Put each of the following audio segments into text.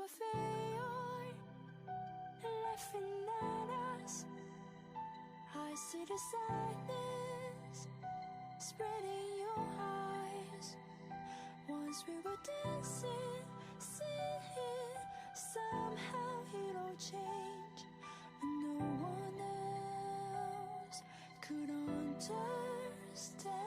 what they are laughing at us. I see the sadness spreading your eyes. Once we were dancing, singing, somehow it all changed, and no one else could understand.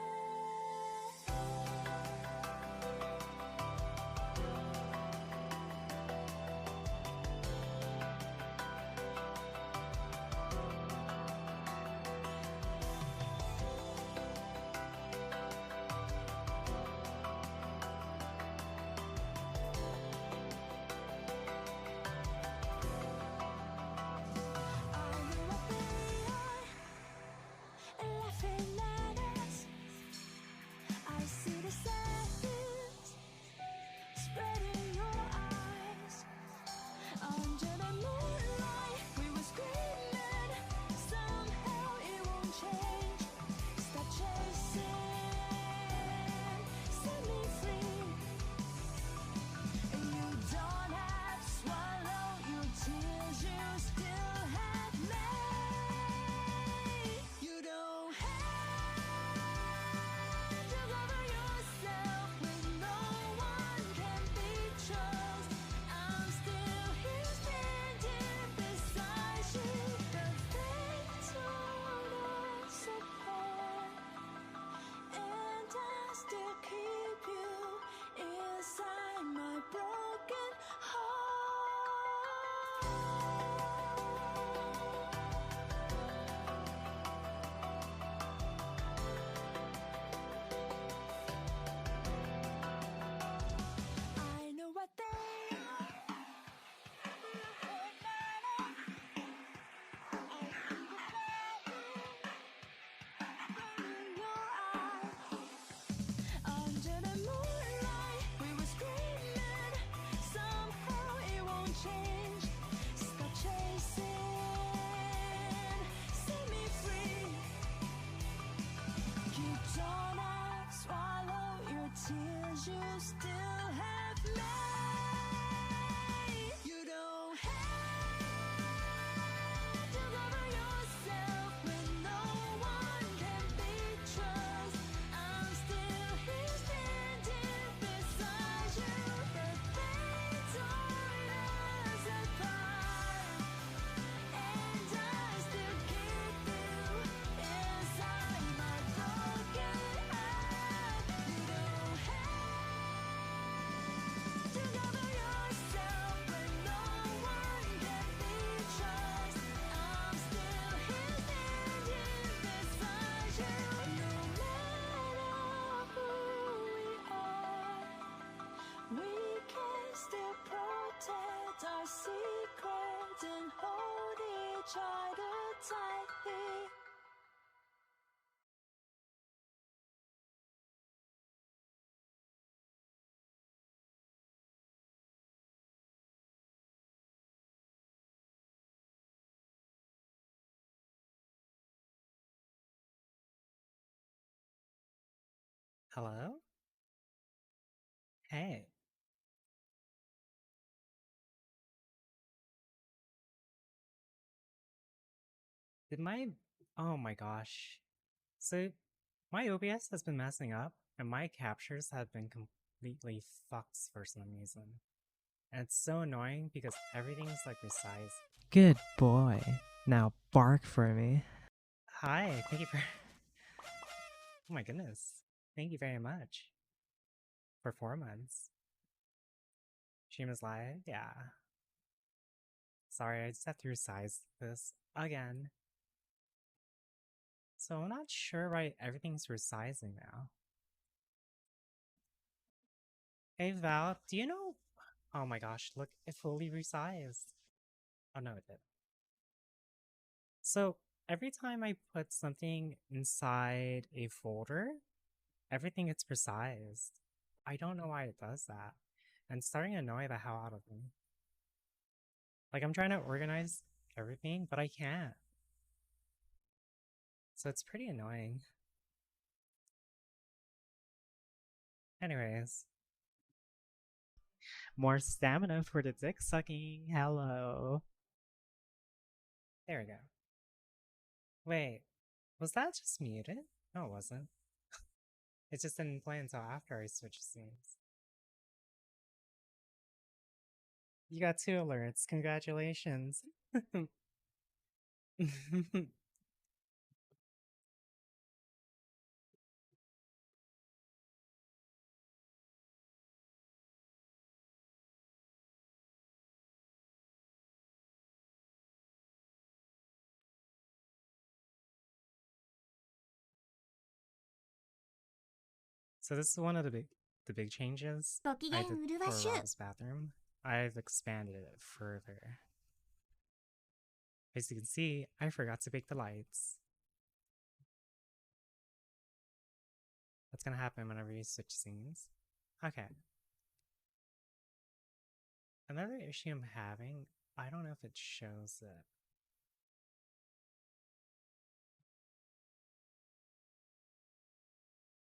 Tears you still have made. You don't have to cover yourself when no one can be trusted. I'm still here standing beside you, but they tore us apart, and I still keep you inside my broken heart. You don't to cover yourself when no one can be trusted. I'm still here standing beside you. No matter who we are, we can still protect our secrets and hold each other tightly. Hello? Hey. Did my... Oh my gosh. So, my OBS has been messing up, and my captures have been completely fucked for some reason. And it's so annoying because everything's like resized. Good boy. Now bark for me. Hi, thank you for... Oh my goodness. Thank you very much. For 4 months. Shima's live? Yeah. Sorry, I just have to resize this again. So I'm not sure why everything's resizing now. Hey Val, do you know... Oh my gosh, look, it fully resized. Oh no, it did. So every time I put something inside a folder, everything gets resized. I don't know why it does that. And it's starting to annoy the hell out of me. Like, I'm trying to organize everything, but I can't. So it's pretty annoying. Anyways. More stamina for the dick sucking. Hello. There we go. Wait, was that just muted? No, it wasn't. It just didn't play until after I switched scenes. You got 2 alerts. Congratulations. So this is one of the big changes I did for Rob's bathroom. I've expanded it further. As you can see, I forgot to bake the lights. That's gonna happen whenever you switch scenes. Okay. Another issue I'm having, I don't know if it shows it.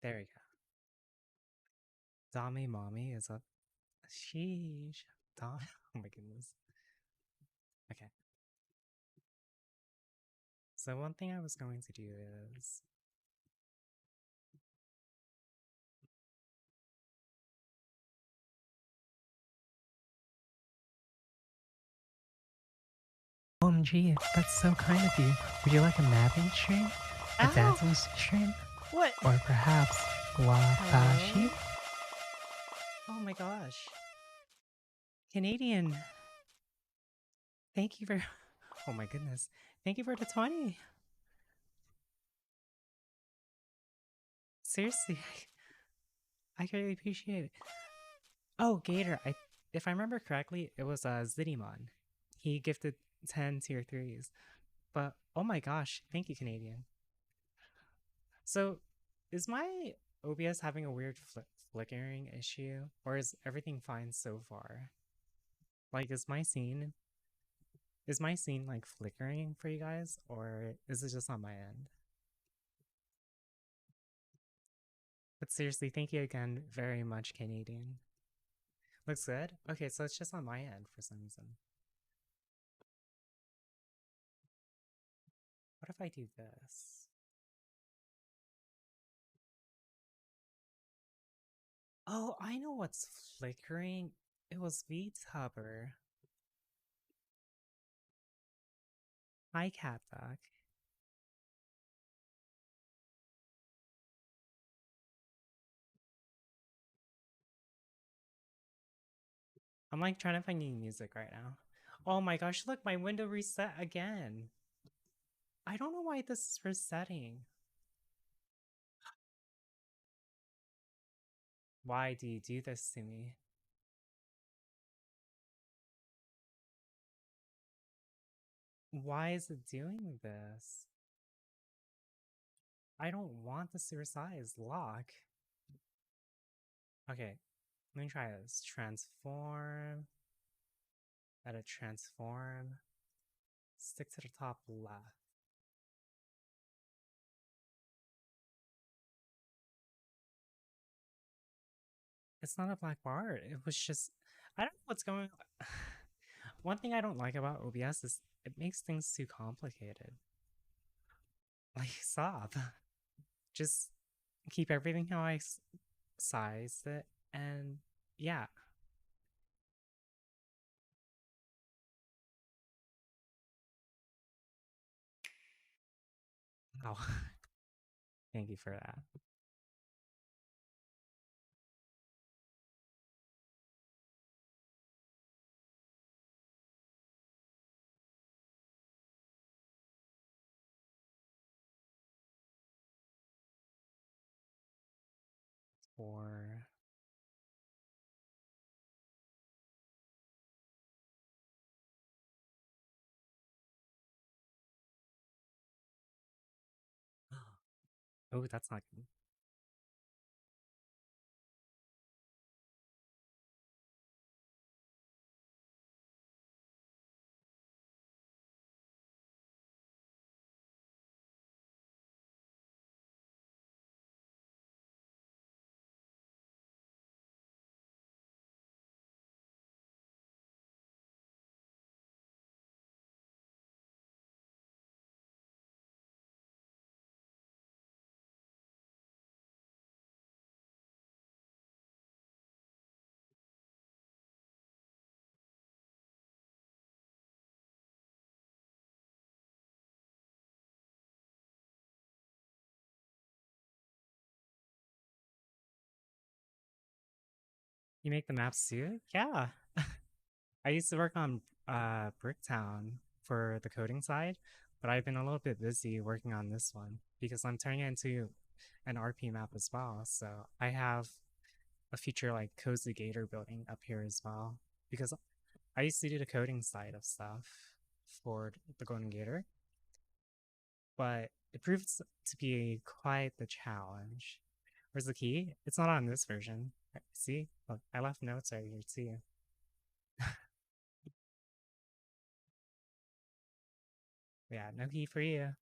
There we go. Dami Mommy is up. Sheesh. Dom. Oh my goodness. Okay. So one thing I was going to do is OMG, that's so kind of you. Would you like a mapping stream? A Ow! dancing stream? What? Or perhaps watashi? Oh my gosh. Canadian. Thank you for. Oh my goodness. Thank you for the 20. Seriously, I really appreciate it. Oh, Gator. If I remember correctly, it was Zidimon. He gifted 10 tier 3s. But oh my gosh, thank you, Canadian. So, is my OBS having a weird flickering issue? Or is everything fine so far? Like, is my scene like flickering for you guys? Or is it just on my end? But seriously, thank you again very much, Canadian. Looks good? Okay, so it's just on my end for some reason. What if I do this? Oh, I know what's flickering. It was VTubber. Hi, Catduck. I'm like trying to find new music right now. Oh my gosh, look, my window reset again. I don't know why this is resetting. Why do you do this to me? Why is it doing this? I don't want the supersized lock. Okay, let me try this. Transform. Edit transform. Stick to the top left. It's not a black bar. It was just. I don't know what's going on. One thing I don't like about OBS is it makes things too complicated. Like, stop. Just keep everything how I sized it, and yeah. Wow. Thank you for that. For oh, that's not good. You make the maps too? Yeah. I used to work on Bricktown for the coding side, but I've been a little bit busy working on this one because I'm turning it into an RP map as well. So I have a future like Cozy Gator building up here as well because I used to do the coding side of stuff for the Golden Gator, but it proves to be quite the challenge. Where's the key? It's not on this version. See? Look, I left notes right here too. Yeah, no key for you.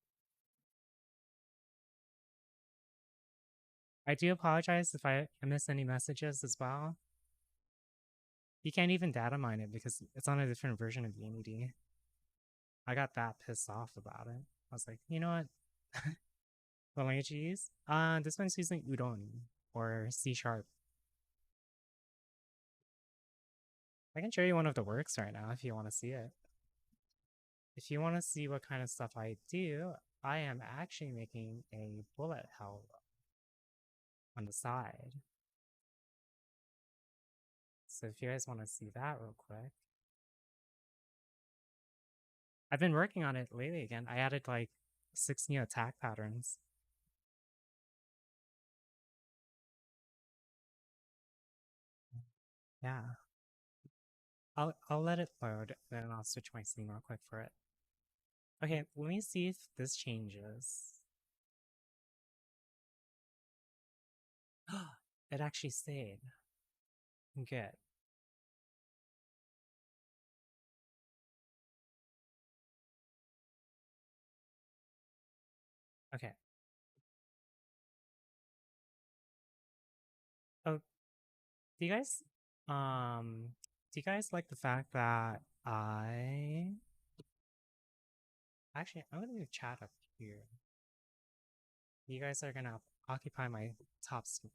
I do apologize if I miss any messages as well. You can't even data mine it because it's on a different version of Unity. I got that pissed off about it. I was like, you know what? What language you use? This one's using Udon or C sharp. I can show you one of the works right now if you want to see it. If you want to see what kind of stuff I do, I am actually making a bullet hell on the side. So if you guys want to see that real quick. I've been working on it lately again. I added like 6 new attack patterns. Yeah. I'll let it load, then I'll switch my scene real quick for it. Okay, let me see if this changes. It actually stayed. Good. Okay. Oh, do you guys like the fact that I actually I'm gonna move chat up here. You guys are gonna occupy my top screen.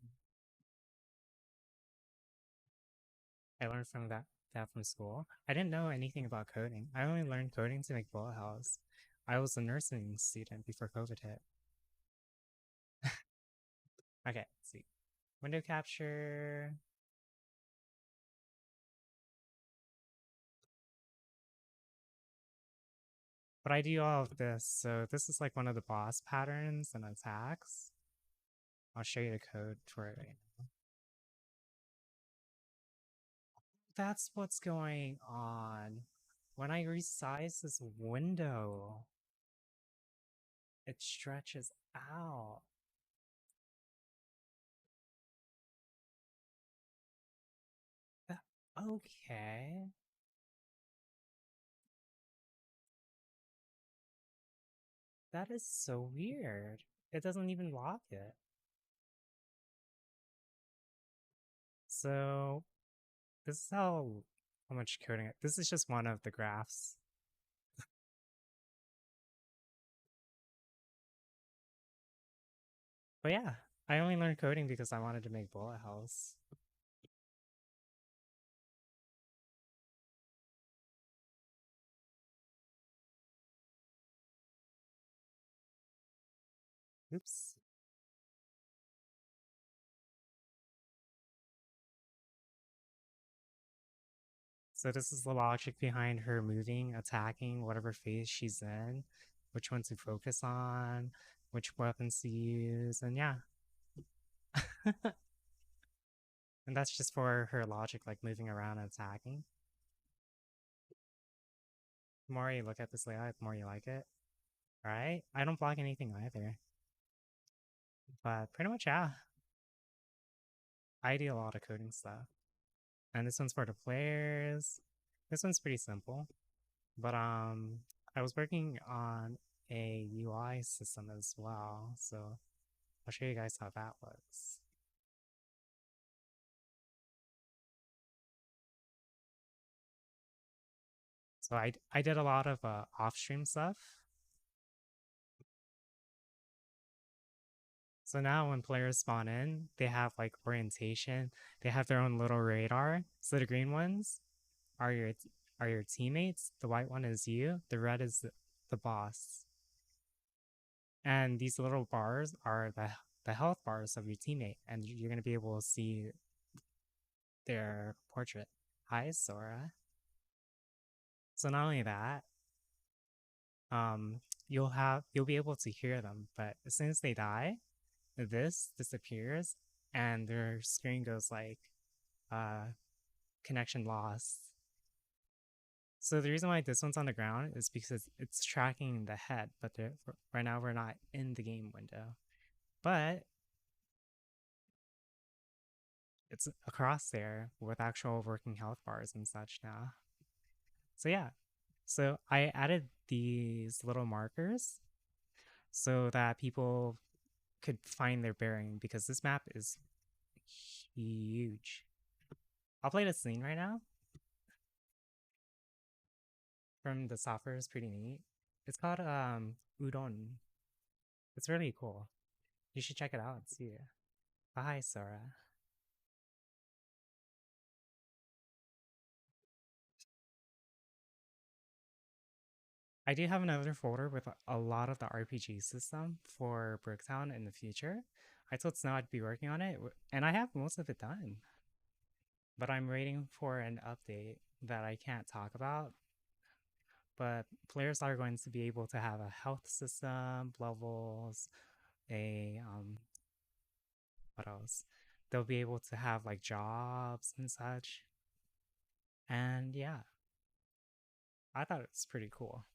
I learned from that from school. I didn't know anything about coding. I only learned coding to make bullet hells. I was a nursing student before COVID hit. Okay, let's see. Window capture. But I do all of this, so this is like one of the boss patterns and attacks. I'll show you the code for it right now. That's what's going on. When I resize this window, it stretches out. Okay. That is so weird. It doesn't even lock it. So this is how much coding it. This is just one of the graphs. But yeah, I only learned coding because I wanted to make bullet hells. Oops. So this is the logic behind her moving, attacking, whatever phase she's in, which one to focus on, which weapons to use, and yeah. And that's just for her logic, like moving around and attacking. The more you look at this layout, the more you like it. Right? I don't block anything either. But pretty much, yeah. I do a lot of coding stuff. And this one's for the players. This one's pretty simple. But I was working on a UI system as well, so I'll show you guys how that looks. So I did a lot of off-stream stuff. So now when players spawn in, they have like orientation. They have their own little radar. So the green ones are your teammates. The white one is you. The red is the boss. And these little bars are the health bars of your teammate, and you're gonna be able to see their portrait. Hi, Sora. So not only that, you'll be able to hear them, but as soon as they die, this disappears and their screen goes like connection lost. So the reason why this one's on the ground is because it's tracking the head, but right now we're not in the game window. But it's across there with actual working health bars and such now. So yeah, so I added these little markers so that people could find their bearing because this map is huge. I'll play the scene right now. From the software is pretty neat. It's called Udon. It's really cool. You should check it out and see it. Bye, Sora. I do have another folder with a lot of the RPG system for Bricktown in the future. I told Snow I'd be working on it, and I have most of it done. But I'm waiting for an update that I can't talk about. But players are going to be able to have a health system, levels, a what else? They'll be able to have like jobs and such. And yeah, I thought it was pretty cool.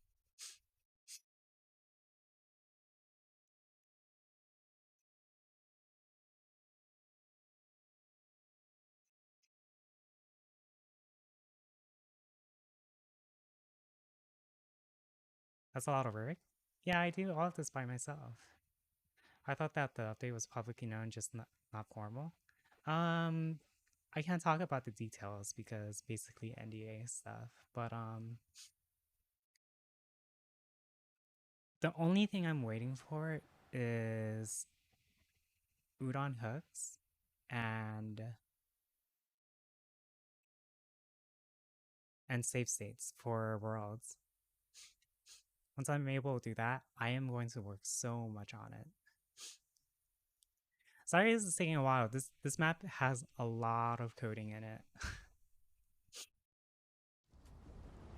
That's a lot of work. Yeah, I do all of this by myself. I thought that the update was publicly known, just not formal. I can't talk about the details because basically NDA stuff. But the only thing I'm waiting for is udon hooks and save states for worlds. Once I'm able to do that, I am going to work so much on it. Sorry this is taking a while. This map has a lot of coding in it.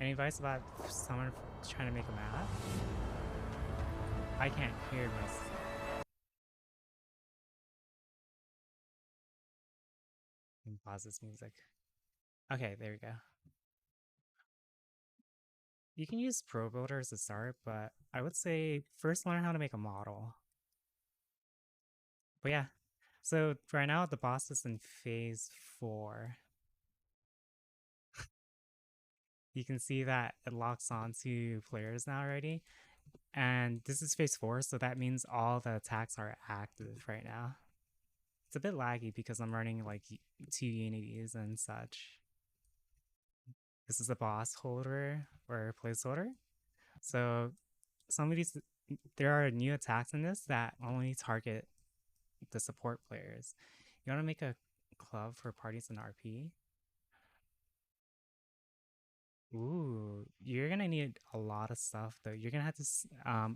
Any advice about someone trying to make a map? I can't hear myself. Pause this music. Okay, there we go. You can use Pro Builder as a start, but I would say first learn how to make a model. But yeah, so right now the boss is in phase 4. You can see that it locks on to players now already. And this is phase 4, so that means all the attacks are active right now. It's a bit laggy because I'm running like 2 unities and such. This is a boss holder or placeholder. So some of these, there are new attacks in this that only target the support players. You want to make a club for parties in RP? Ooh, you're gonna need a lot of stuff though. You're gonna have to,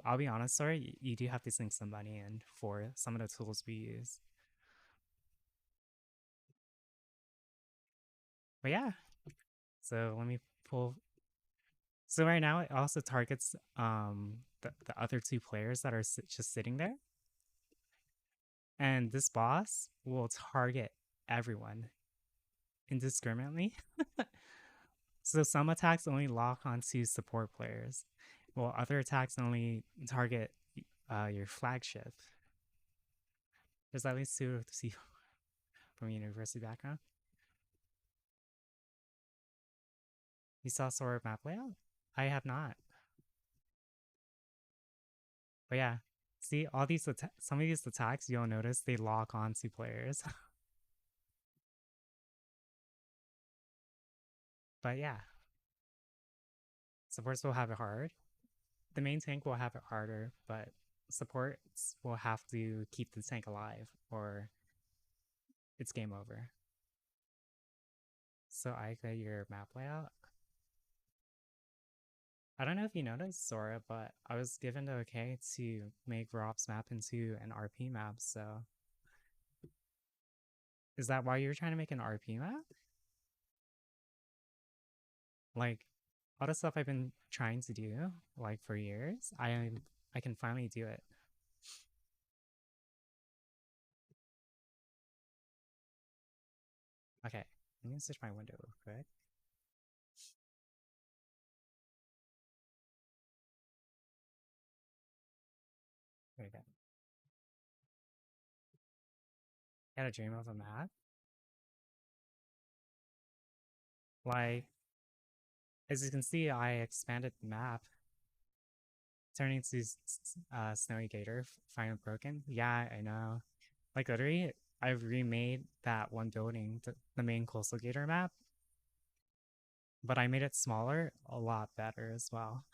I'll be honest, sorry, you do have to sink some money in for some of the tools we use. But yeah, so let me pull. So right now it also targets the other 2 players that are just sitting there. And this boss will target everyone indiscriminately. So some attacks only lock onto support players, while other attacks only target your flagship. There's at least 2 to see from university background. You saw Sora map layout? I have not. But yeah, see all these some of these attacks you'll notice they lock onto players. But yeah, supports will have it hard. The main tank will have it harder, but supports will have to keep the tank alive or it's game over. So I got your map layout. I don't know if you noticed, Sora, but I was given the okay to make Rob's map into an RP map, so... Is that why you're trying to make an RP map? Like all the stuff I've been trying to do like for years, I can finally do it. Okay, let me switch my window real quick. There we go. Had a dream of a map. Like, as you can see, I expanded the map, turning to Snowy Gator, Final Broken. Yeah, I know. Like, literally, I've remade that one building, the main Coastal Gator map, but I made it smaller, a lot better as well.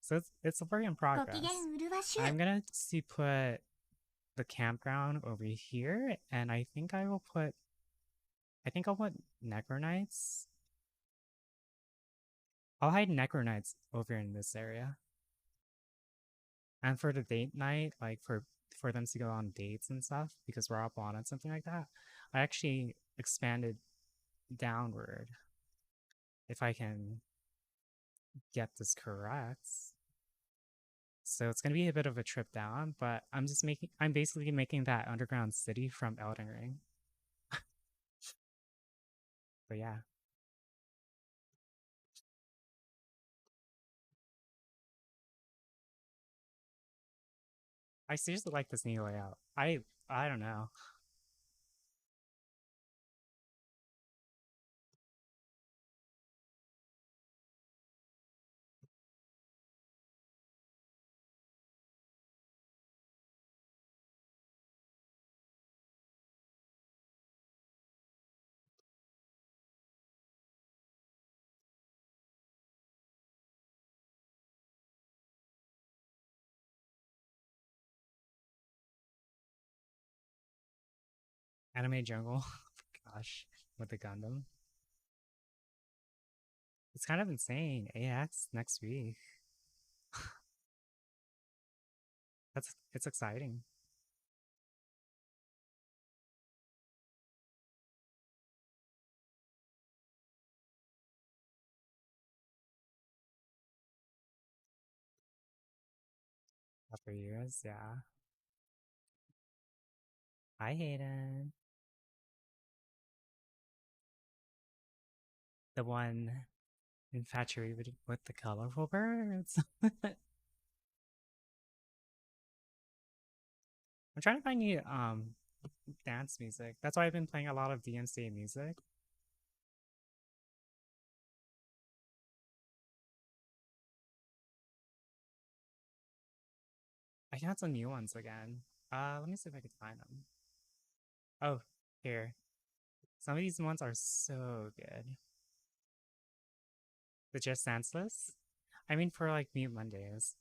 So it's a work in ご機 progress. 嫌うるわしゅう I'm gonna see put the campground over here, and I think I'll put Necronites. I'll hide Necronites over in this area. And for the date night, like for them to go on dates and stuff, because we're up on it, something like that, I actually expanded downward. If I can get this correct. So it's gonna be a bit of a trip down, but I'm basically making that underground city from Elden Ring. But yeah. I seriously like this new layout. I don't know. Anime jungle. Gosh, with the Gundam. It's kind of insane. AX next week. It's exciting. After years, yeah. Hi Hayden. The one infatuated with the colorful birds. I'm trying to find new dance music. That's why I've been playing a lot of DMCA music. I got some new ones again. Let me see if I can find them. Oh, here. Some of these ones are so good. The Just Senseless? I mean for like Mute Mondays.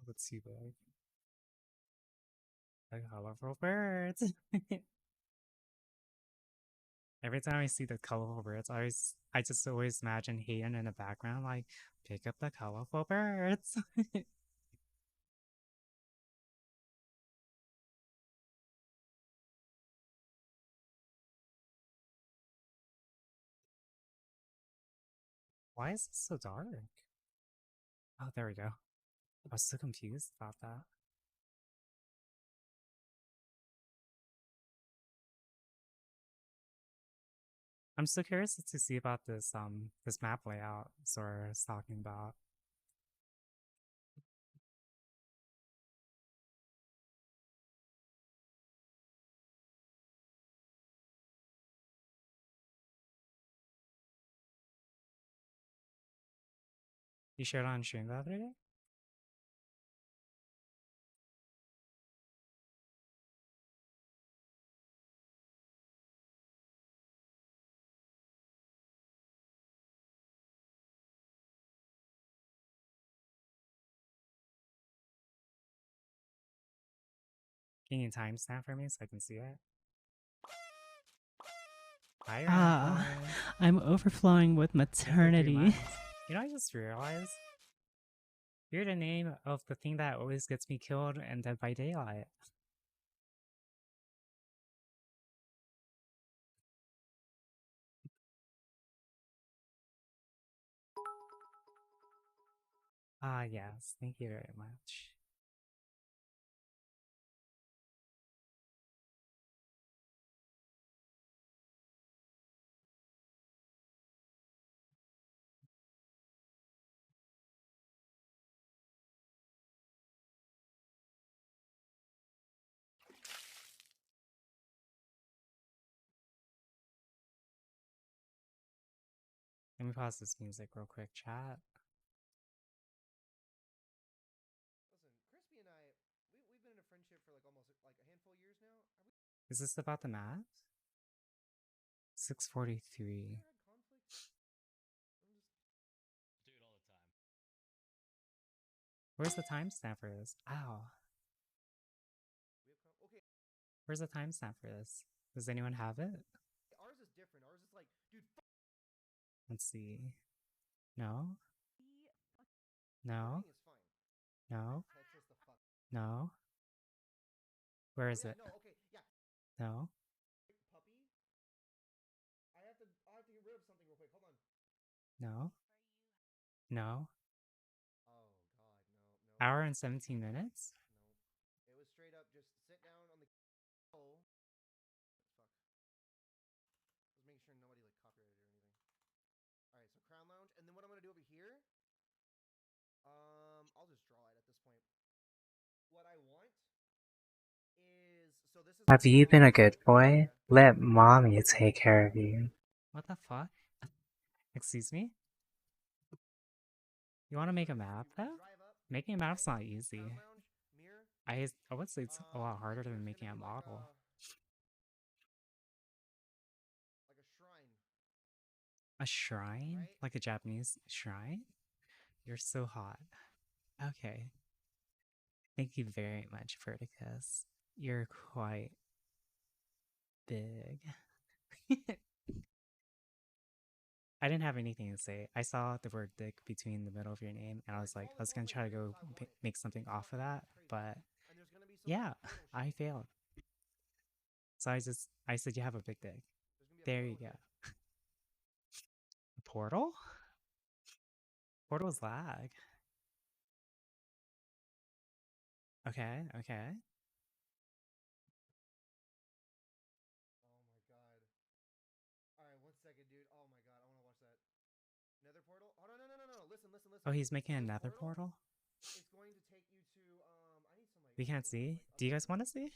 Let's see what the colorful birds. Every time I see the colorful birds, I just always imagine Hayden in the background, like, pick up the colorful birds. Why is it so dark? Oh, there we go. I was so confused about that. I'm so curious to see about this map layout Sora is talking about. You shared on stream the other day? Can you timestamp for me so I can see it? Hi, Ah, Randall. I'm overflowing with Been for 3 maternity. months. You know, I just realized you're the name of the thing that always gets me killed and Dead by Daylight. Ah, yes. Thank you very much. Let me pause this music real quick, chat. Listen, Crispy and I, we've been in a friendship for like almost like a handful of years now. Is this about the math? 6:43. Ever had conflict? I'm just Do it all the time. Where's the timestamp for this? Ow. okay. Where's the timestamp for this? Does anyone have it? Ours is different. Ours is like, dude. Let's see. No? No? Is fine. No? That's just the fuck. No? Where is yeah, it? No. Okay. Yeah. No? Puppy. I have to get rid of something real quick. Hold on. No? No? Oh God, no. Hour and 17 minutes? No. It was straight up just sit down on the. Oh. Fuck. I was making sure nobody like copyrighted or anything. All right. So Crown Lounge, and then what I'm gonna do over here. I'll just draw it at this point. What I want is so this is. Have you been a good boy? Let mommy take care of you. What the fuck? Excuse me? You want to make a map though? Making a map's not easy. I would say it's a lot harder than making a model. Like a shrine. A shrine? Right? Like a Japanese shrine? You're so hot. Okay. Thank you very much, Verticus. You're quite big. I didn't have anything to say. I saw the word dick between the middle of your name, and I was like, I was gonna try to go make something off of that, but yeah, I failed. So I said you have a big dick. There you go. Portal? Portal's lag. Okay, okay. Oh my god. Alright, 1 second, dude. Oh my god, I wanna watch that. Nether portal? Oh no. Listen. Oh, he's making another portal? It's going to take you to I need some like We can't see? Do you guys want to see?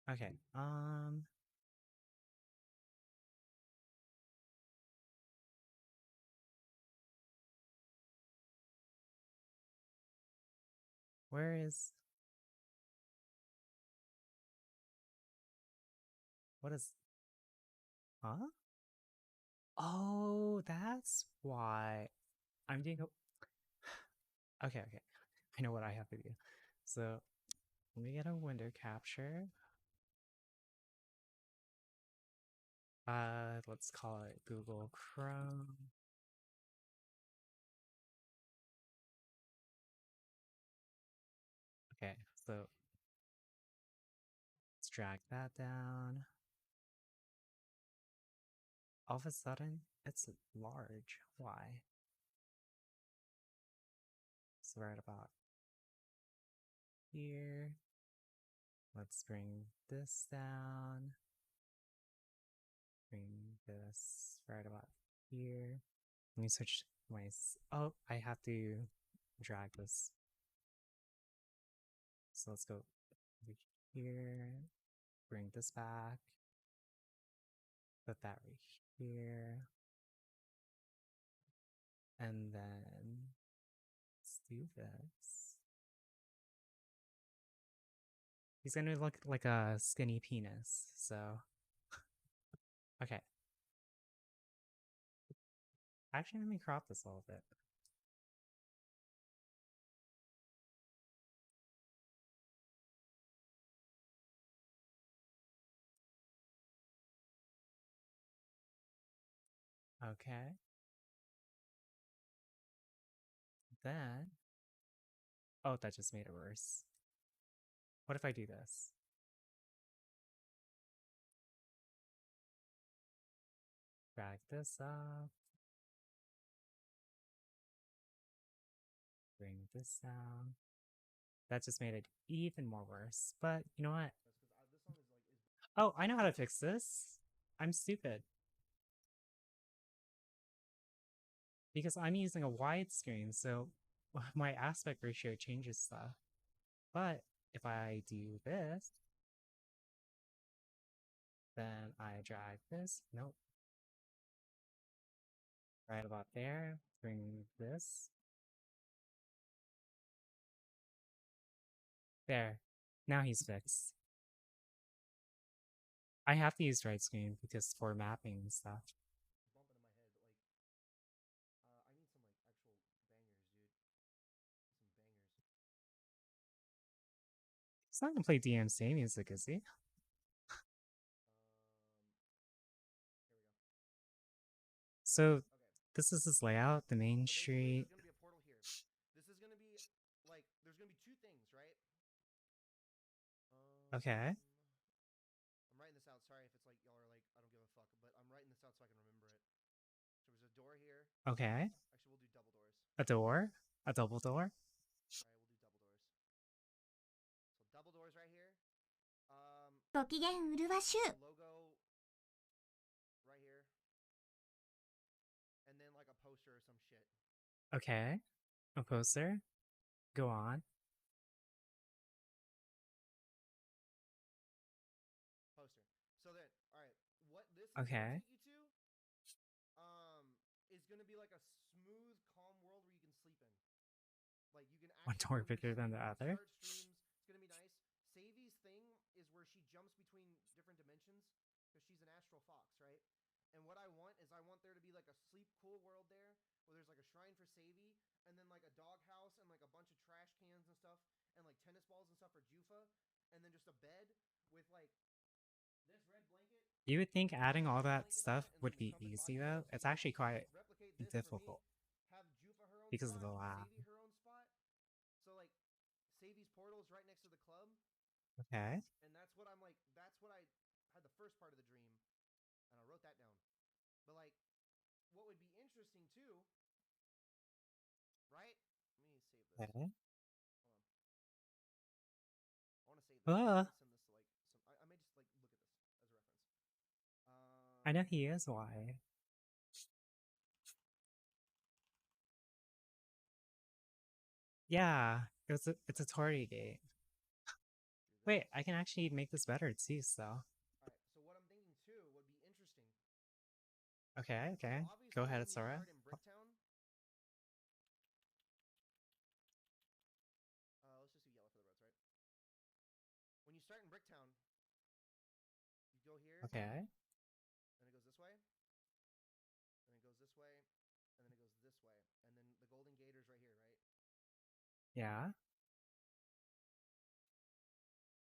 Okay, where is... What is... Huh? Oh, that's why. I'm doing... Okay. I know what I have to do. So, let me get a window capture. Let's call it Google Chrome. Okay, so let's drag that down. All of a sudden, it's large. Why? So right about here. Let's bring this down. Bring this right about here. Let me switch my... Oh, I have to drag this. So let's go over here. Bring this back. Put that right here. And then let's do this. He's gonna look like a skinny penis, so... Okay. Actually, let me crop this a little bit. Okay. Then... Oh, that just made it worse. What if I do this? Drag this up. Bring this down. That just made it even more worse. But you know what? That's because this song is Oh, I know how to fix this. I'm stupid. Because I'm using a widescreen, so my aspect ratio changes stuff. But if I do this, then I drag this. Nope. Right about there. Bring this. There. Now he's fixed. I have to use right screen because for mapping and stuff. bumping in my head. I need some actual bangers, dude. Some bangers. He's not gonna play DMC music, is he? Here we go. So Okay. this is his layout, the main So basically, street. there's gonna be a portal here. This is gonna be there's gonna be two things, right? Okay. I'm writing this out. Sorry if it's y'all are I don't give a fuck, but I'm writing this out so I can remember it. So there's a door here. Okay. Actually, we'll do double doors. A door? A double door? All right, we'll do double doors. So double doors right here. ご機嫌うるわしゅ The logo right here. And then a poster or some shit. Okay. A poster? Go on. Poster. So then, all right, what this Okay. is gonna take you to, is gonna be a smooth, calm world where you can sleep in. You can One actually door go to your bigger than sleep, the other? start streams. It's gonna be nice. Savvy's thing is where she jumps between different dimensions because she's an astral fox, right? And what I want is I want there to be a sleep cool world there where there's a shrine for Savvy and then a doghouse and a bunch of trash cans and stuff and tennis balls and stuff for Jufa and then just a bed with this red blanket. You would think adding all that Blanket on stuff it, and would some be trumpet easy body though. pillows, so It's you can actually quite replicate this difficult for me, have Jufa her own because of spot, the lab. Savvy her own spot. So Savvy's portal is right next to the club, Okay. and that's what that's what I had the first part of the dream, and I wrote that down. But what would be interesting too, right? Let me save this. Okay. Hold on. I want to save this. I want to send this to some. I may just look at this as a reference. I know he is why. Yeah, it's a Tory gate. Wait, I can actually make this better too, so. Alright, so what I'm thinking too would be interesting. Okay, okay. So Go obviously ahead, when you Sora. start in Bricktown. Let's just do yellow for the roads, right? When you start in Bricktown, you go here. Okay. Then it goes this way. Then it goes this way. And then it goes this way. And then the Golden Gator's right here, right? Yeah.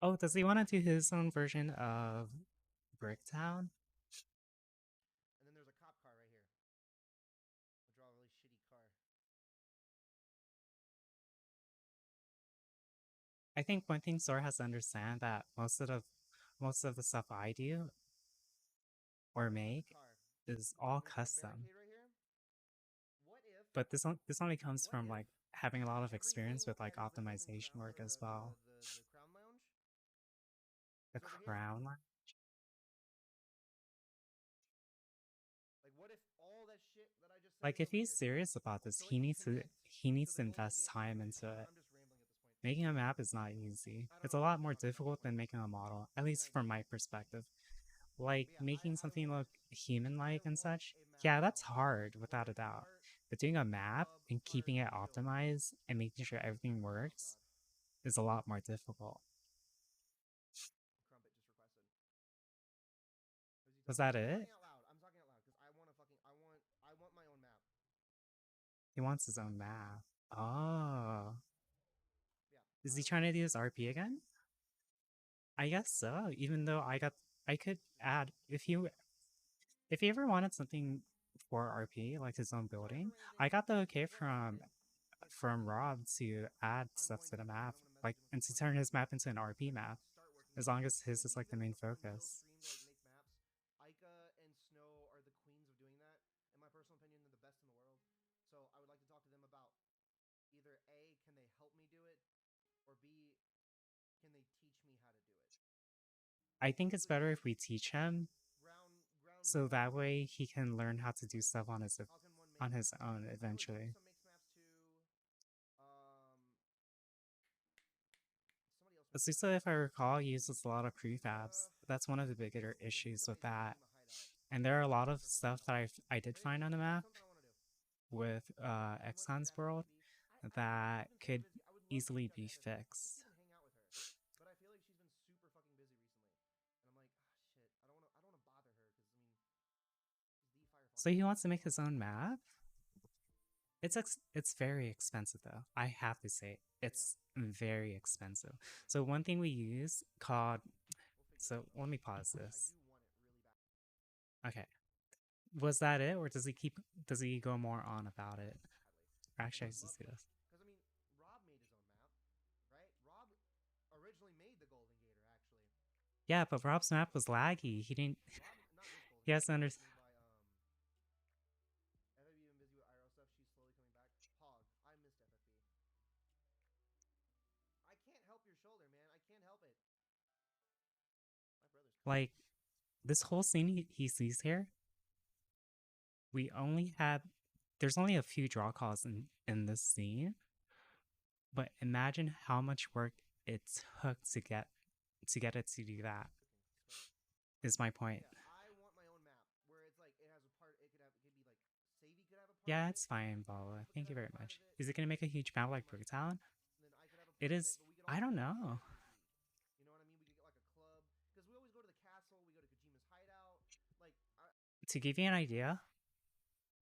Oh, does he want to do his own version of Bricktown? And then there's a cop car right here. I'll draw a really shitty car. I think one thing Sora has to understand that most of the stuff I do or make is all custom. Right here. What if But this only comes from having a lot of experience with optimization work as well. The The crown crown lounge? line? What if all that shit that I just said If he's serious about this, So he needs to connect invest time into it. I'm just rambling at this point. Making a map is not easy. It's a lot more difficult than making a model, at least from my perspective. Making something look human-like and such, yeah, that's hard, without a doubt. But doing a map and keeping it optimized and making sure everything works is a lot more difficult. Crumpet just requested. Was that it? I'm talking out loud because I want my own map. He wants his own map. Oh. Yeah. Is he trying to do his RP again? I guess so, even though I could add if he ever wanted something for RP, like his own building. I got the okay from Rob to add stuff to the map, like, and to turn his map into an RP map, as long as his is like the main focus. Ica and Snow are the queens of doing that. In my personal opinion, they're the best in the world. So I would like to talk to them about either A, can they help me do it, or B, can they teach me how to do it? I think it's better if we teach him, so that way he can learn how to do stuff on his own eventually. Asusa, if I recall, uses a lot of prefabs. That's one of the bigger issues with that. And there are a lot of stuff that I did find on the map with Exxon's world that could easily be fixed. But I feel like she's been super fucking busy recently, and I'm like, shit, I don't want to bother her because I mean, so he wants to make his own map. It's very expensive though. I have to say, it's very expensive. So one thing we use called. So let me pause this. Okay. Was that it, or does he go more on about it? Actually, I just see this. Because I mean, Rob made his own map, right? Rob originally made the Golden Gator, actually. Yeah, but Rob's map was laggy. He didn't. He has to understand. FFB been busy with IRL stuff. She's slowly coming back. Pog, I missed FFB. I can't help your shoulder, man. I can't help it. My brother's like this whole scene he sees here. There's only a few draw calls in this scene, but imagine how much work it took to get it to do that. Is my point. Yeah, I want my own map where it's like it has a part. It could be like Savy could have a part. Yeah, it's fine, Bala. Thank you very much. Is it gonna make a huge map like Bricktown? It is. I don't know. You know what I mean? We could get like a club because we always go to the castle. We go to Kojima's hideout. Like to give you an idea,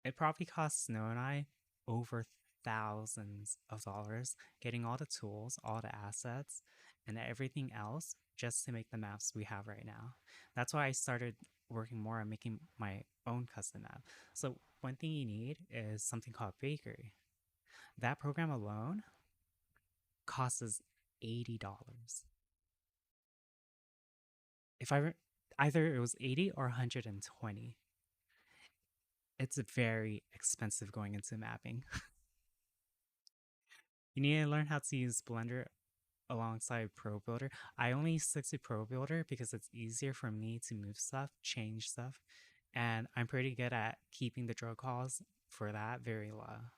it probably cost Snow and I over thousands of dollars getting all the tools, all the assets, and everything else just to make the maps we have right now. That's why I started working more on making my own custom map. So one thing you need is something called Bakery. That program alone costs $80. If either it was 80 or 120. It's very expensive going into mapping. You need to learn how to use Blender alongside Pro Builder. I only stick to Pro Builder because it's easier for me to move stuff, change stuff, and I'm pretty good at keeping the draw calls for that very low.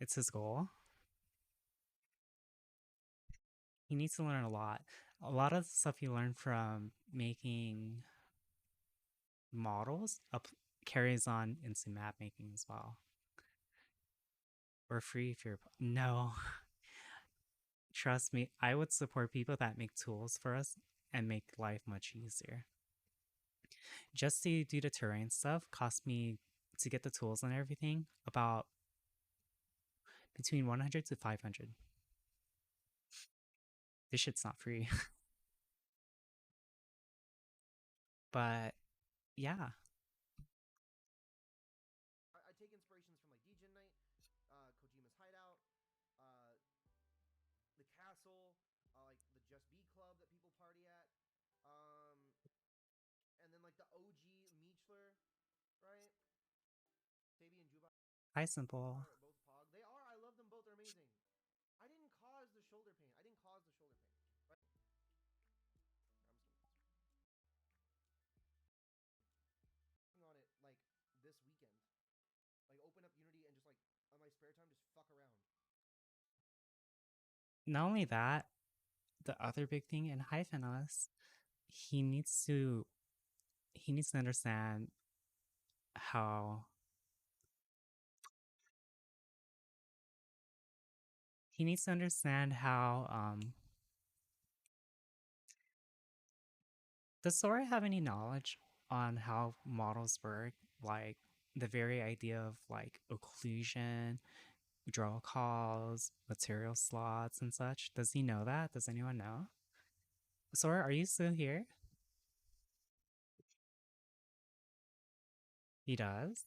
It's his goal. He needs to learn a lot. A lot of the stuff you learn from making models carries on into map making as well. Or free if you're... No. Trust me, I would support people that make tools for us and make life much easier. Just to do the terrain stuff cost me, to get the tools and everything, about between 100 to 500. This shit's not free. But yeah. I take inspirations from like DJ Night, Kojima's hideout, the castle, like the Just Be club that people party at, and then like the OG Meechler, right? Tabi and Juba. Hi, Simple. Both Pog. They are. I love them both. They're amazing. I didn't cause the shoulder pain. Right? I'm still working on it like this weekend. Like open up Unity and just like on my spare time just fuck around. Not only that, the other big thing in Hyphenos, he needs to understand how does Sora have any knowledge on how models work, like the very idea of like occlusion, draw calls, material slots, and such? Does he know that? Does anyone know? Sora, are you still here? He does.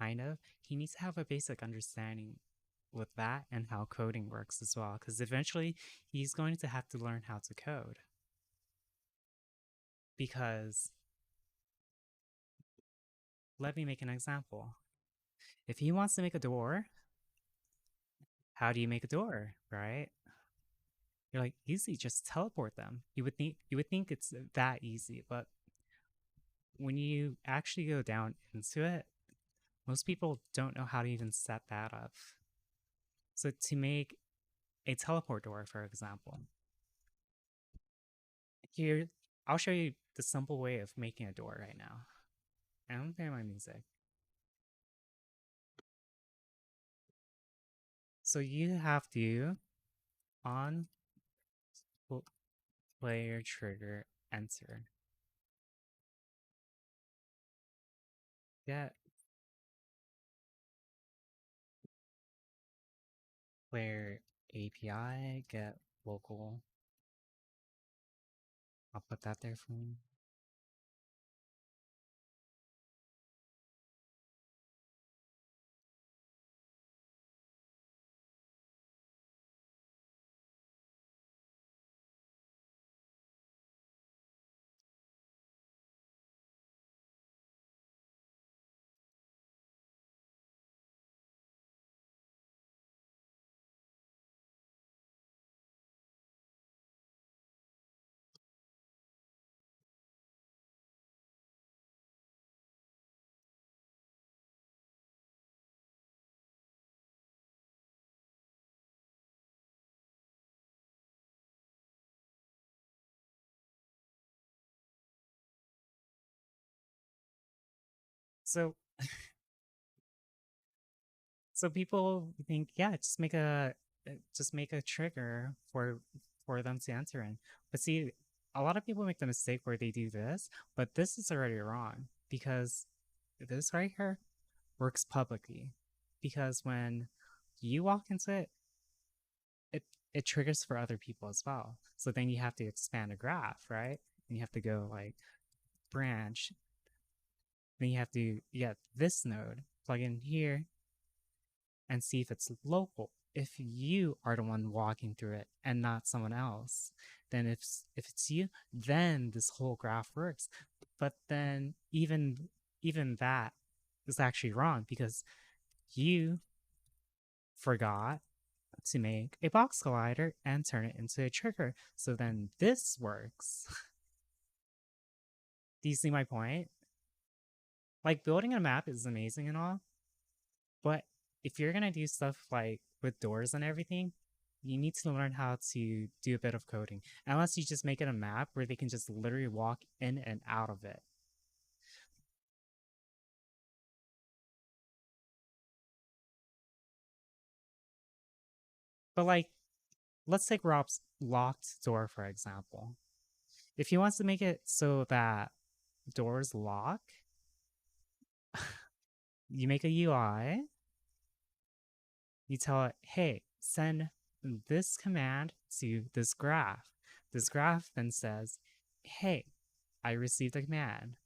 Kind of. He needs to have a basic understanding with that and how coding works as well, because eventually he's going to have to learn how to code. Because, let me make an example. If he wants to make a door, how do you make a door, right? You're like, easy, just teleport them. You would think it's that easy, but when you actually go down into it, most people don't know how to even set that up. So to make a teleport door, for example, here, I'll show you the simple way of making a door right now. And I'm playing my music. So you have to, on player trigger, enter. Get player API, get local. I'll put that there for me. So so people think, yeah, just make a trigger for them to enter in. But see, a lot of people make the mistake where they do this, but this is already wrong because this right here works publicly. Because when you walk into it, it it triggers for other people as well. So then you have to expand a graph, right? And you have to go like branch. Then you have to get this node, plug in here, and see if it's local. If you are the one walking through it and not someone else, then if it's you, then this whole graph works. But then even that is actually wrong because you forgot to make a box collider and turn it into a trigger. So then this works. Do you see my point? Like, building a map is amazing and all, but if you're gonna do stuff like with doors and everything, you need to learn how to do a bit of coding. Unless you just make it a map where they can just literally walk in and out of it. But like, let's take Rob's locked door for example. If he wants to make it so that doors lock, you make a UI, you tell it, hey, send this command to this graph. This graph then says, hey, I received a command.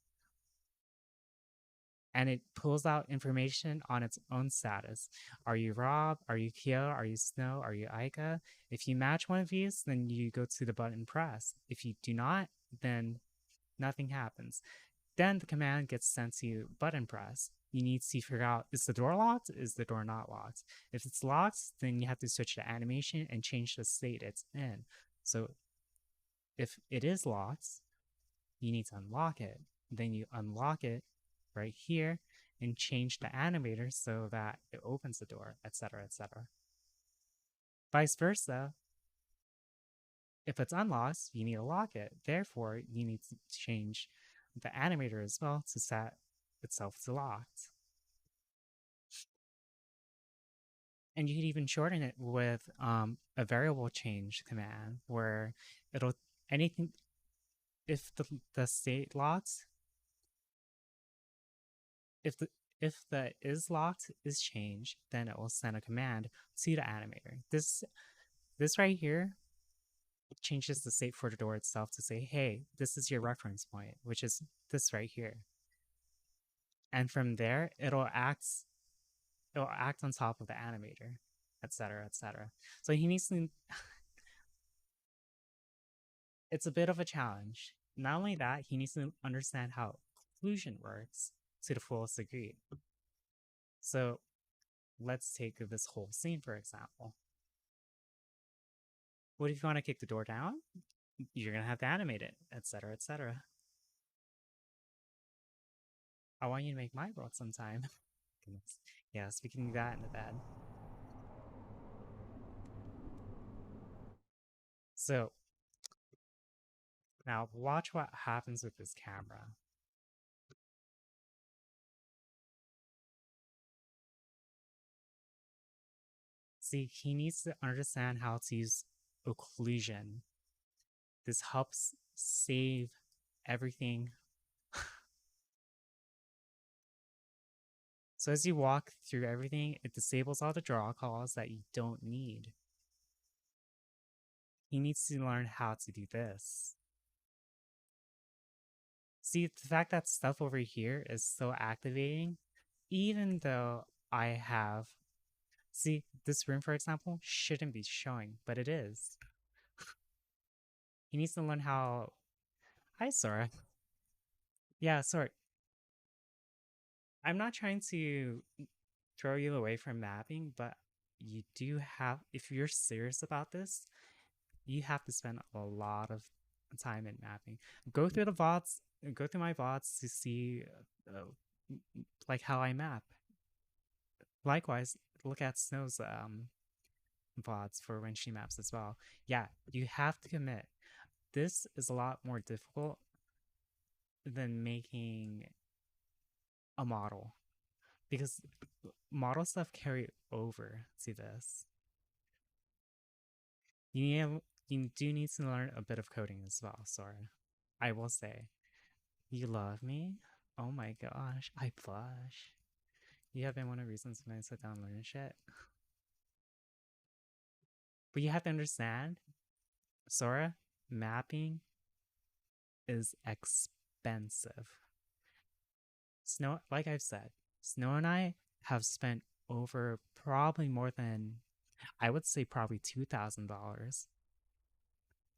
And it pulls out information on its own status. Are you Rob? Are you Kyo? Are you Snow? Are you Aika? If you match one of these, then you go to the button press. If you do not, then nothing happens. Then the command gets sent to you button press. You need to figure out, is the door locked? Is the door not locked? If it's locked, then you have to switch the animation and change the state it's in. So if it is locked, you need to unlock it. Then you unlock it right here and change the animator so that it opens the door, etc., etc. Vice versa, if it's unlocked, you need to lock it. Therefore, you need to change the animator as well to set itself to locked. And you can even shorten it with a variable change command where it'll anything if the state locks, if the is locked is changed, then it will send a command to the animator. This right here changes the state for the door itself to say, hey, this is your reference point, which is this right here. and from there it'll act on top of the animator, etc., etc. So he needs to. It's a bit of a challenge. Not only that, he needs to understand how occlusion works to the fullest degree. So let's take this whole scene for example. What if you want to kick the door down? You're gonna have to animate it, etc., etc. I want you to make my world sometime. Goodness. Yes, we can do that in the bed. So now watch what happens with this camera. See, he needs to understand how to use occlusion. This helps save everything. So as you walk through everything, it disables all the draw calls that you don't need. He needs to learn how to do this. See, the fact that stuff over here is so activating, even though I have... See, this room, for example, shouldn't be showing, but it is. He needs to learn how... Hi, Sora. Yeah, sorry. I'm not trying to throw you away from mapping, but you do have... If you're serious about this, you have to spend a lot of time in mapping. Go through the VODs, go through my VODs to see like how I map. Likewise, look at Snow's VODs for when she maps as well. Yeah, you have to commit. This is a lot more difficult than making a model, because model stuff carry over to this. You do need to learn a bit of coding as well, Sora. I will say. You love me? Oh my gosh, I blush. You have been one of the reasons when I sit down and learn shit. But you have to understand, Sora, mapping is expensive. Snow, like I've said, Snow and I have spent over probably more than, I would say probably $2,000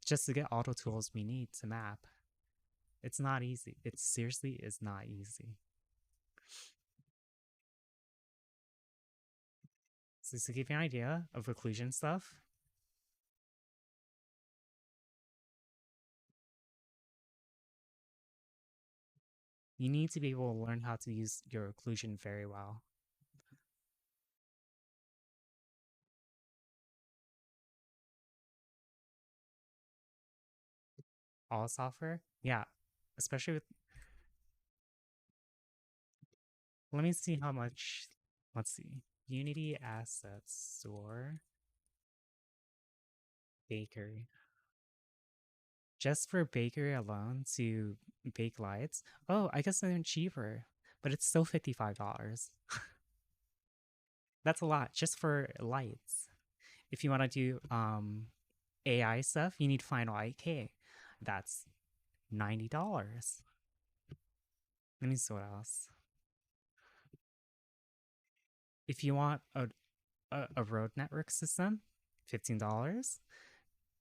just to get all the tools we need to map. It's not easy. It seriously is not easy. So to give you an idea of occlusion stuff, you need to be able to learn how to use your occlusion very well. All software? Yeah, especially with... Let me see how much... Let's see. Unity Assets Store. Bakery. Just for bakery alone to bake lights? Oh, I guess they're cheaper, but it's still $55. That's a lot just for lights. If you want to do AI stuff, you need Final IK. That's $90. Let me see what else. If you want a road network system, $15.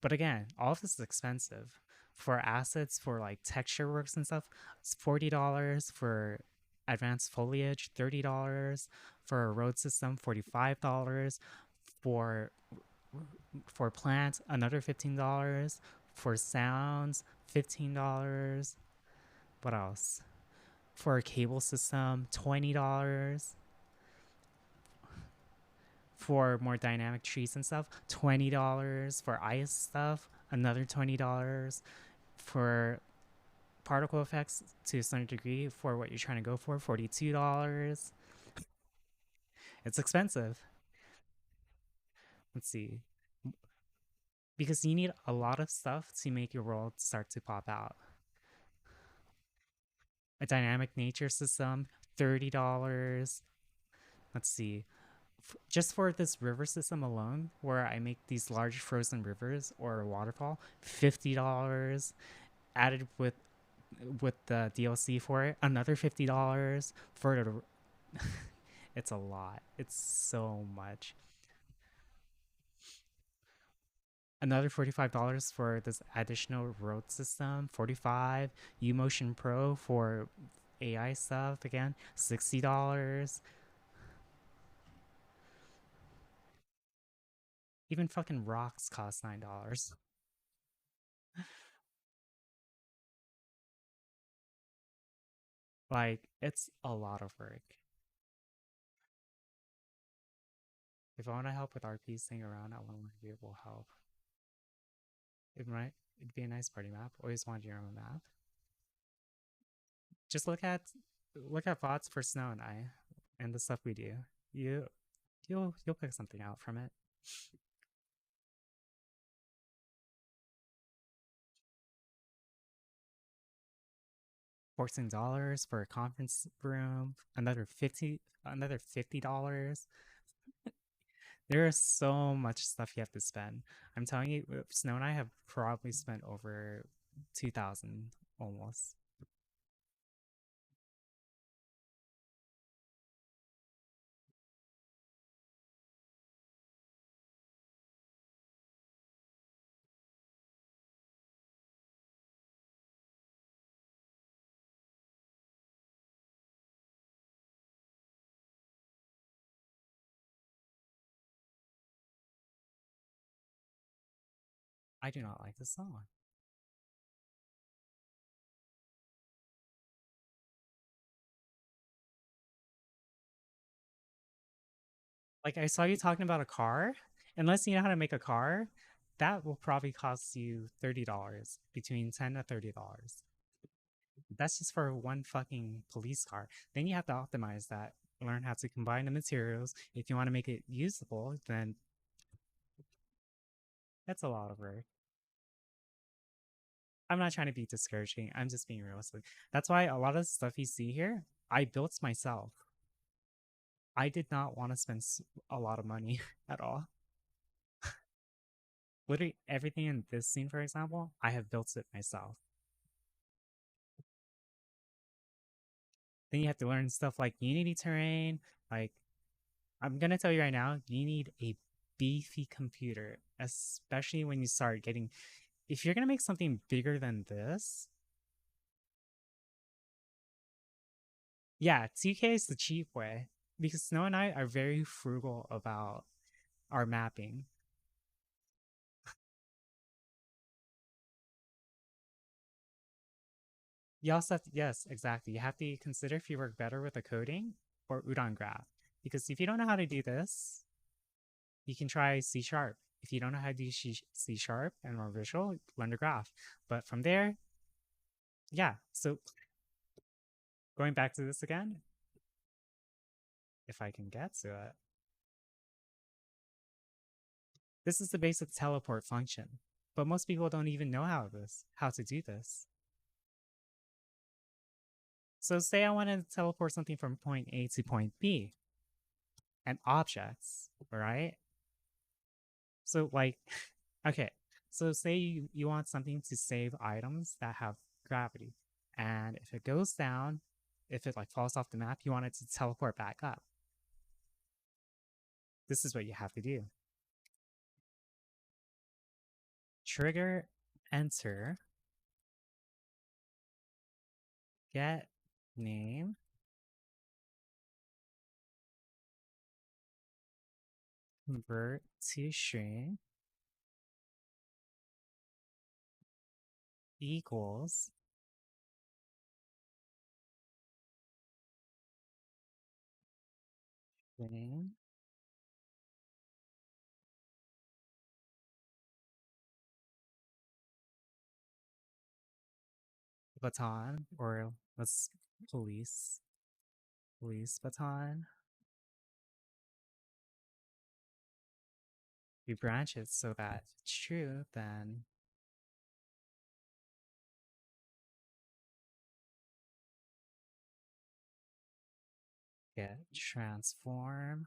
But again, all of this is expensive. For assets, for like texture works and stuff, it's $40. For advanced foliage, $30. For a road system, $45. For plants, another $15. For sounds, $15. What else? For a cable system, $20. For more dynamic trees and stuff, $20. For ice stuff, another $20. For particle effects to a certain degree, for what you're trying to go for, $42. It's expensive. Let's see. Because you need a lot of stuff to make your world start to pop out. A dynamic nature system, $30. Let's see. Just for this river system alone, where I make these large frozen rivers or a waterfall, $50. Added with with the DLC for it, another $50 for the. It's a lot. It's so much. Another $45 for this additional road system. 45. UMotion Pro for AI stuff again. $60. Even fucking rocks cost $9. Like, it's a lot of work. If I want to help with RPing around, I want to be able to help. It'd be a nice party map. Always wanted your own map. Just look at VODs for Snow and I and the stuff we do. You'll pick something out from it. $14 for a conference room, another $50. There is so much stuff you have to spend. I'm telling you, Snow and I have probably spent over 2,000 almost. I do not like this song. Like, I saw you talking about a car. Unless you know how to make a car, that will probably cost you $30, between $10 to $30. That's just for one fucking police car. Then you have to optimize that, learn how to combine the materials. If you want to make it usable, then that's a lot of work. I'm not trying to be discouraging. I'm just being realistic. That's why a lot of the stuff you see here, I built myself. I did not want to spend a lot of money at all. Literally everything in this scene, for example, I have built it myself. Then you have to learn stuff like Unity terrain. Like, I'm gonna tell you right now, you need a beefy computer, especially when you start getting. If you're gonna make something bigger than this, yeah, TK is the cheap way because Snow and I are very frugal about our mapping. You also have to, yes, exactly. You have to consider if you work better with a coding or Udon graph. Because if you don't know how to do this, you can try C sharp. If you don't know how to do C sharp and more visual, learn the graph. But from there, yeah. So going back to this again, if I can get to it. This is the basic teleport function. But most people don't even know how to do this. So say I wanted to teleport something from point A to point B. And objects, right? So like, okay, so say you want something to save items that have gravity. And if it goes down, if it like falls off the map, you want it to teleport back up. This is what you have to do. Trigger, enter, get name, convert to string, equals string, baton, or let's police baton. We branch it so that if it's true, then get transform,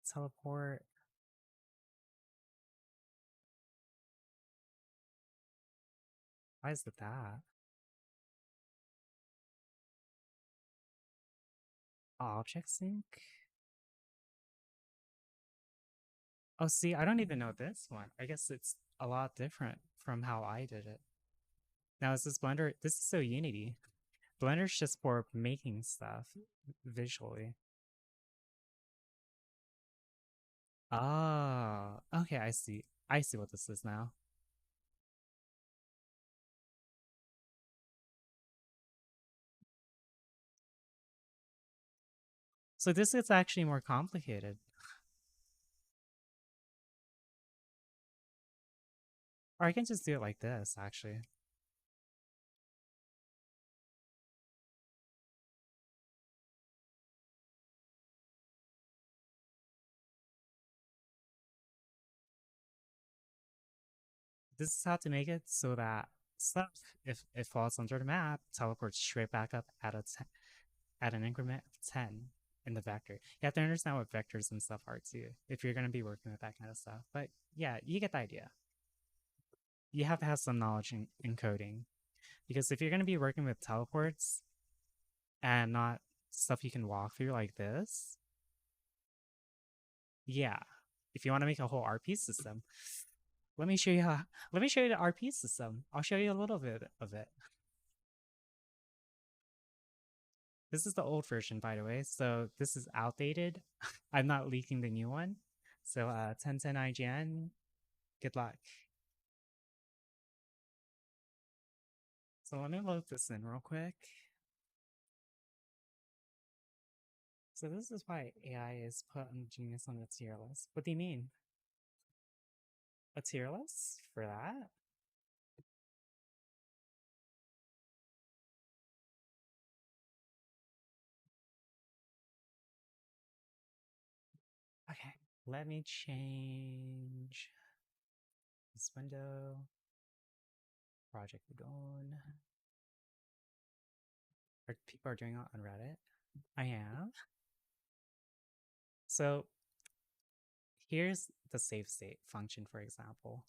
teleport, Why is it that? Object sync? Oh, see, I don't even know this one. I guess it's a lot different from how I did it. Now, is this Blender? This is so Unity. Blender's just for making stuff visually. Ah, okay, I see. I see what this is now. So this is actually more complicated. Or I can just do it like this, actually. This is how to make it so that stuff, if it falls under the map, teleports straight back up at an increment of 10 in the vector. You have to understand what vectors and stuff are too, if you're going to be working with that kind of stuff. But yeah, you get the idea. You have to have some knowledge in coding. Because if you're going to be working with teleports and not stuff you can walk through like this, yeah. If you want to make a whole RP system, let me show you let me show you the RP system. I'll show you a little bit of it. This is the old version, by the way, so this is outdated. I'm not leaking the new one. So 1010 IGN, good luck. So let me load this in real quick. So this is why AI is put on Genius on the tier list. What do you mean? A tier list for that? Okay, let me change this window. Project Udon. People are doing it on Reddit? I am. So here's the save state function, for example.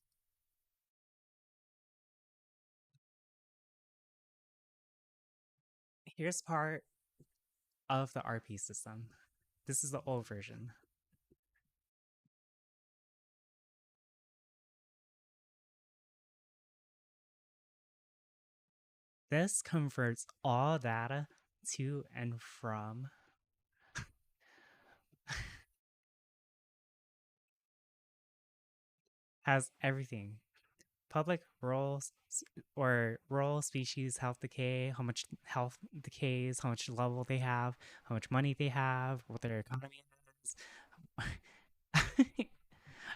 Here's part of the RP system. This is the old version. This converts all data to and from has everything. Public roles or role, species, health decay, how much health decays, how much level they have, how much money they have, what their economy is.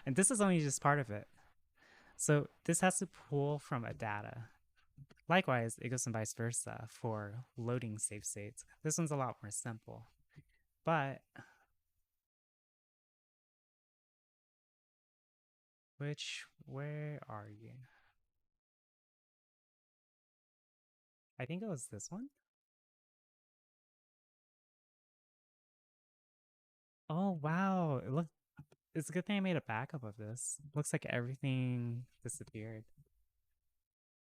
And this is only just part of it. So this has to pull from a data. Likewise, it goes and vice versa for loading save states. This one's a lot more simple. But where are you? I think it was this one. Oh wow, it's a good thing I made a backup of this. Looks like everything disappeared.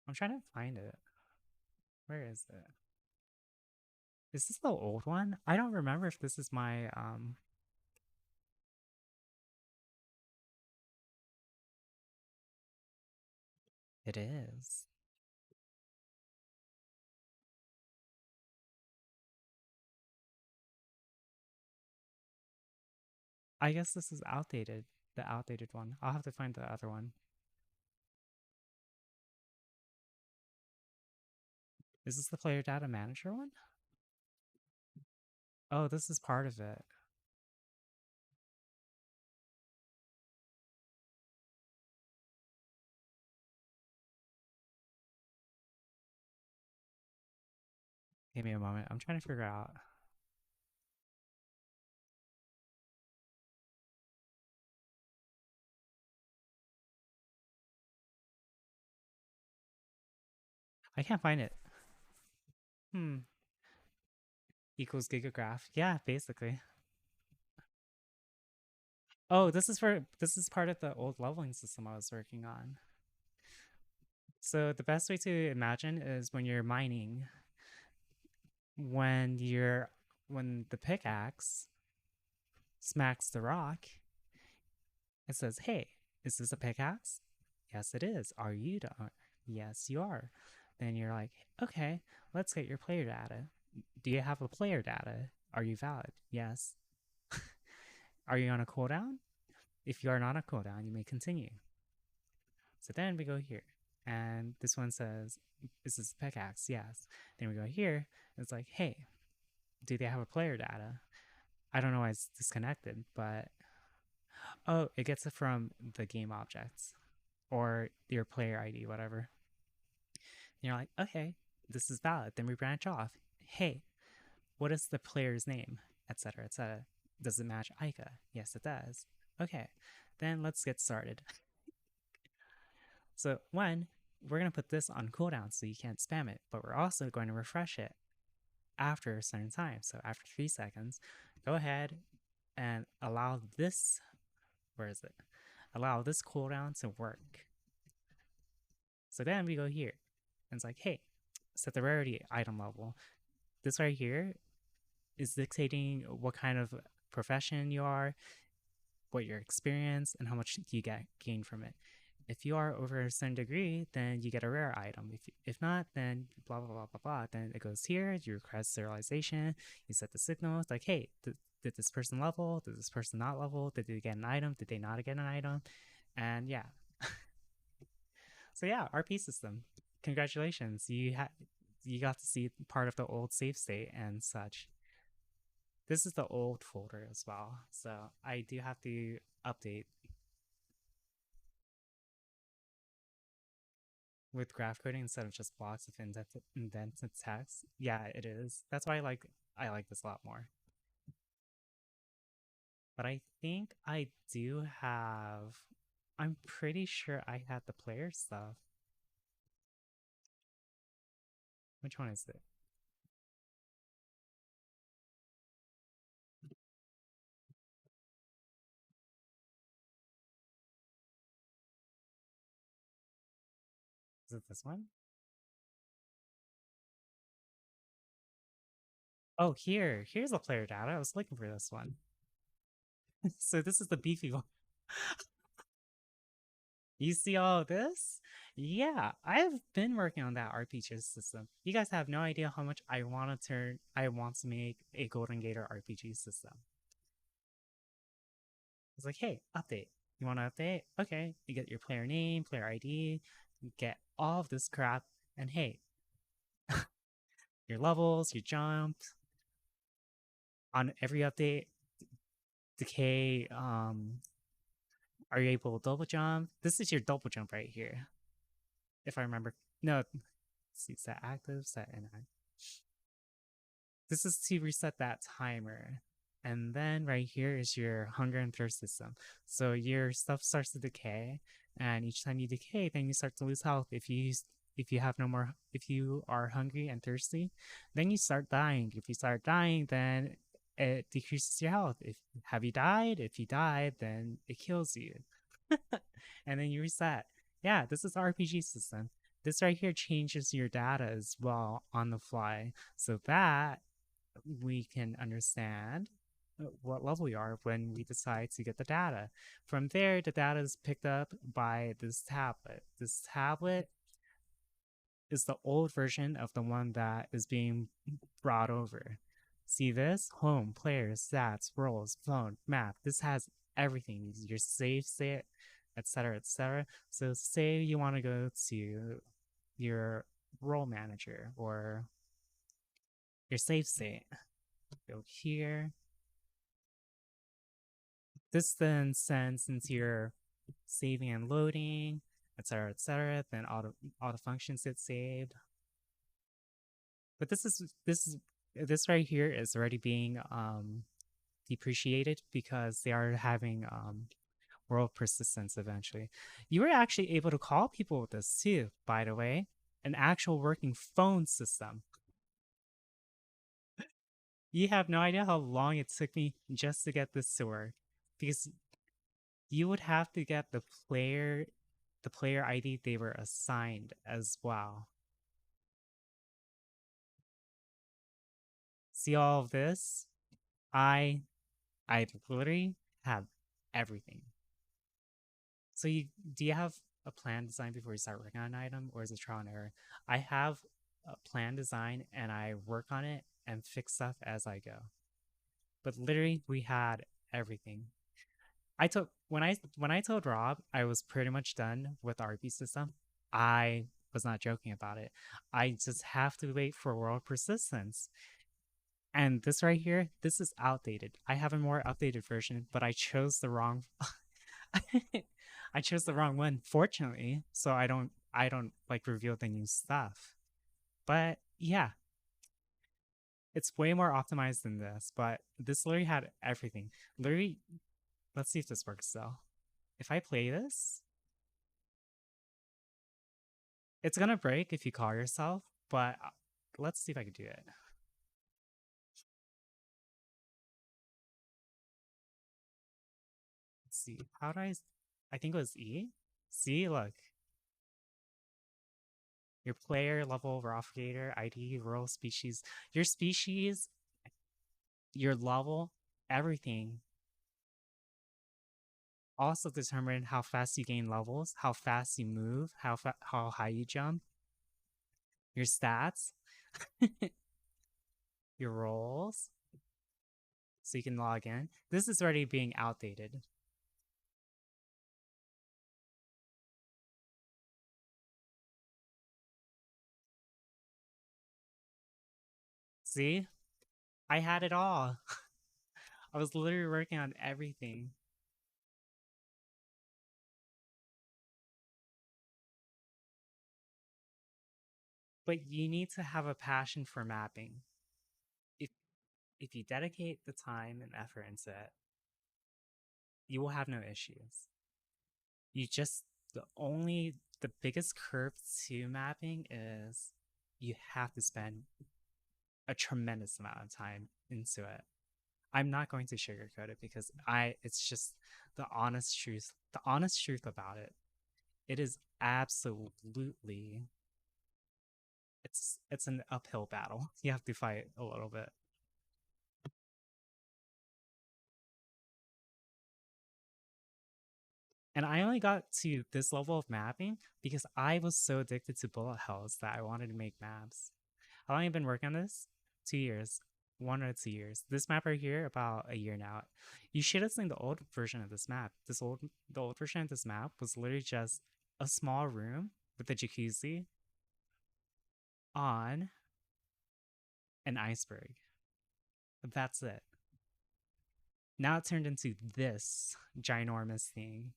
I'm trying to find it. Where is it? Is this the old one? I don't remember if this is my It is. I guess this is outdated. The outdated one. I'll have to find the other one. Is this the player data manager one? Oh, this is part of it. Give me a moment. I'm trying to figure out. I can't find it. Equals gigagraph. Yeah, basically. Oh, this is part of the old leveling system I was working on. So the best way to imagine is when you're mining, when the pickaxe smacks the rock, it says, "Hey, is this a pickaxe?" Yes, it is. Are you done? Yes, you are. Then you're like, okay, let's get your player data. Do you have a player data? Are you valid? Yes. Are you on a cooldown? If you are not on a cooldown, you may continue. So then we go here, and this one says, "Is this a pickaxe?" Yes. Then we go here, and it's like, hey, do they have a player data? I don't know why it's disconnected, but oh, it gets it from the game objects or your player ID, whatever. And you're like, okay, this is valid. Then we branch off. Hey, what is the player's name? Etc. etc. Does it match Ica? Yes, it does. Okay, then let's get started. So one, we're going to put this on cooldown so you can't spam it, but we're also going to refresh it after a certain time. So after 3 seconds, go ahead and allow this, where is it? Allow this cooldown to work. So then we go here, and it's like, hey, set the rarity item level. This right here is dictating what kind of profession you are, what your experience, and how much you gain from it. If you are over a certain degree, then you get a rare item. If not, then blah, blah, blah, blah, blah. Then it goes here, you request serialization, you set the signals, like, hey, did this person level? Did this person not level? Did they get an item? Did they not get an item? And yeah. So yeah, RP system. Congratulations. You got to see part of the old save state and such. This is the old folder as well, so I do have to update with graph coding instead of just blocks of indented text. Yeah, it is. That's why I like this a lot more. But I think I do have. I'm pretty sure I had the player stuff. Which one is it? Is it this one? Oh, here's the player data. I was looking for this one. So this is the beefy one. You see all of this? Yeah, I've been working on that RPG system. You guys have no idea how much I want to make a Golden Gator RPG system. It's like, hey, update. You want to update? Okay, you get your player name, player ID, you get all of this crap, and hey, your levels, your jumps. On every update, decay, are you able to double jump? This is your double jump right here. If I remember. No, see, set active, set inactive. This is to reset that timer. And then right here is your hunger and thirst system. So your stuff starts to decay, and each time you decay, then you start to lose health. If you have no more, if you are hungry and thirsty, then you start dying. If you start dying, then it decreases your health. Have you died? If you died, then it kills you. And then you reset. Yeah, this is RPG system. This right here changes your data as well on the fly, so that we can understand what level we are when we decide to get the data. From there, the data is picked up by this tablet. This tablet is the old version of the one that is being brought over. See this? Home, players, stats, roles, phone, map. This has everything. Your save state, etc., etc. So say you want to go to your role manager or your save state. Go here. This then sends into your saving and loading, etc., etc. Then all the functions get saved. But this right here is already being depreciated because they are having world persistence eventually. You were actually able to call people with this too, by the way, an actual working phone system. You have no idea how long it took me just to get this to work, because you would have to get the player the player ID they were assigned as well. See all of this? I literally have everything. So do you have a plan design before you start working on an item, or is it trial and error? I have a plan design and I work on it and fix stuff as I go. But literally, we had everything. When I told Rob I was pretty much done with the RP system, I was not joking about it. I just have to wait for world persistence. And this right here, this is outdated. I have a more updated version, but I chose the wrong I chose the wrong one, fortunately, so I don't like reveal the new stuff. But yeah, it's way more optimized than this, but this literally had everything. Literally, let's see if this works though. If I play this, it's gonna break if you call yourself, but let's see if I can do it. Let's see. How do I think it was E? See, look. Your player, level, WorkWednesday, ID, role, species. Your species, your level, everything also determine how fast you gain levels, how fast you move, how high you jump, your stats, your roles, so you can log in. This is already being outdated. See? I had it all. I was literally working on everything. But you need to have a passion for mapping. If you dedicate the time and effort into it, you will have no issues. You just the biggest curve to mapping is you have to spend a tremendous amount of time into it. I'm not going to sugarcoat it because it's just the honest truth. The honest truth about it. It is absolutely it's an uphill battle. You have to fight a little bit. And I only got to this level of mapping because I was so addicted to bullet hells that I wanted to make maps. How long have you been working on this? 2 years. 1 or 2 years. This map right here, about a year now. You should have seen the old version of this map. The old version of this map was literally just a small room with a jacuzzi on an iceberg. That's it. Now it turned into this ginormous thing.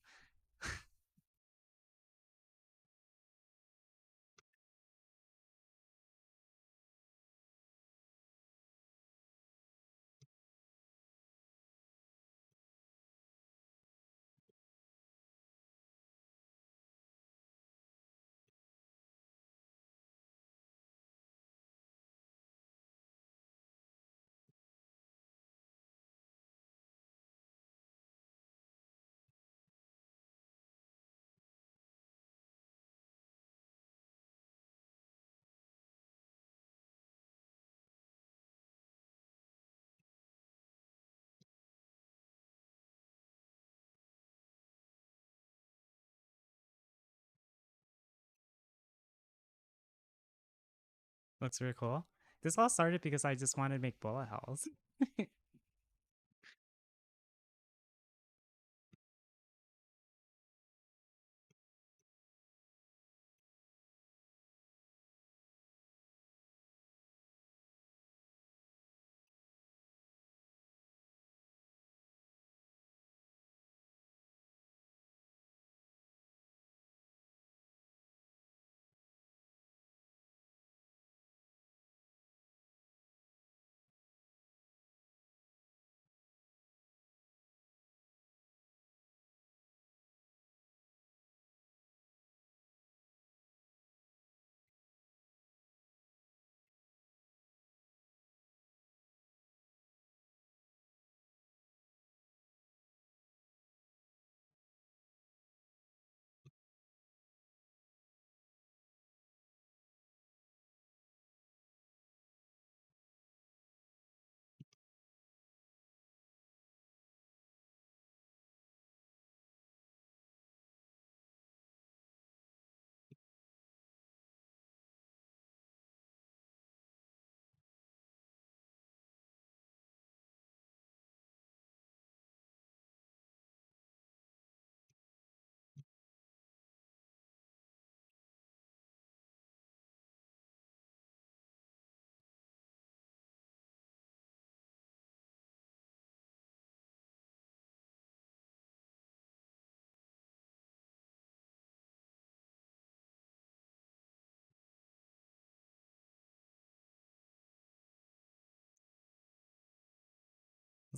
Looks really cool. This all started because I just wanted to make bullet hells.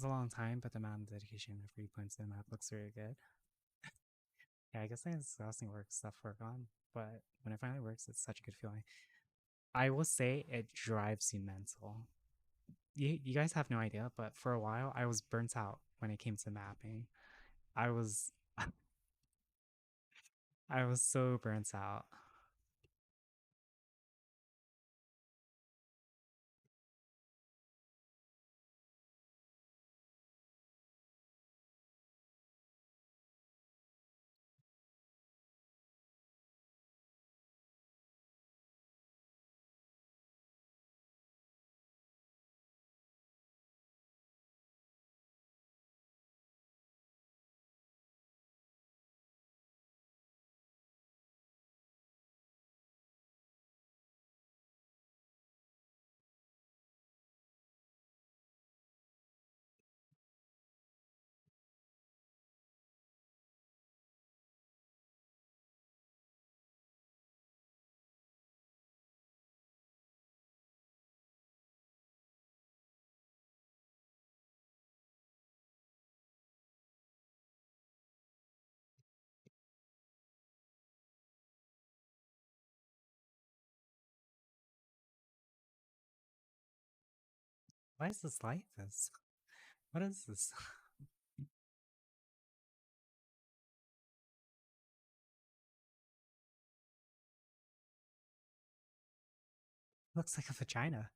It's a long time, but the amount of dedication and free points in the map looks very good. Yeah, I guess it's exhausting work stuff to work on, but when it finally works, it's such a good feeling. I will say it drives you mental. You guys have no idea, but for a while I was burnt out when it came to mapping. I was I was so burnt out. Why is this like this? What is this? Looks like a vagina.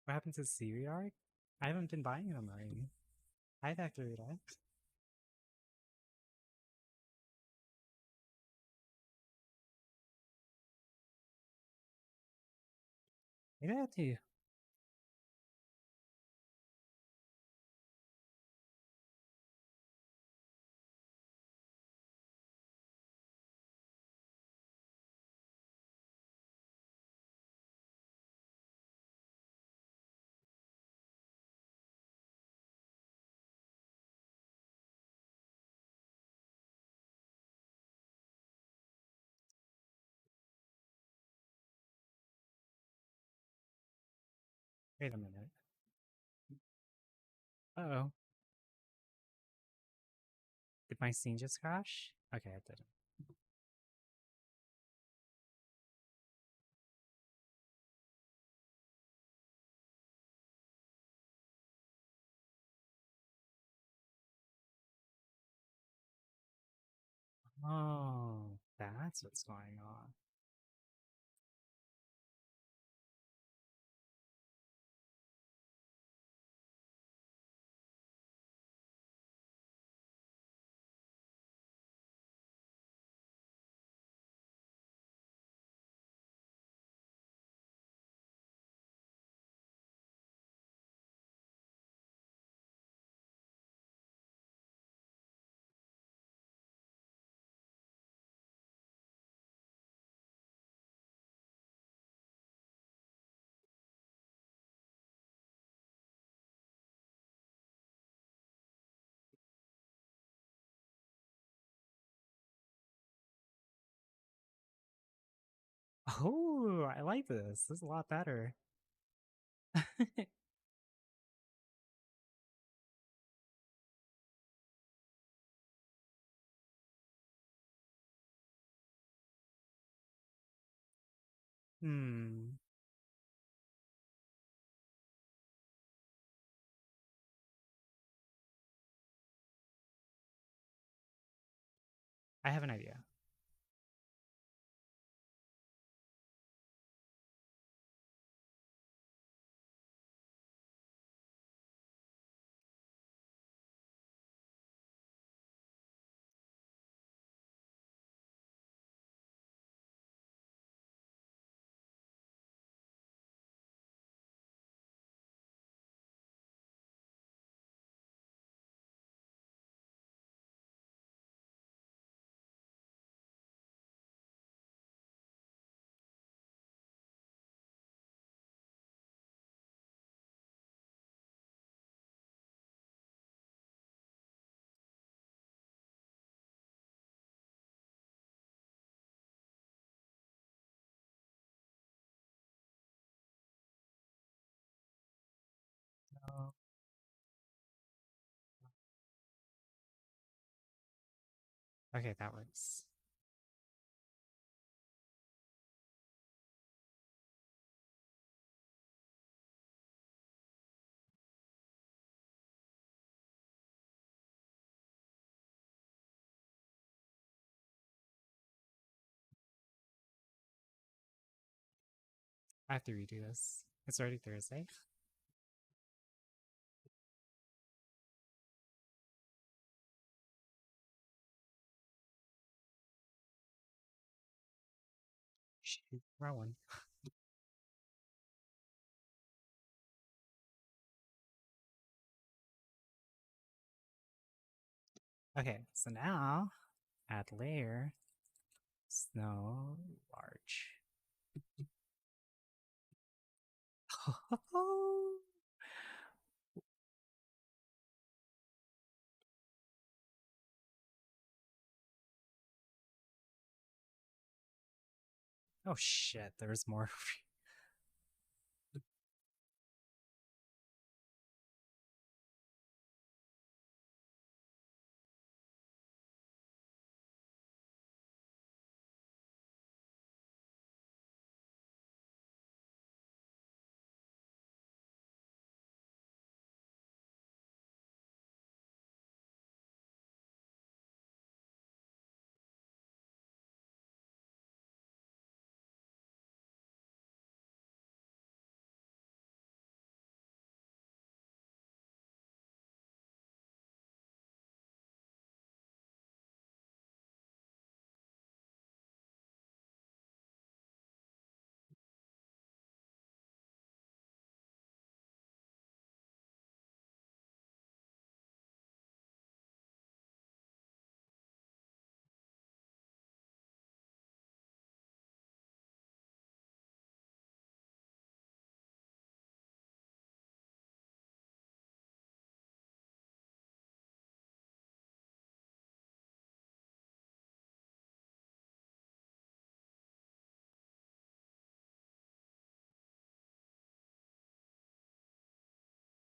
What happened to the seaweed arc? I haven't been buying them already. Hi, Vectorita. Maybe I have to. Wait a minute. Uh-oh. Did my scene just crash? Okay, it didn't. Oh, that's what's going on. Oh, I like this. This is a lot better. Hmm. I have an idea. Okay, that works. I have to redo this. It's already Thursday. Shoot, wrong one. Okay, so now add layer snow large. Oh shit, there's more.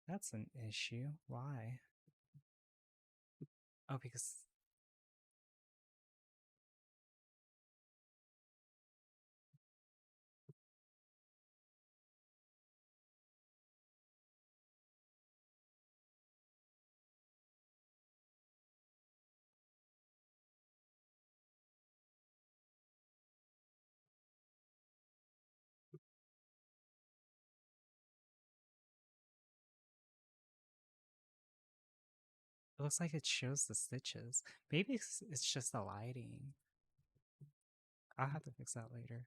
That's an issue. Why? Oh, because it looks like it shows the stitches. Maybe it's just the lighting. I'll have to fix that later.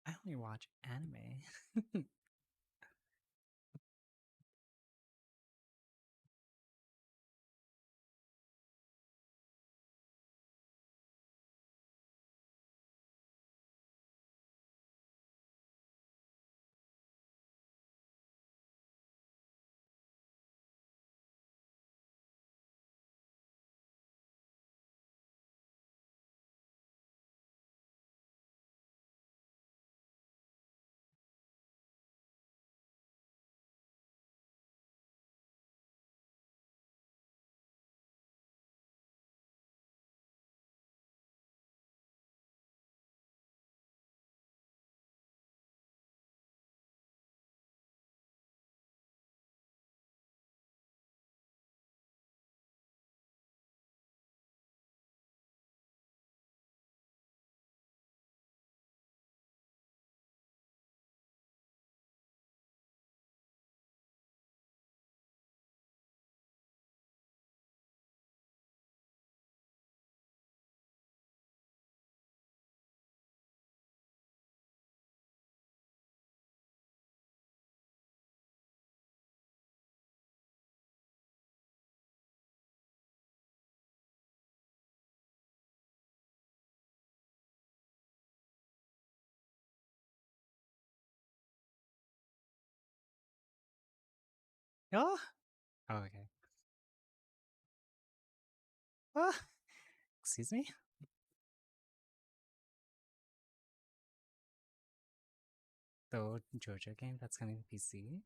I only watch anime. Oh, oh okay. Oh, excuse me? The old JoJo game that's coming to PC?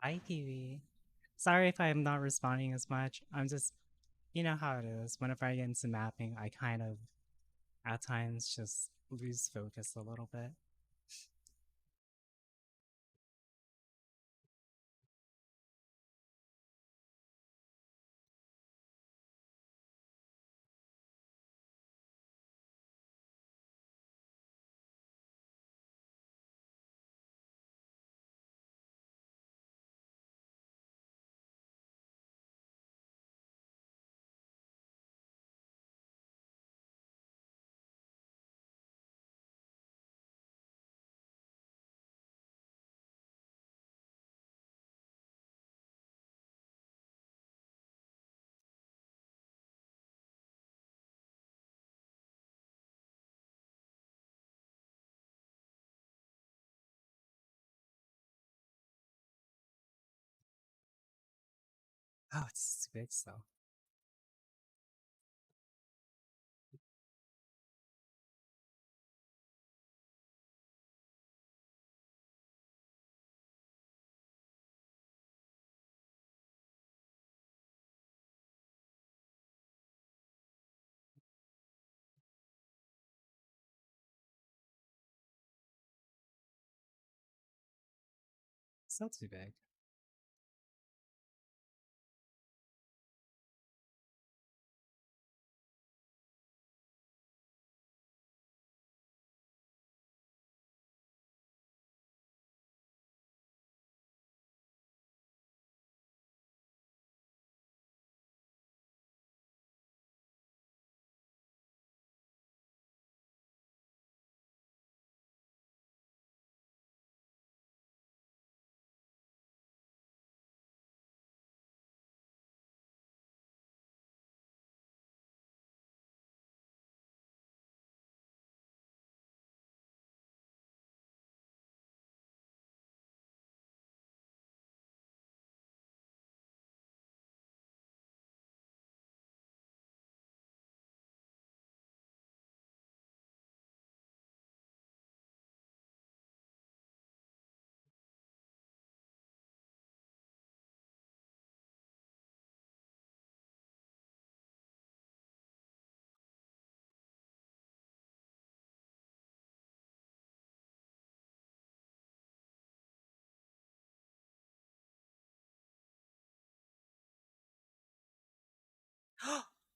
Hi, Kiwi. Sorry if I'm not responding as much. I'm just, you know how it is. Whenever I get into mapping, I kind of, at times, just lose focus a little bit. Oh, it's too big still. Still too big.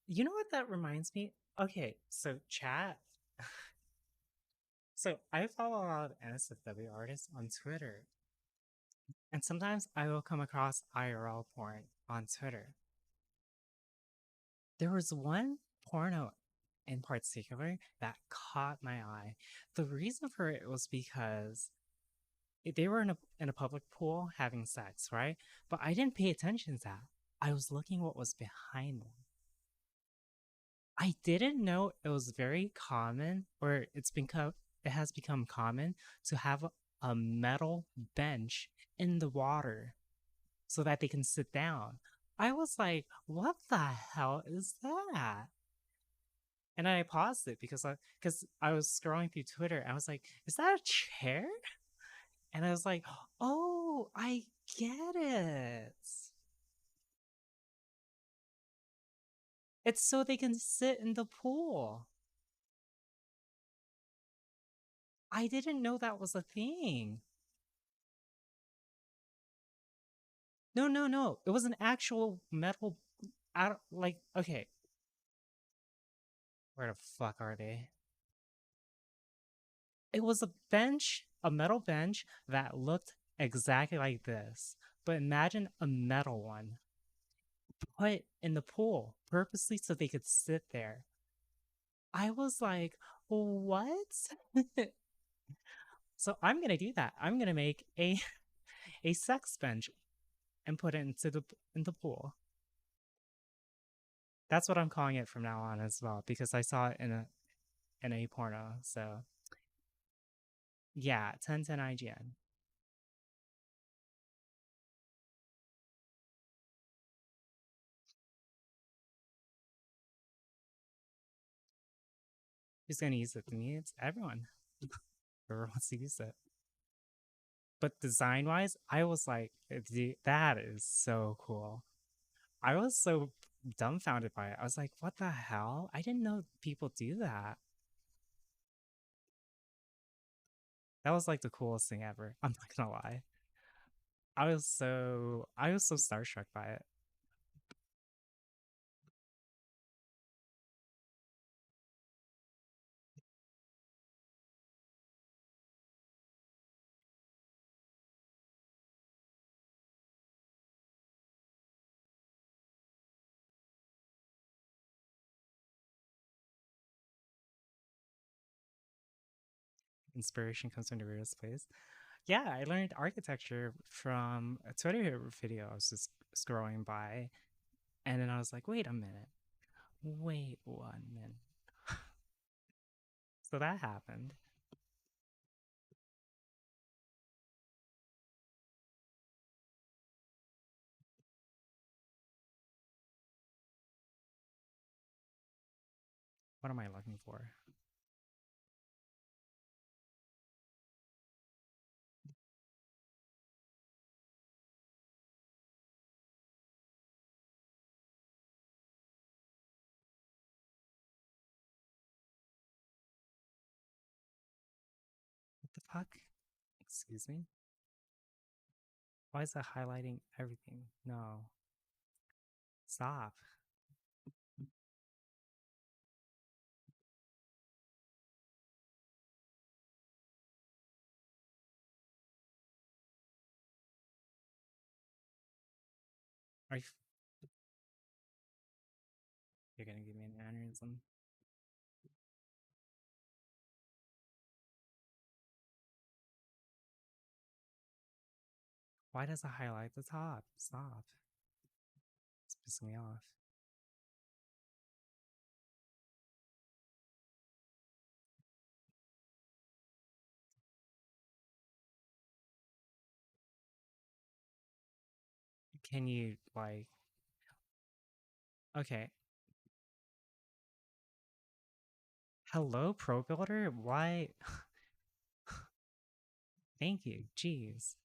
You know what that reminds me? Okay, so chat. So I follow a lot of NSFW artists on Twitter. And sometimes I will come across IRL porn on Twitter. There was one porno in particular that caught my eye. The reason for it was because they were in a public pool having sex, right? But I didn't pay attention to that. I was looking what was behind them. I didn't know it was very common, or it has become common to have a metal bench in the water so that they can sit down. I was like, what the hell is that? And I paused it because I was scrolling through Twitter and I was like, is that a chair? And I was like, oh, I get it. It's so they can sit in the pool. I didn't know that was a thing. No, no, no. It was an actual metal. Like, okay. Where the fuck are they? It was a bench, a metal bench that looked exactly like this. But imagine a metal one put in the pool purposely so they could sit there. I was like, what? So I'm gonna do that. I'm gonna make a sex bench and put it in the pool. That's what I'm calling it from now on as well because I saw it in a porno. So yeah, 1010 IGN. Who's gonna use it? To me, it's everyone. Whoever wants to use it. But design wise, I was like, dude, that is so cool. I was so dumbfounded by it. I was like, what the hell? I didn't know people do that. That was like the coolest thing ever. I'm not gonna lie. I was so starstruck by it. Inspiration comes from the weirdest place. Yeah, I learned architecture from a Twitter video I was just scrolling by, and then I was like, wait a minute. Wait 1 minute. So that happened. What am I looking for? What the fuck? Excuse me? Why is that highlighting everything? No. Stop. Are you... You're gonna give me an aneurysm? Why does it highlight the top? Stop. It's pissing me off. Can you, like... Okay. Hello, Pro Builder? Why? Thank you. Jeez.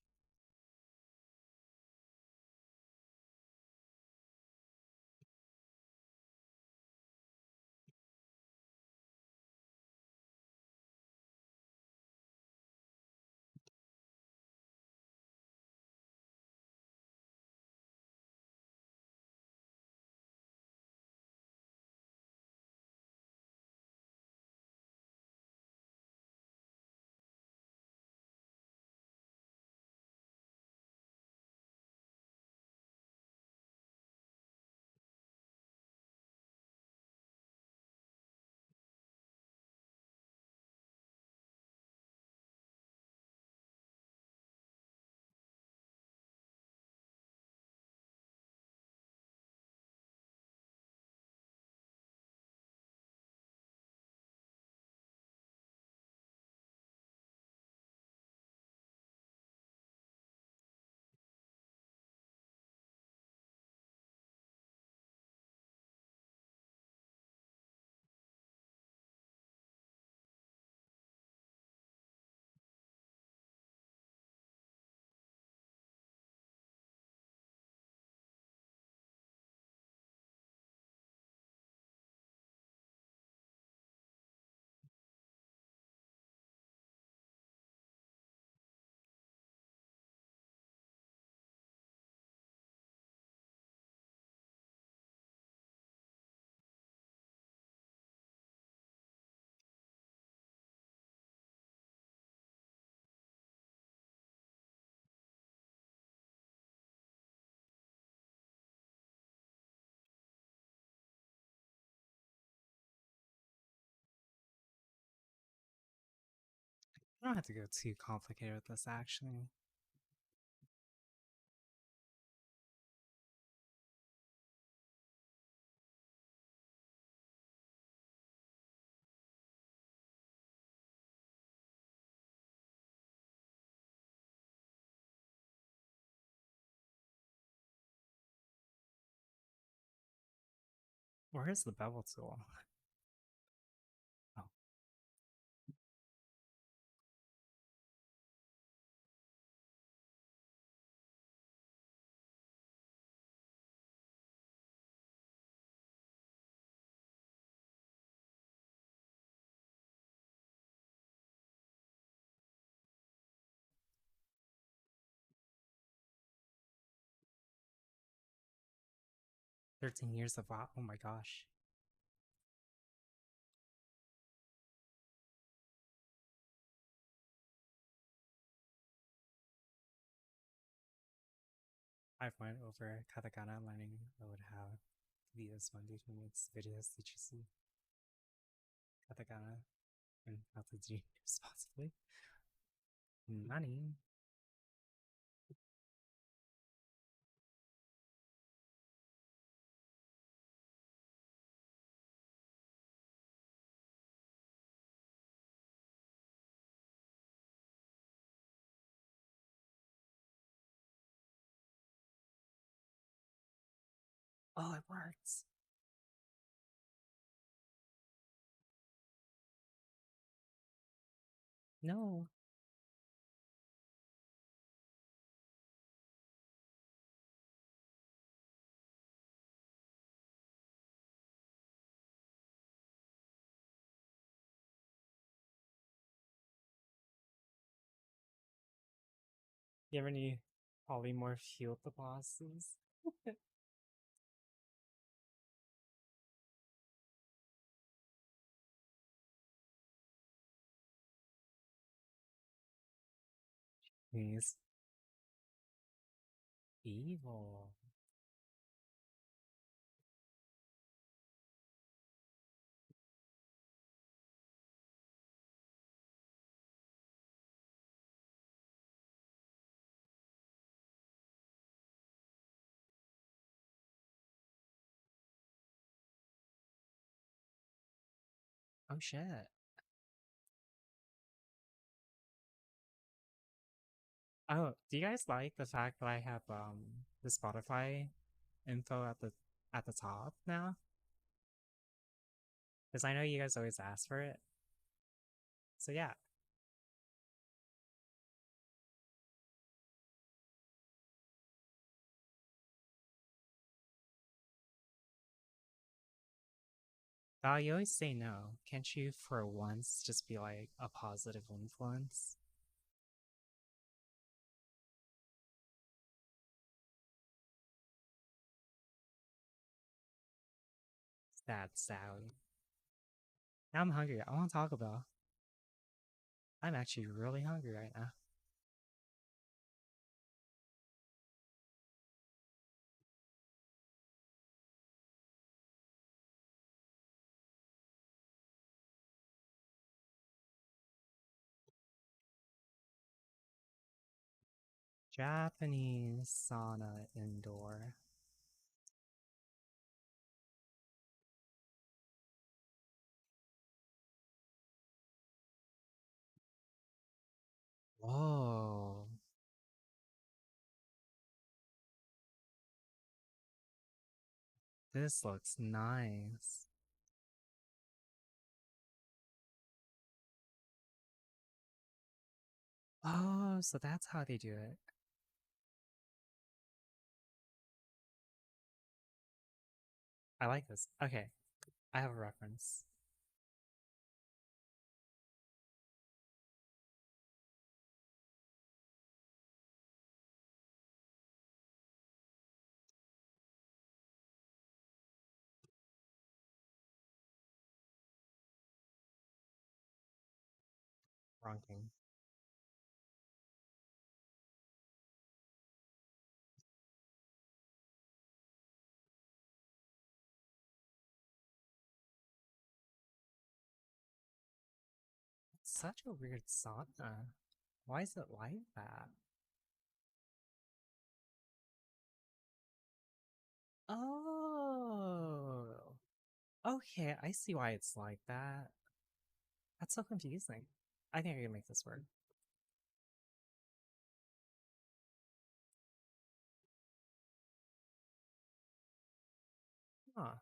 I don't have to go too complicated with this, actually. Where is the bevel tool? Oh. "13 years of wow, oh my gosh." I've went over katakana learning about how to be this one dude who makes videos teaches you katakana and how to do responsibly. Nani? Oh, it works. No. You have any polymorph heal the bosses? He's evil. Oh shit. Oh, do you guys like the fact that I have the Spotify info at the top now? Because I know you guys always ask for it. So yeah. Val, you always say no. Can't you for once just be like a positive influence? Sad Sally. Now I'm hungry. I want Taco Bell. I'm actually really hungry right now. Japanese sauna indoor. Whoa. This looks nice. Oh, so that's how they do it. I like this. Okay, I have a reference. Ranking. such a weird sauna. Why is it like that? Oh, okay, I see why it's like that. That's so confusing. I think I can make this work. Huh.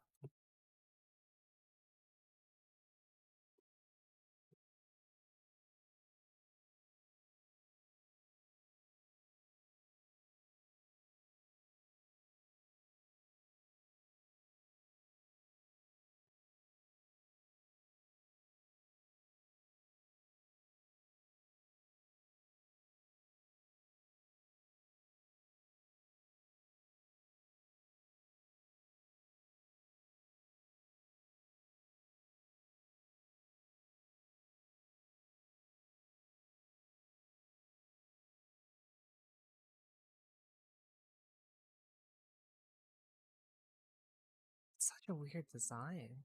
It's such a weird design.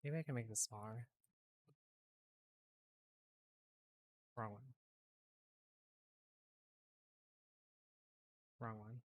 Maybe I can make this smaller. Wrong one. Wrong one.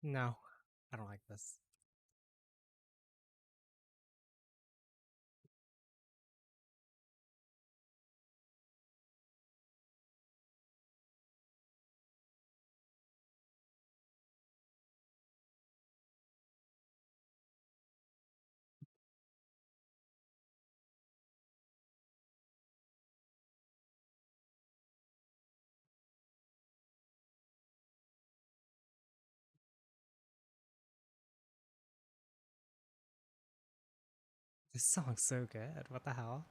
No, I don't like this. This song's so good. What the hell?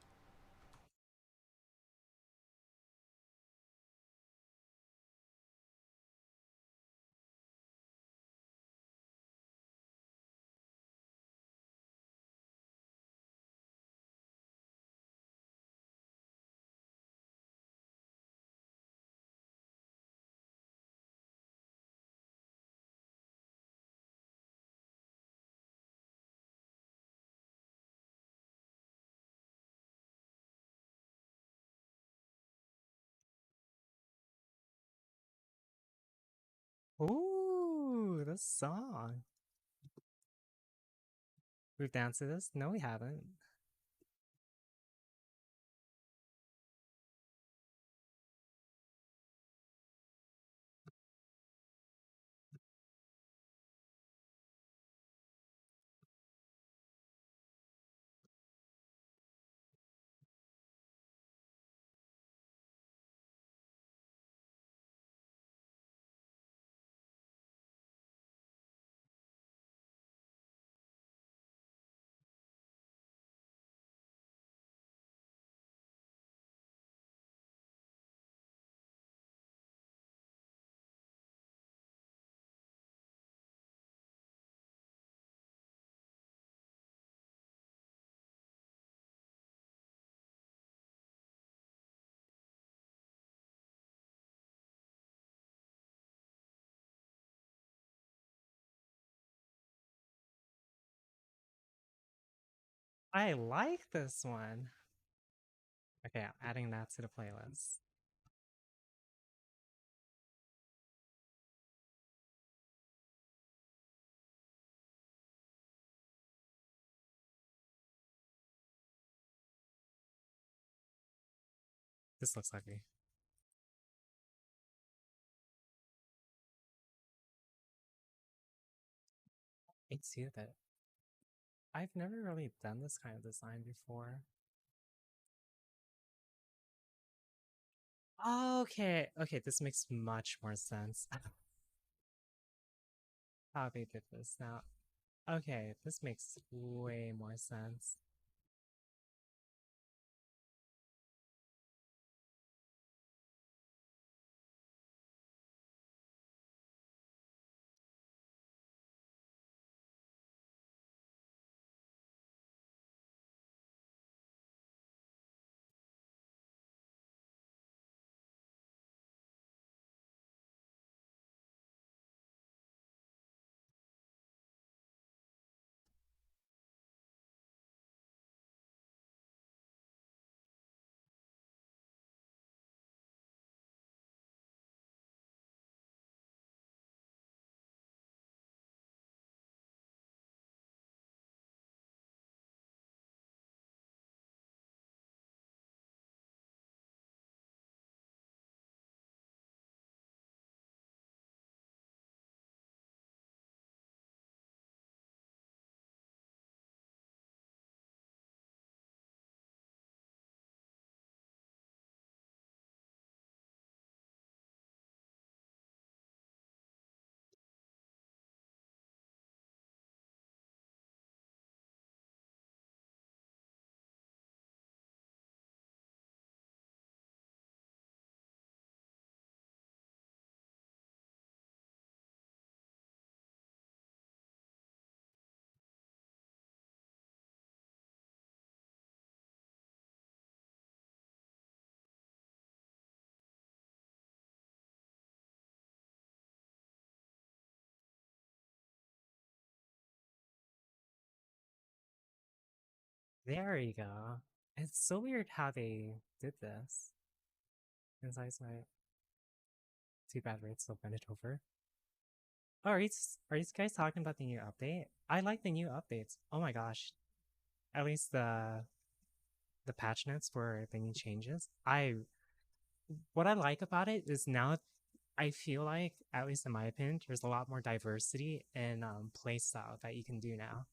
this song. We've danced to this? No, we haven't. I like this one. Okay, I'm adding that to the playlist. This looks ugly. I see that. I've never really done this kind of design before. Okay, okay, this makes much more sense. How they did this now. Okay, this makes way more sense. There you go. It's so weird how they did this. Insights my too bad rates still bend it over. Oh, are you guys talking about the new update? I like the new updates. Oh my gosh. At least the patch notes for the new changes. What I like about it is now I feel like, at least in my opinion, there's a lot more diversity in playstyle that you can do now.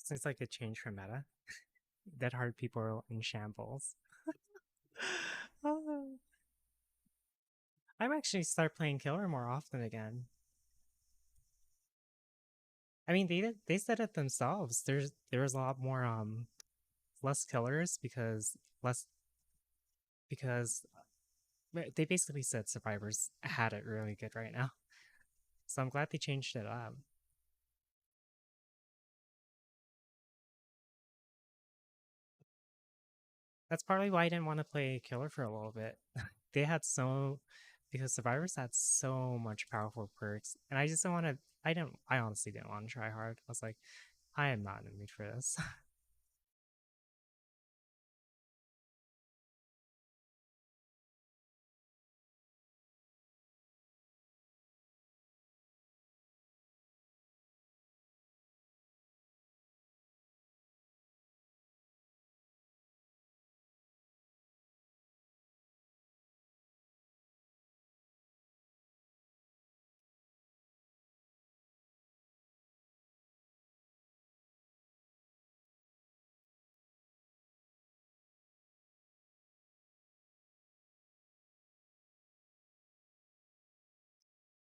So it's like a change from meta. That hard people are in shambles. Oh. I'm actually start playing killer more often again. I mean, they said it themselves. There was a lot more less killers because they basically said survivors had it really good right now. So I'm glad they changed it up. That's partly why I didn't want to play killer for a little bit. They had because survivors had so much powerful perks, and I just didn't want to. I honestly didn't want to try hard. I was like, I am not in the mood for this.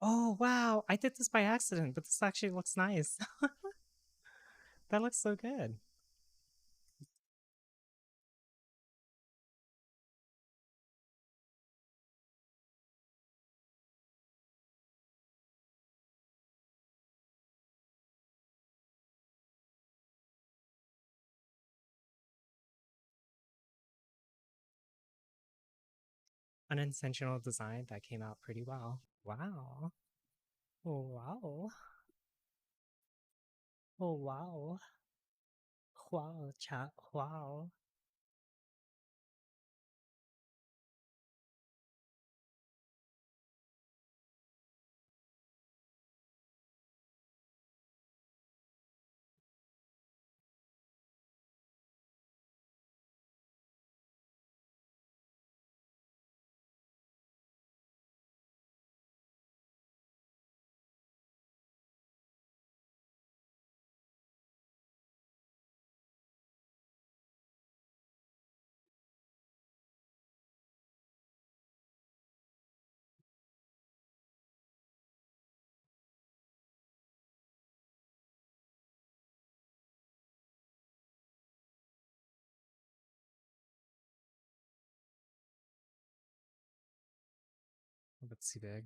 Oh wow, I did this by accident, but this actually looks nice. That looks so good. Unintentional design that came out pretty well. Wow. Oh wow. Oh wow. Wow, chat. Wow. Let's see big.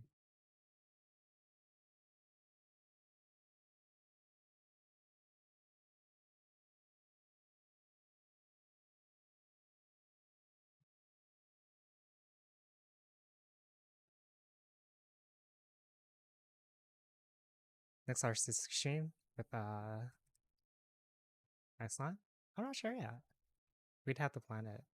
Next artistic stream with Excellent? I'm not sure yet. We'd have to plan it.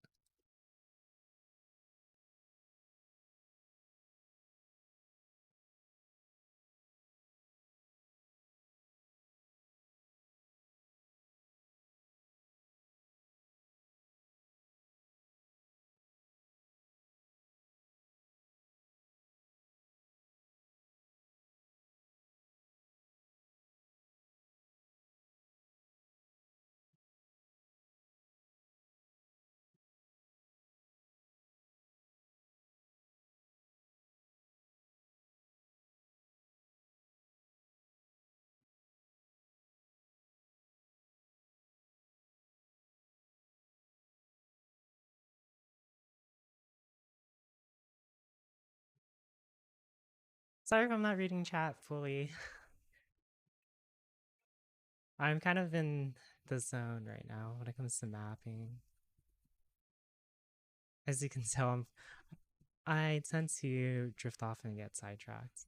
Sorry if I'm not reading chat fully. I'm kind of in the zone right now when it comes to mapping. As you can tell, I tend to drift off and get sidetracked.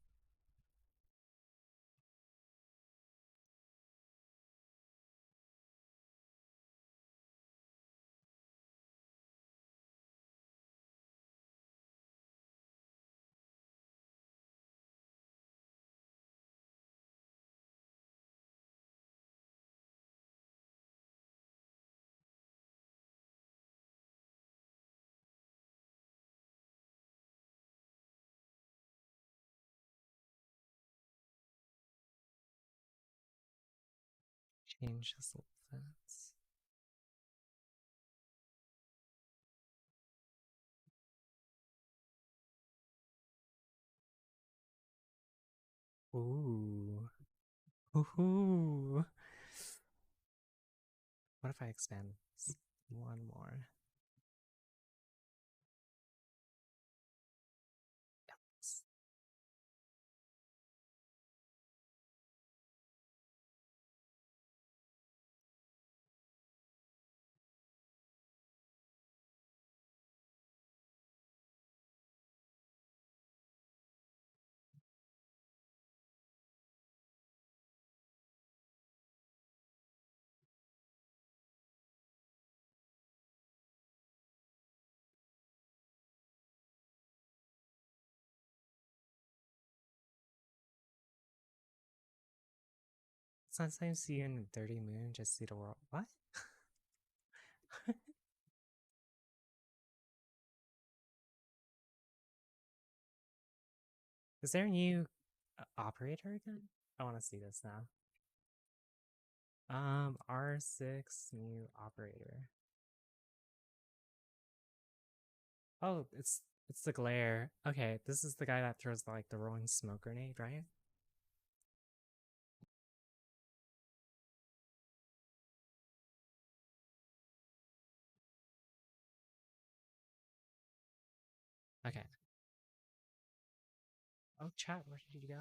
Change this little fence. Ooh. Woohoo! What if I expand this? One more? Yes. Sometimes see you in a dirty moon, just see the world. What? Is there a new operator again? I want to see this now. R6 new operator. Oh, it's the glare. Okay, this is the guy that throws like the rolling smoke grenade, right? Okay. Oh, chat, where did you go?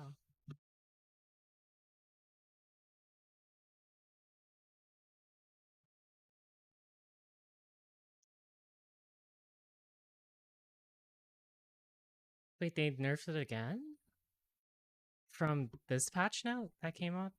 Wait, they nerfed it again? From this patch note that came up?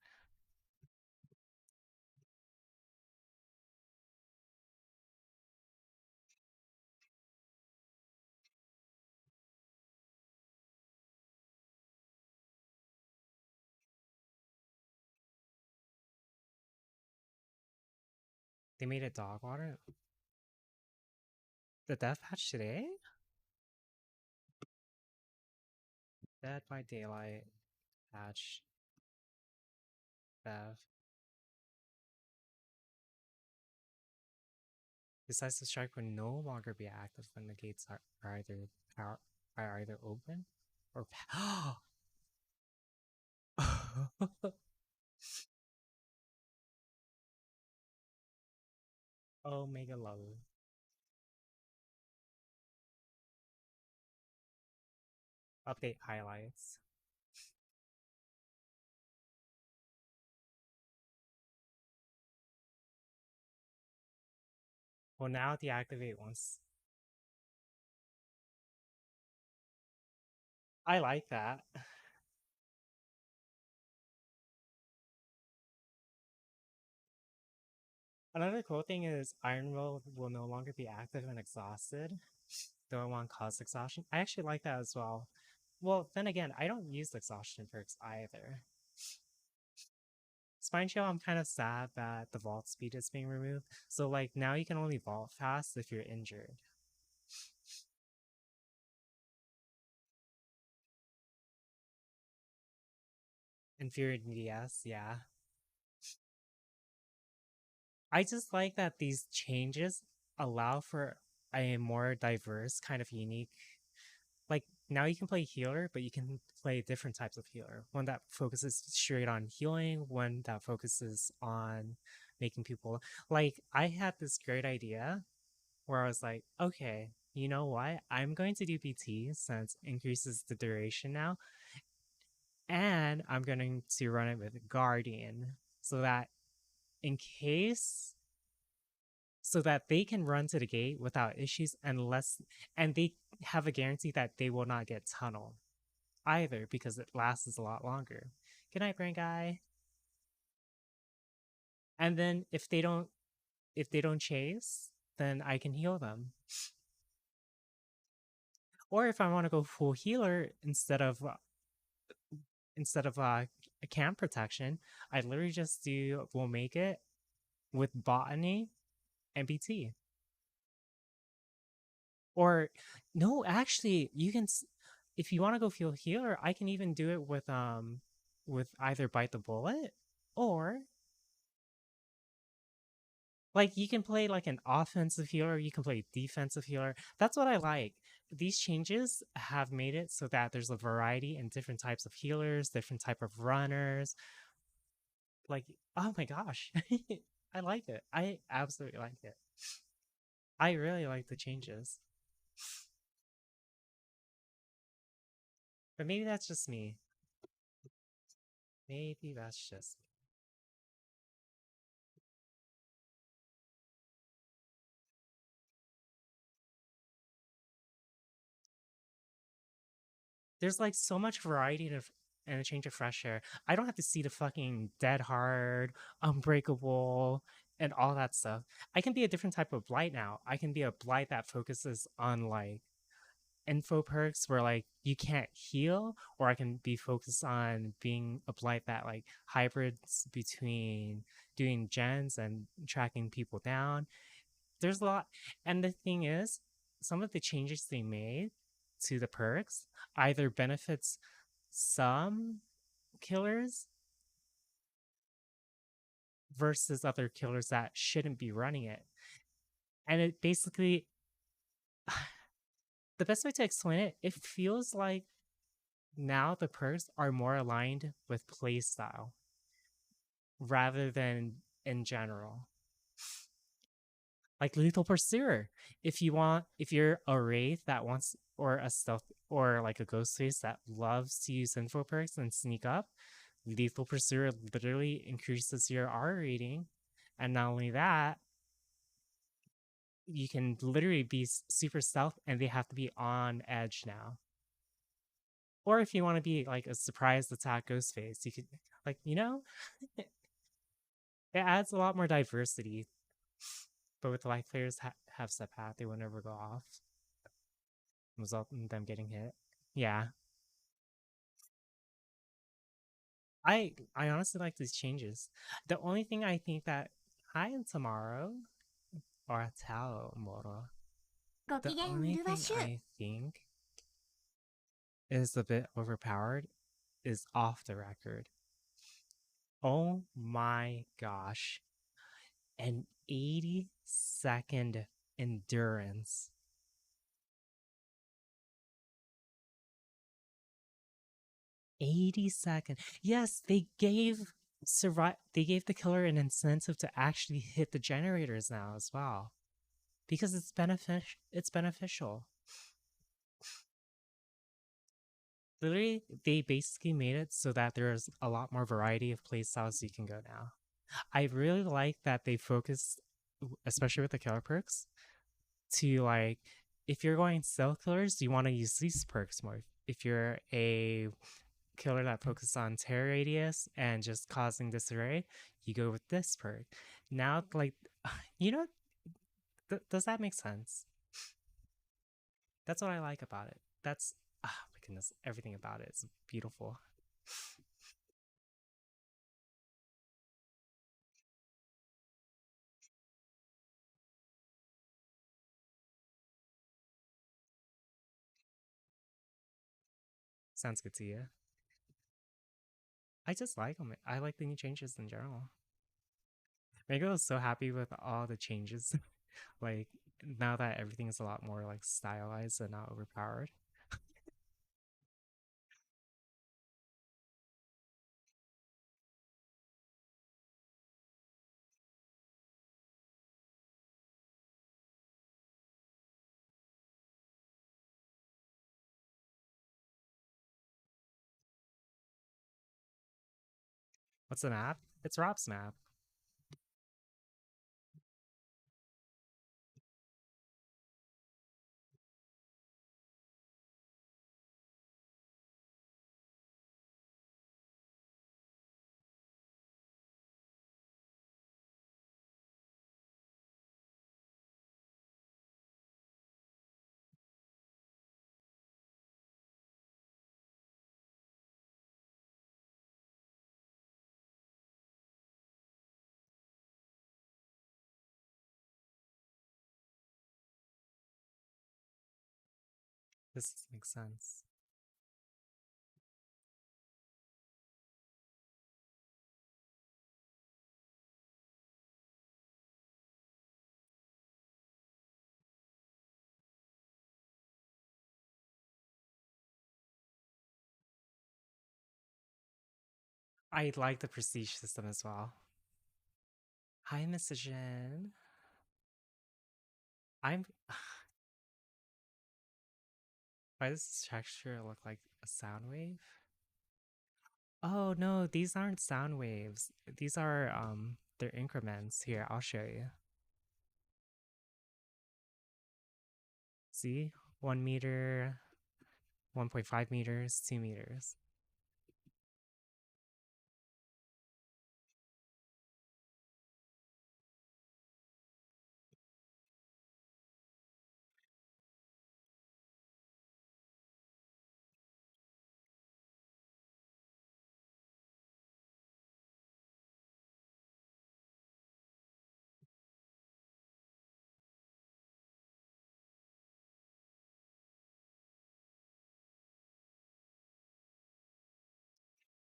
They made it dog water? The death patch today? Dead by Daylight patch. Death. Decisive strike will no longer be active when the gates are either open or oh, mega love. Update highlights. Well, now deactivate once. I like that. Another cool thing is Iron will no longer be active and exhausted, though it won't cause exhaustion. I actually like that as well. Well, then again, I don't use exhaustion perks either. Spine Shield, I'm kind of sad that the vault speed is being removed. So like now you can only vault fast if you're injured. Inferior DDS, yeah. I just like that these changes allow for a more diverse kind of unique, like now you can play healer, but you can play different types of healer. One that focuses straight on healing, one that focuses on making people, like I had this great idea where I was like, okay, you know what? I'm going to do BT since it increases the duration now, and I'm going to run it with Guardian so that in case so that they can run to the gate without issues and they have a guarantee that they will not get tunneled either because it lasts a lot longer. Good night, brain guy. And then if they don't chase, then I can heal them. Or if I want to go full healer instead of a camp protection, I literally just do will make it with botany and BT. Or no, actually, you can if you want to go full healer, I can even do it with either bite the bullet or like you can play like an offensive healer, you can play defensive healer. That's what I like. These changes have made it so that there's a variety in different types of healers, different type of runners. Like, oh my gosh. I like it. I absolutely like it. I really like the changes. But maybe that's just me. Maybe that's just me. There's like so much variety and a change of fresh air. I don't have to see the fucking dead hard, unbreakable, and all that stuff. I can be a different type of blight now. I can be a blight that focuses on like info perks where like you can't heal, or I can be focused on being a blight that like hybrids between doing gens and tracking people down. There's a lot, and the thing is, some of the changes they made to the perks either benefits some killers versus other killers that shouldn't be running it. And it basically, the best way to explain it, it feels like now the perks are more aligned with playstyle rather than in general. Like Lethal Pursuer. If you're a Wraith that wants, or a stealth, or like a ghost face that loves to use info perks and sneak up, Lethal Pursuer literally increases your R rating. And not only that, you can literally be super stealth and they have to be on edge now. Or if you want to be like a surprise attack ghost face, you could, like, it adds a lot more diversity. But with life players have step hat, they will never go off, result in them getting hit. Yeah. I honestly like these changes. The only thing I think that hi and tomorrow or tomorrow. ご The 機嫌う only るわ thing しゅう I think is a bit overpowered is off the record. Oh my gosh. An 80-second endurance. 80-second. Yes, they gave the killer an incentive to actually hit the generators now as well. Because it's beneficial. Literally, they basically made it so that there's a lot more variety of playstyles you can go now. I really like that they focused, especially with the killer perks, to like, if you're going stealth killers, you want to use these perks more. If you're a killer that focuses on terror radius and just causing disarray, you go with this perk. Now, like, does that make sense? That's what I like about it. That's, oh my goodness, everything about it is beautiful. Sounds good to you. I just like them. I like the new changes in general. Mego was so happy with all the changes. Like, now that everything is a lot more like stylized and not overpowered. What's the map? It's Rob's map. This makes sense. I like the prestige system as well. Hi, Mr. Jin. I'm. Why does this texture look like a sound wave? Oh no, these aren't sound waves. These are they're increments. Here, I'll show you. See? 1 meter, 1.5 meters, 2 meters.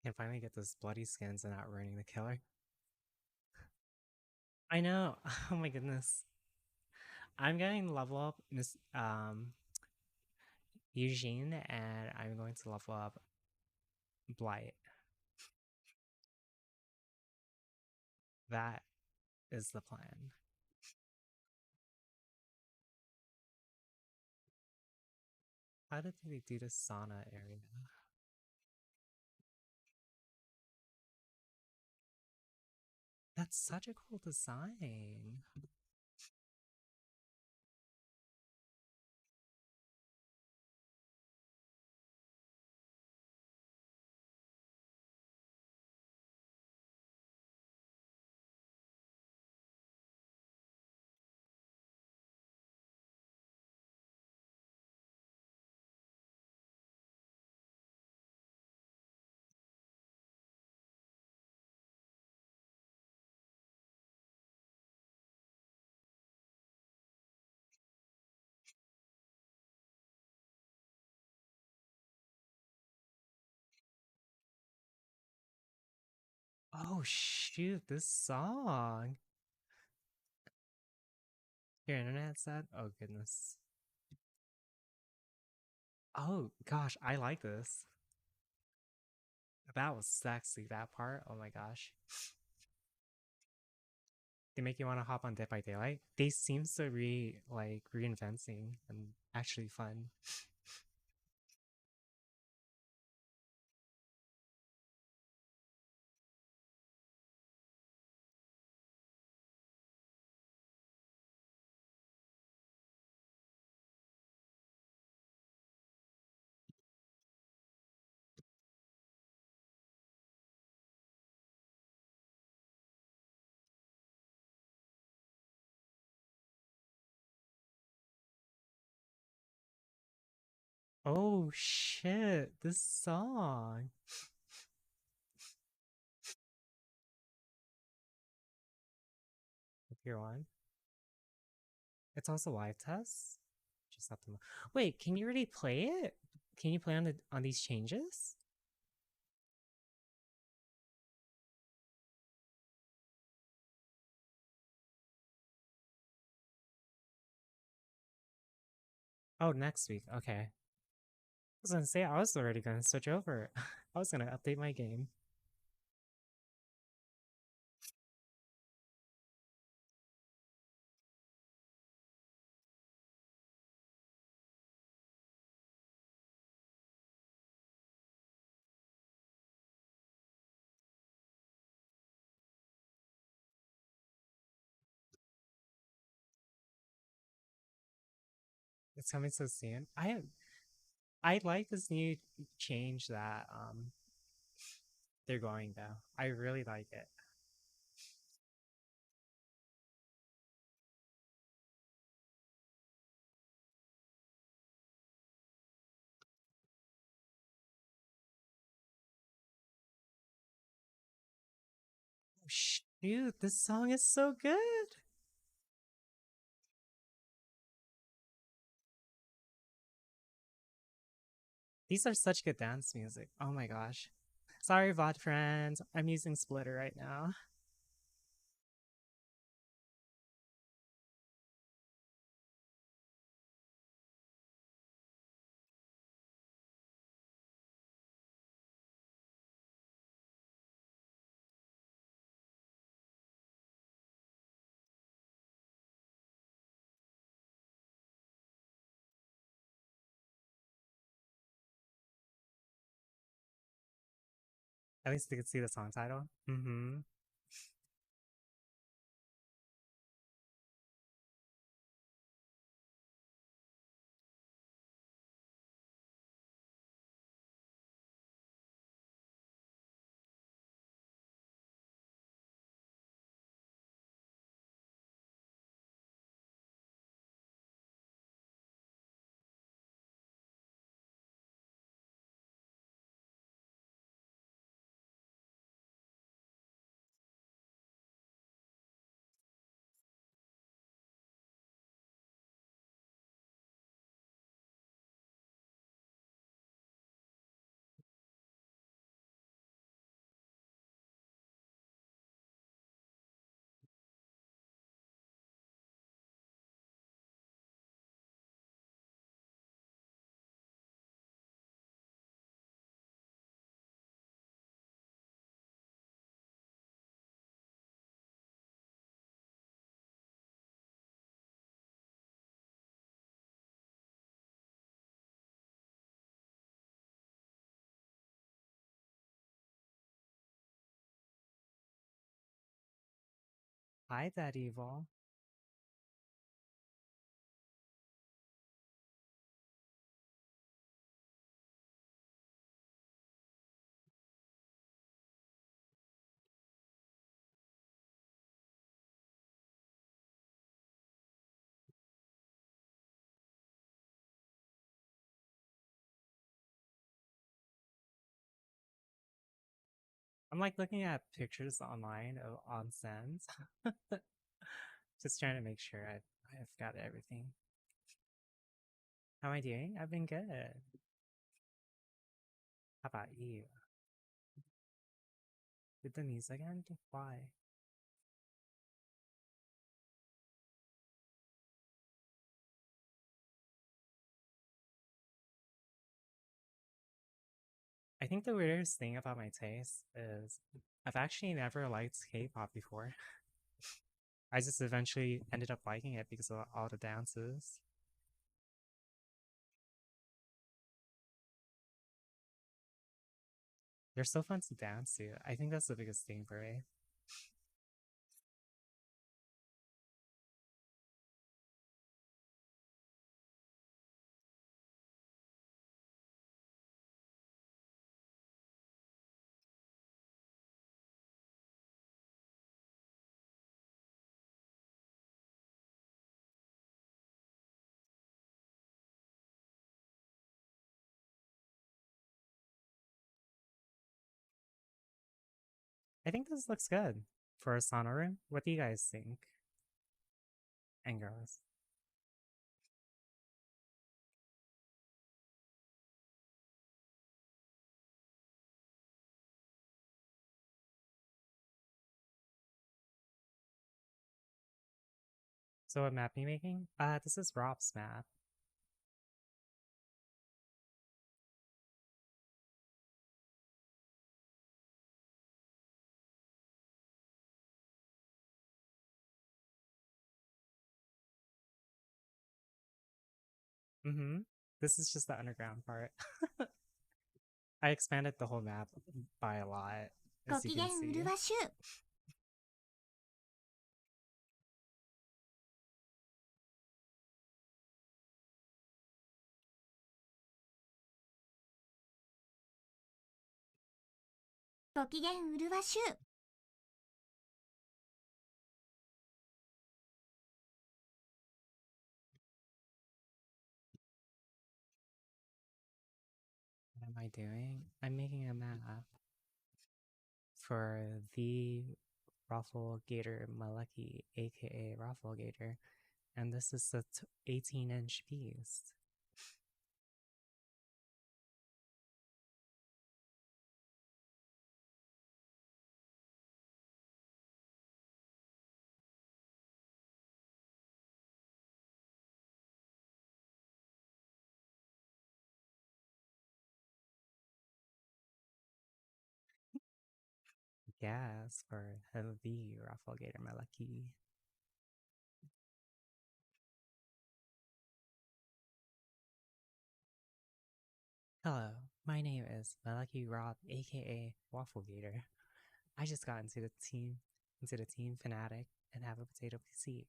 Can finally get those bloody skins and not ruining the killer. I know. Oh my goodness. I'm going to level up Miss Eugene, and I'm going to level up Blight. That is the plan. How did they do the sauna area? That's such a cool design. Oh shoot, this song. Your internet said? Oh goodness. Oh gosh, I like this. That was sexy, that part. Oh my gosh. They make you want to hop on Dead by Daylight. They seem to reinventing and actually fun. Oh shit, this song. If you're on. It's also live tests. Just have to. Wait, can you already play it? Can you play on these changes? Oh, next week. Okay. I was gonna say I was already gonna switch over. I was gonna update my game. It's coming so soon. I like this new change that they're going though. I really like it. Oh, shoot, this song is so good. These are such good dance music. Oh my gosh. Sorry, VOD friends. I'm using Splitter right now. At least you could see the song title. Mm-hmm. Hi, that evil. I'm like looking at pictures online of onsens. Just trying to make sure I've got everything. How am I doing? I've been good. How about you? Did the music end? Why? I think the weirdest thing about my taste is I've actually never liked K-pop before. I just eventually ended up liking it because of all the dances. They're so fun to dance to. I think that's the biggest thing for me. I think this looks good for a sauna room. What do you guys think? And girls. So what map are you making? This is Rob's map. Mm-hmm. This is just the underground part. I expanded the whole map by a lot, ご as you 機 can 嫌 see. うるわしゅう。ご機嫌うるわしゅう。 What am I doing? I'm making a map for the Raffle Gator Maleki, aka Raffle Gator, and this is the 18-inch piece. Yes, for the Raffle Gator Maleki. Hello. My name is Malaki Rob, aka Waffle Gator. I just got into the team Fanatic and have a potato PC.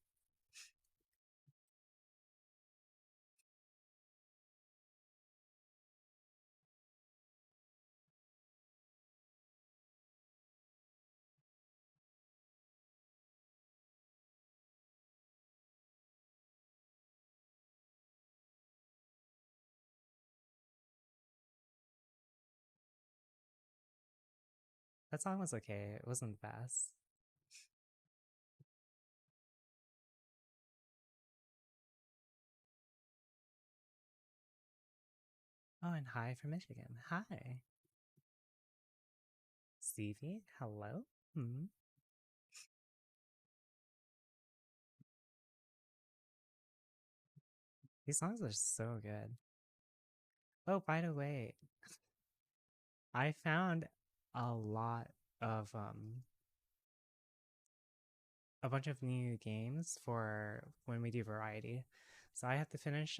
That song was okay, it wasn't the best. Oh, and hi from Michigan. Hi. Stevie, hello? These songs are so good. Oh, by the way, I found a lot of a bunch of new games for when we do variety. So I have to finish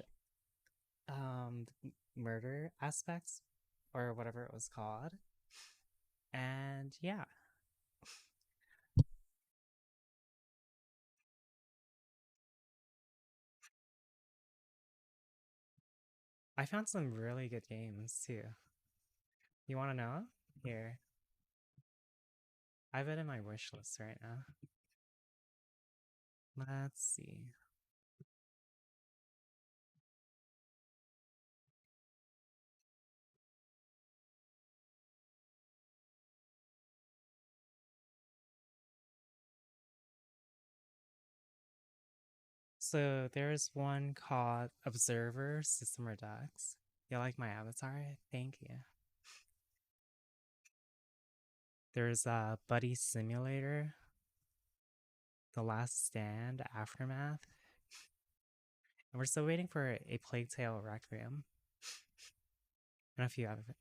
murder aspects or whatever it was called. And yeah. I found some really good games too. You want to know? Here. I have it in my wish list right now. Let's see. So there's one called Observer System Redux. You like my avatar? Thank you. There's Buddy Simulator, The Last Stand, Aftermath. And we're still waiting for a Plague Tale Requiem. And a few other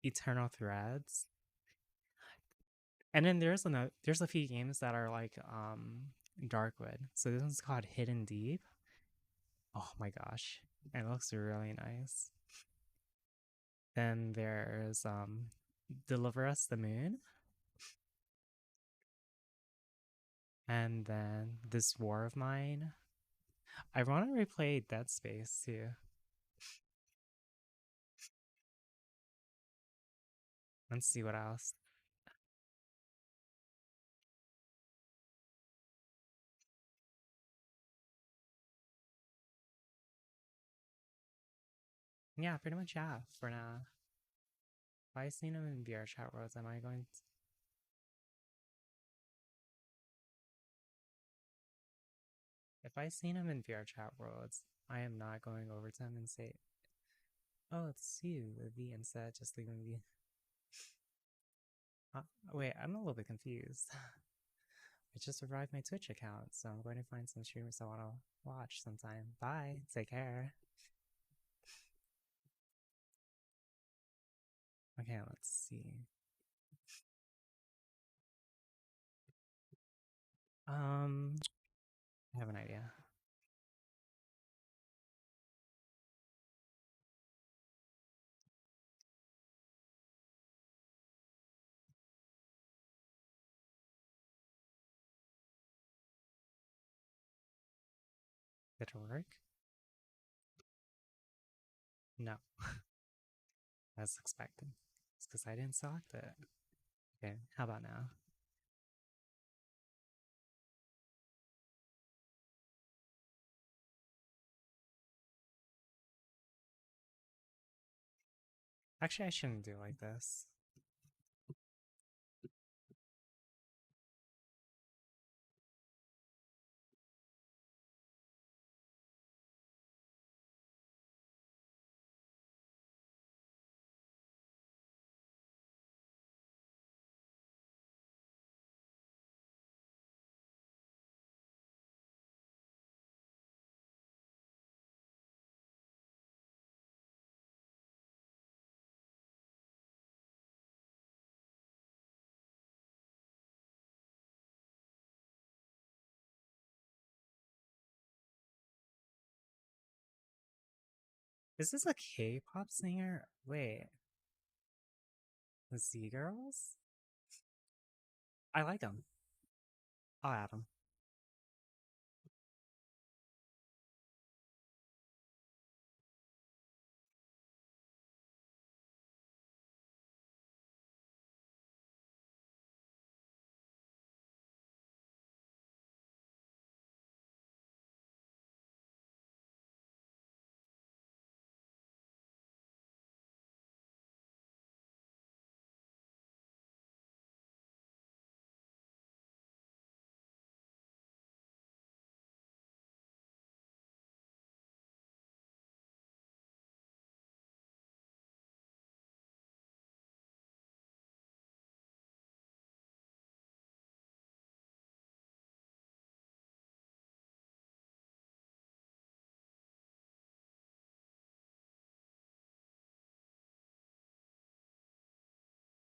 Eternal Threads. And then there's a few games that are like Darkwood. So this one's called Hidden Deep. Oh my gosh. It looks really nice. Then there's Deliver Us the Moon. And then This War of Mine. I want to replay Dead Space too. Let's see what else. Yeah, pretty much yeah, for now. If I seen him in VR chat worlds, am I going to... If I seen him in VR chat worlds, I am not going over to him and say, oh, it's you, V, instead, just leaving V. Wait, I'm a little bit confused. I just revived my Twitch account, so I'm going to find some streamers I want to watch sometime. Bye, take care. Okay, let's see. I have an idea. Did it work? No. As expected. It's because I didn't select it. Okay, how about now? Actually, I shouldn't do like this. Is this a K-pop singer? Wait. The Z Girls? I like them. I'll add them.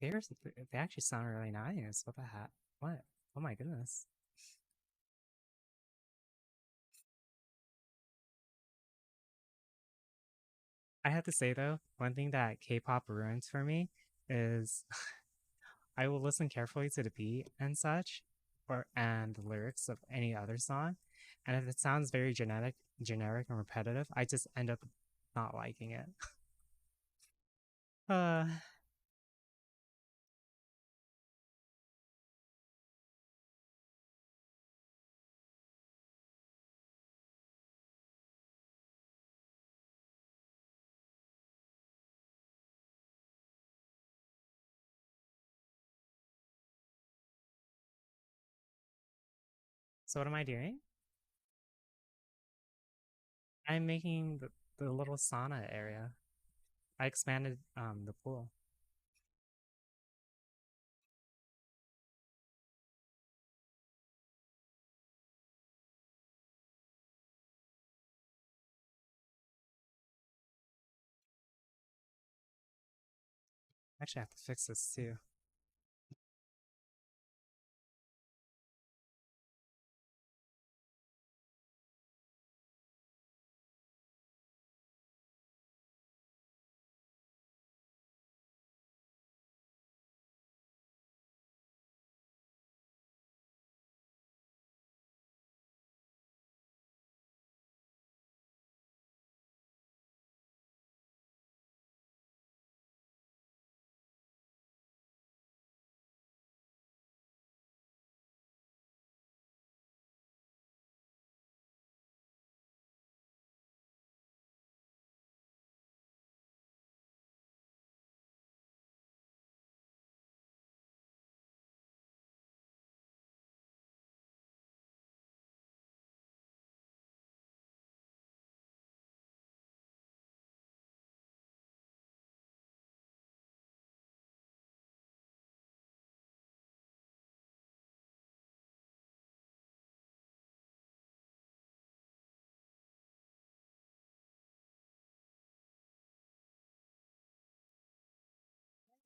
They actually sound really nice. What the heck? What? Oh my goodness. I have to say though, one thing that K-pop ruins for me is I will listen carefully to the beat and such, and the lyrics of any other song, and if it sounds very generic and repetitive, I just end up not liking it. uh, so what am I doing? I'm making the little sauna area. I expanded the pool. Actually, I have to fix this too.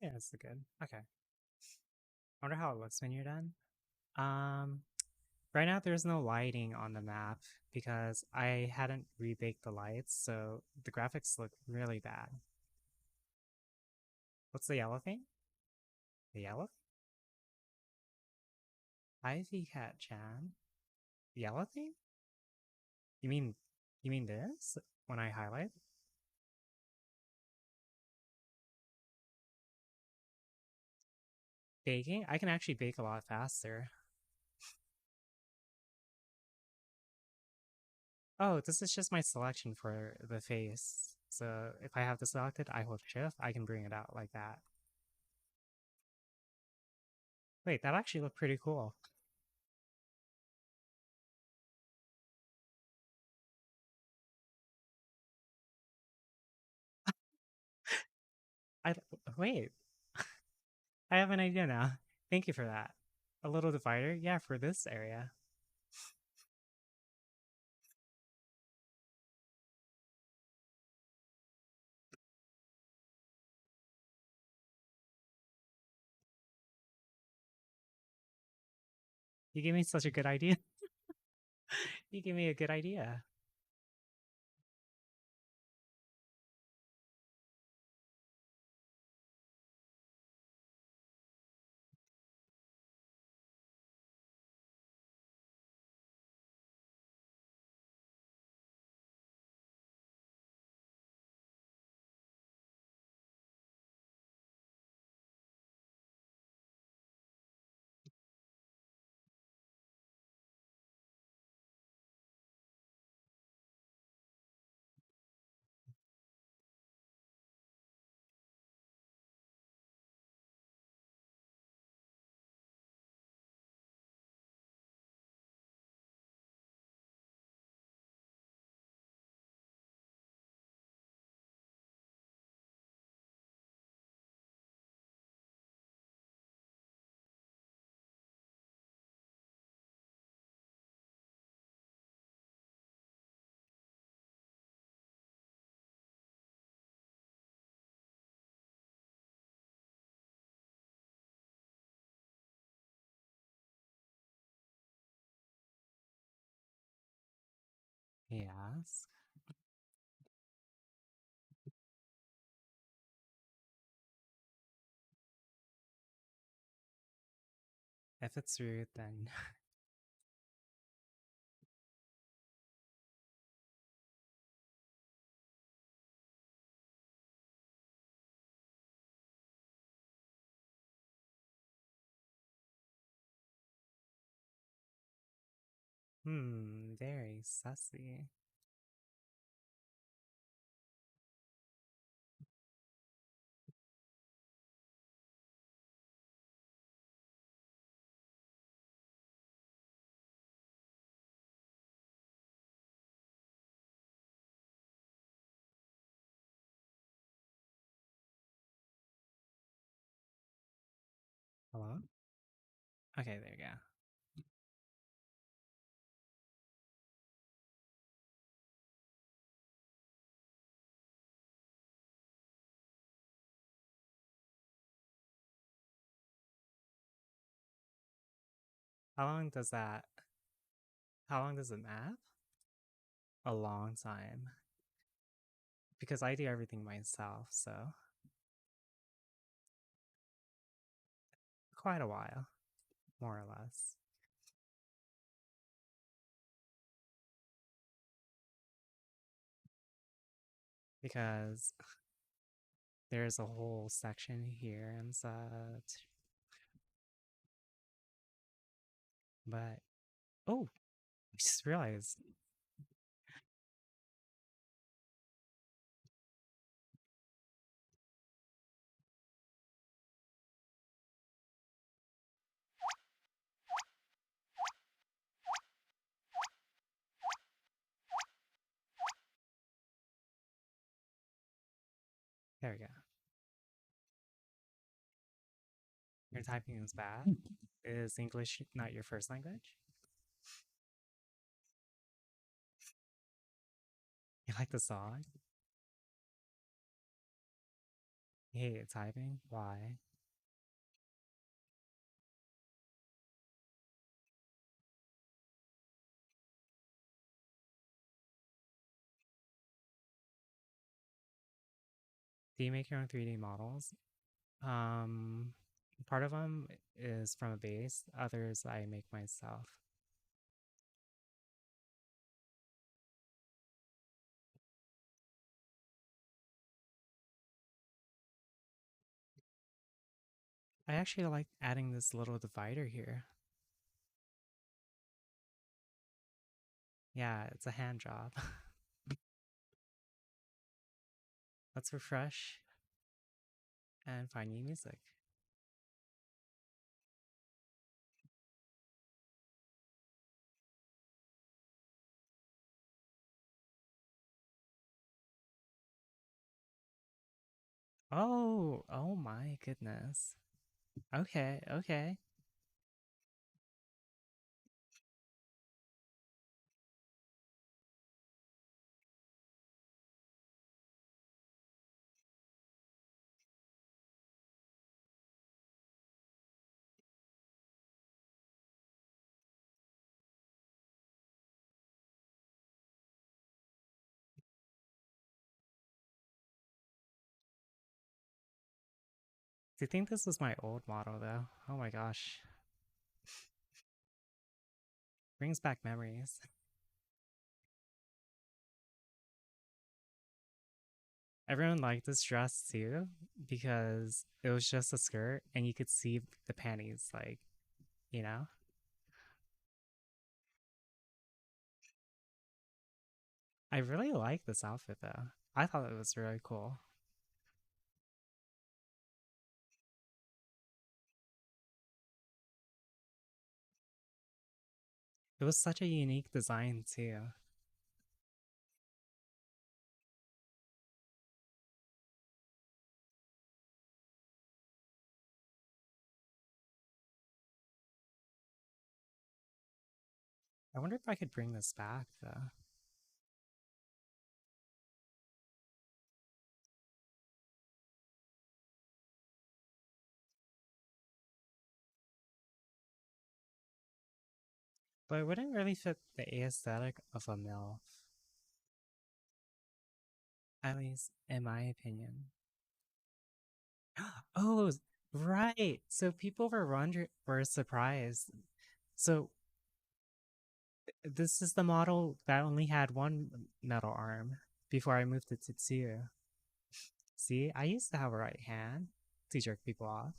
Yeah, that's good. Okay. I wonder how it looks when you're done. Um, right now there's no lighting on the map because I hadn't rebaked the lights, so the graphics look really bad. What's the yellow thing? The yellow? Ivy Cat Chan? The yellow thing? You mean this? When I highlight? Baking? I can actually bake a lot faster. Oh, this is just my selection for the face. So if I have this selected, I hold shift, I can bring it out like that. Wait, that actually looked pretty cool. I wait. I have an idea now. Thank you for that. A little divider? Yeah, for this area. You gave me such a good idea. You gave me a good idea. Yes. If it's rude, then very sussy. Hello? Okay, there you go. How long does that? How long does it map? A long time. Because I do everything myself, so quite a while, more or less. Because there's a whole section here and such. But oh, I just realized. There we go. Your typing is bad. Is English not your first language? You like the song? You hate typing? Why? Do you make your own 3D models? Part of them is from a base, others I make myself. I actually like adding this little divider here. Yeah, it's a hand job. Let's refresh and find new music. Oh my goodness. Okay, okay. Do you think this was my old model though? Oh my gosh. Brings back memories. Everyone liked this dress too because it was just a skirt and you could see the panties, like, you know? I really like this outfit though. I thought it was really cool. It was such a unique design too. I wonder if I could bring this back though. But it wouldn't really fit the aesthetic of a MILF. At least in my opinion. Oh, right. So people were surprised. So this is the model that only had one metal arm before I moved it to two. See, I used to have a right hand to jerk people off.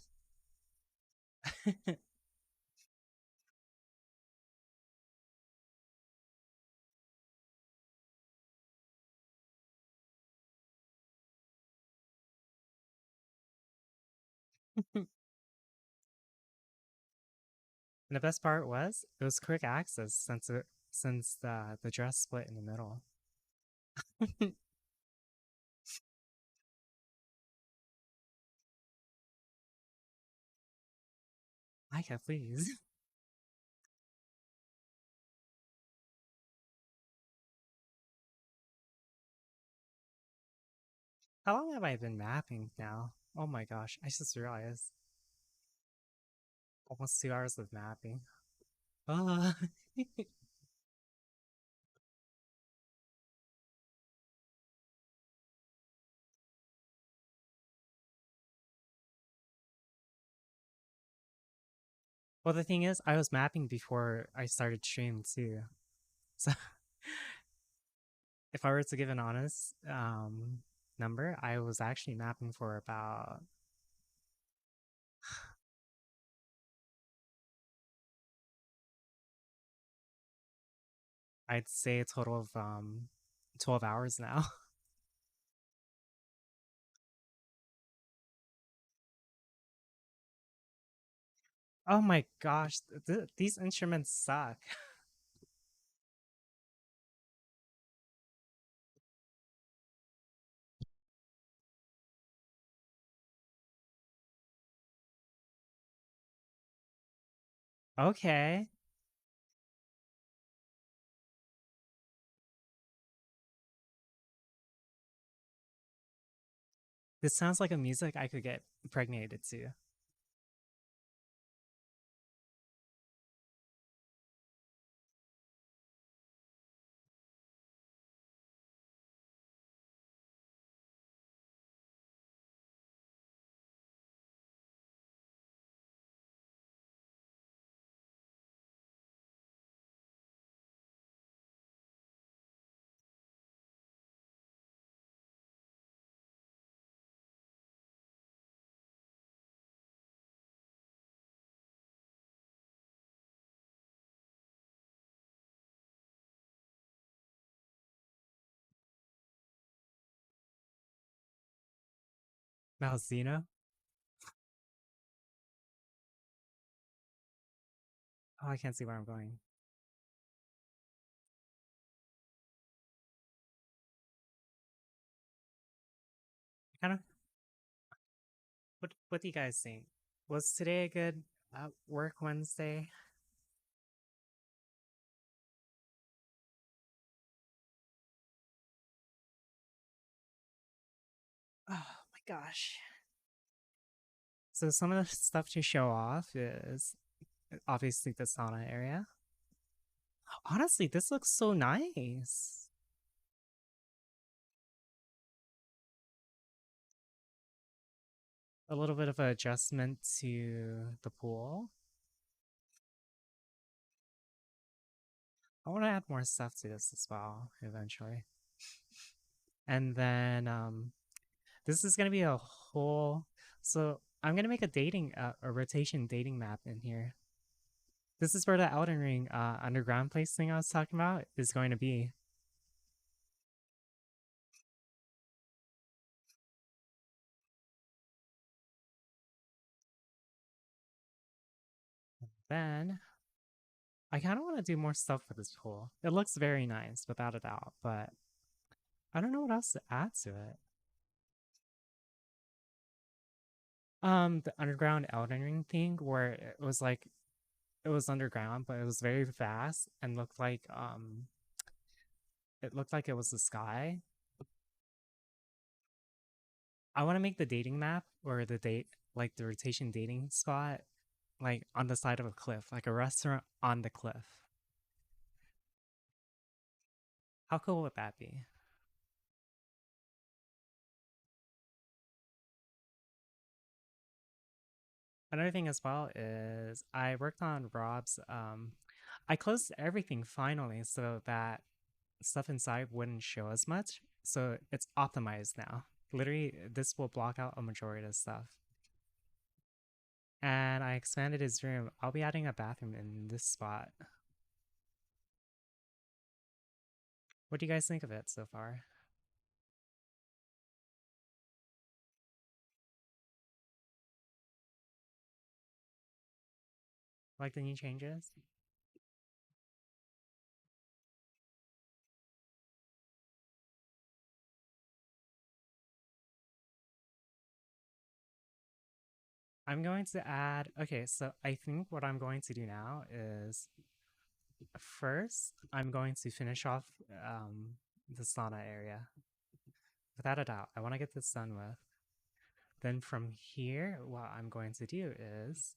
And the best part was it was quick access since the dress split in the middle. Micah, please. How long have I been mapping now? Oh my gosh, I just realized. Almost 2 hours of mapping. Ah. Well, the thing is, I was mapping before I started stream too. So if I were to give an honest number, I was actually mapping for about I'd say a total of 12 hours now. Oh my gosh, these instruments suck. Okay. This sounds like a music I could get impregnated to. Malzino? Oh, I can't see where I'm going. Kind of. What do you guys think? Was today a good work Wednesday? Oh my gosh. So some of the stuff to show off is obviously the sauna area. Honestly, this looks so nice. A little bit of an adjustment to the pool. I want to add more stuff to this as well eventually. And then this is gonna be a whole. So I'm gonna make a rotation dating map in here. This is where the Elden Ring underground place thing I was talking about is going to be. Then I kind of want to do more stuff with this pool. It looks very nice, without a doubt, but I don't know what else to add to it. The underground Elden Ring thing where it was underground, but it was very fast and looked like it was the sky. I want to make the dating map or the rotation dating spot like on the side of a cliff, like a restaurant on the cliff. How cool would that be? Another thing as well is I worked on Rob's. I closed everything finally so that stuff inside wouldn't show as much. So it's optimized now. Literally, this will block out a majority of stuff. And I expanded his room. I'll be adding a bathroom in this spot. What do you guys think of it so far? Like the new changes? I'm going to add, okay, so I think what I'm going to do now is first, I'm going to finish off the sauna area. Without a doubt, I want to get this done with. Then from here, what I'm going to do is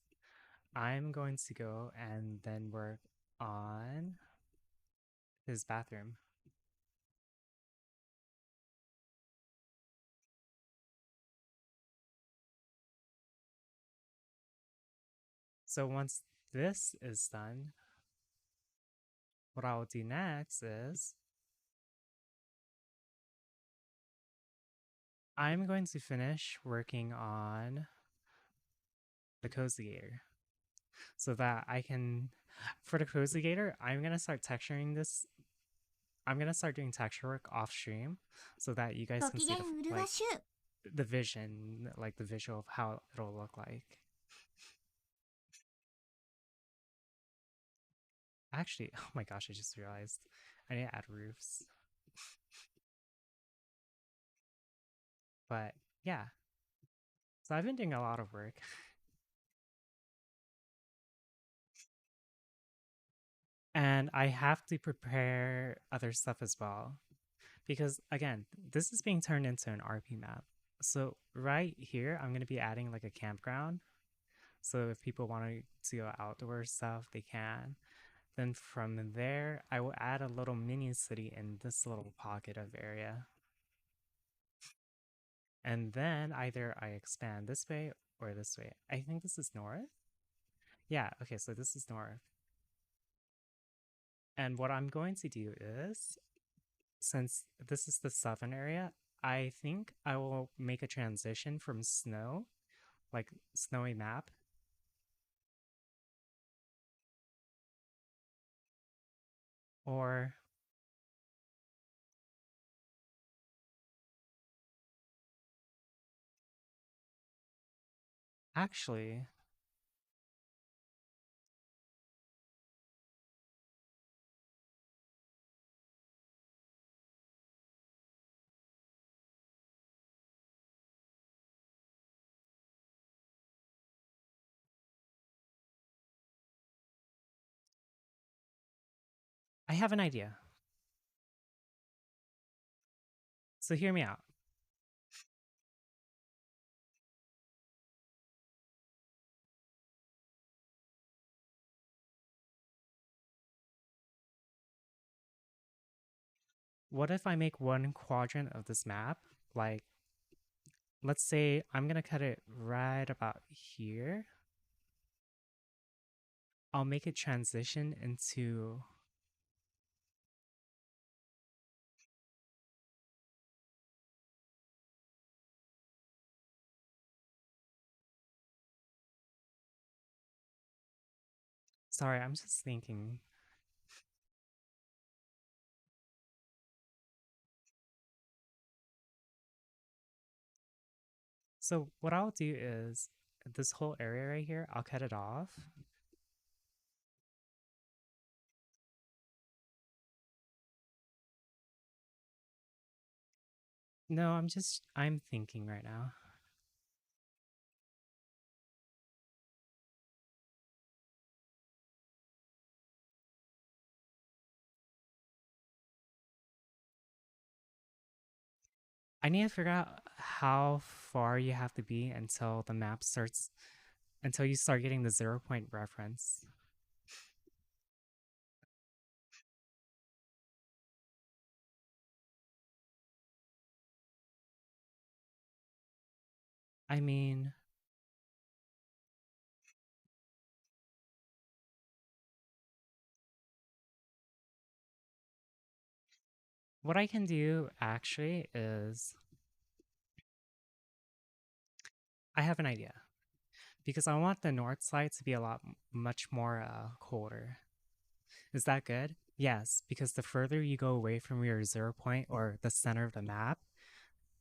I'm going to go and then work on his bathroom. So once this is done, what I'll do next is I'm going to finish working on the Cozy Gator so that I can, for the Cozy Gator, I'm going to start texturing this. I'm going to start doing texture work off stream so that you guys ご can 機 see 嫌うる like, わしゅう the vision, like the visual of how it'll look like. Actually, oh my gosh, I just realized I need to add roofs. But yeah, so I've been doing a lot of work. And I have to prepare other stuff as well. Because again, this is being turned into an RP map. So right here, I'm going to be adding like a campground. So if people want to go outdoor stuff, they can. Then from there, I will add a little mini city in this little pocket of area. And then either I expand this way or this way. I think this is north. Yeah, okay, so this is north. And what I'm going to do is, since this is the southern area, I think I will make a transition from snow, like snowy map. Or actually, I have an idea. So hear me out. What if I make one quadrant of this map, like, let's say I'm gonna cut it right about here. I'll make it transition into sorry, I'm just thinking. So what I'll do is this whole area right here, I'll cut it off. No, I'm thinking right now. I need to figure out how far you have to be until the map starts, until you start getting the 0 point reference. I mean, What I can do actually is I have an idea because I want the north side to be a lot much more colder. Is that good? Yes, because the further you go away from your 0 point or the center of the map,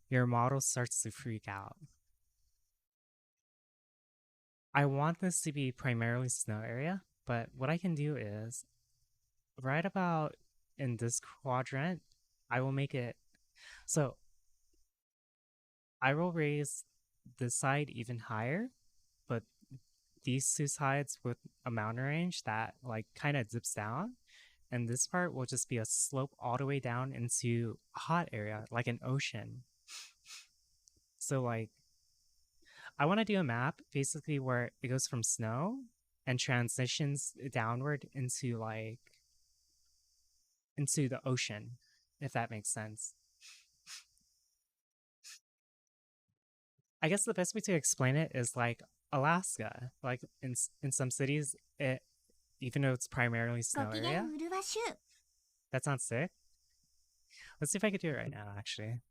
your model starts to freak out. I want this to be primarily snow area, but what I can do is right about in this quadrant, I will make it so I will raise this side even higher, but these two sides with a mountain range that like kind of dips down, and this part will just be a slope all the way down into a hot area like an ocean. So like I want to do a map basically where it goes from snow and transitions downward into the ocean, if that makes sense. I guess the best way to explain it is like Alaska. Like in some cities, it even though it's primarily ご snow 機嫌 area, うるわしゅう that sounds sick. Let's see if I can do it right now, actually.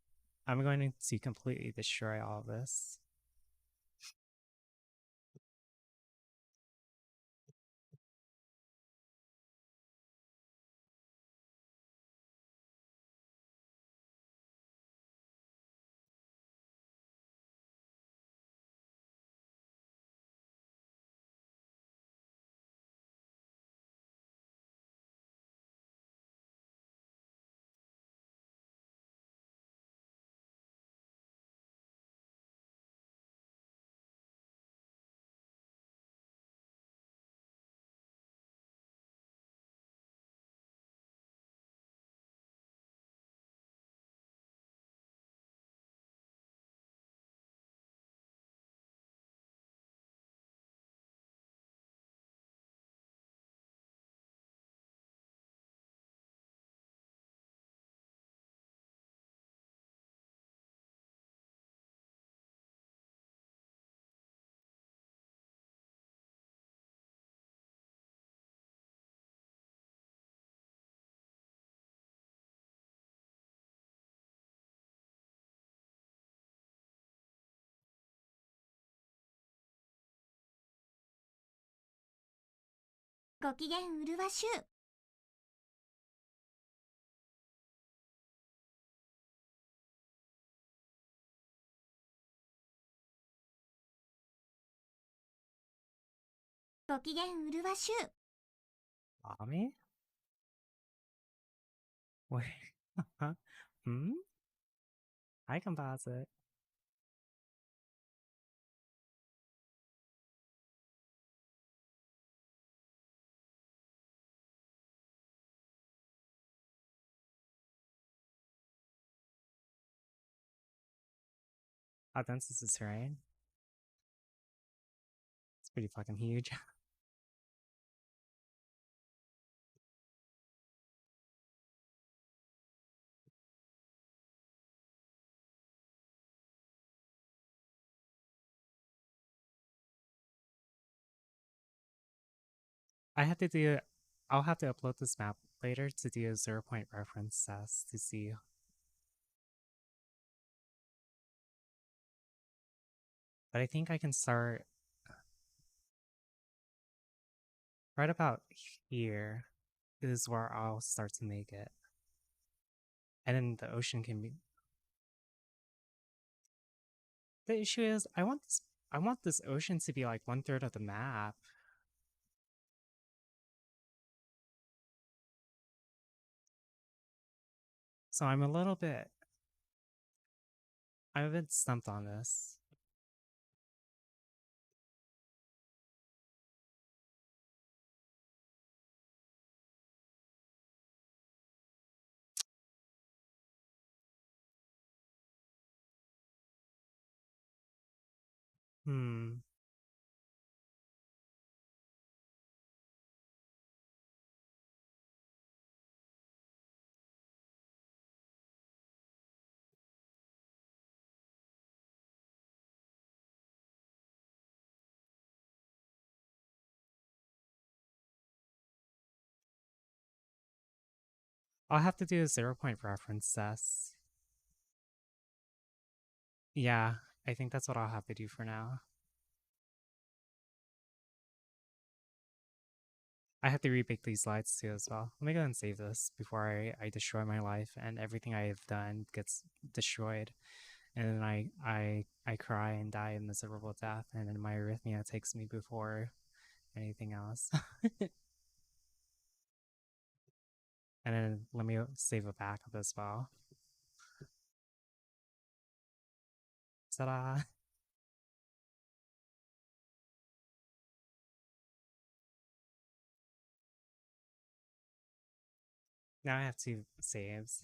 I'm going to completely destroy all of this.ご機嫌うるわしゅうご機嫌うるわしゅう Mommy? Wait. Hmm? I composite. How dense is this terrain? It's pretty fucking huge. I'll have to upload this map later to do a 0 point reference test to see. But I think I can start right about here is where I'll start to make it. And then the ocean can be. The issue is I want this ocean to be like 1/3 of the map. So I'm a bit stumped on this. Hmm. I'll have to do a 0-point reference test. Yeah, I think that's what I'll have to do for now. I have to remake these slides too as well. Let me go and save this before I destroy my life and everything I've done gets destroyed. And then I cry and die a miserable death, and then my arrhythmia takes me before anything else. And then let me save a backup as well. Ta-da! Now I have 2 saves.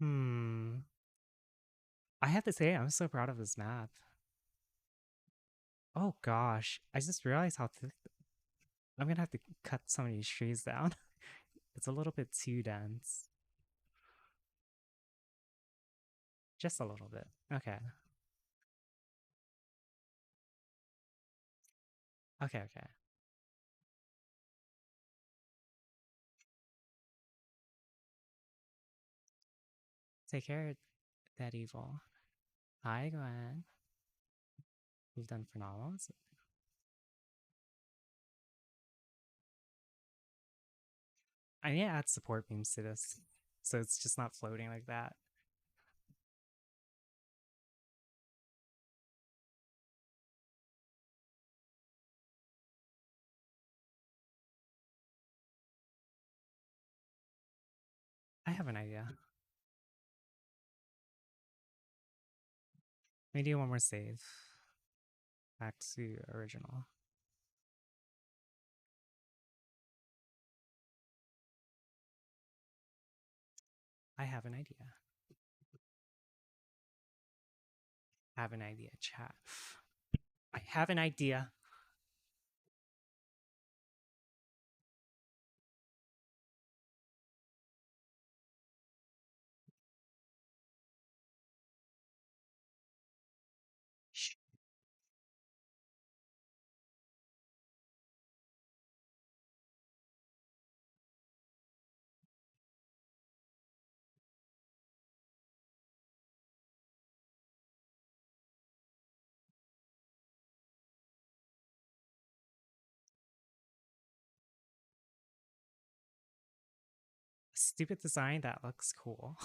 I have to say, I'm so proud of this map. Oh gosh, I just realized how thick. I'm gonna have to cut some of these trees down. It's a little bit too dense. Just a little bit. Okay. Okay, okay. Take care, that evil. Hi, Glenn. We've done phenomenal. I need to add support beams to this, so it's just not floating like that. I have an idea. Let me do one more save. Back to original. I have an idea. I have an idea, chat. I have an idea. Shh. A stupid design that looks cool.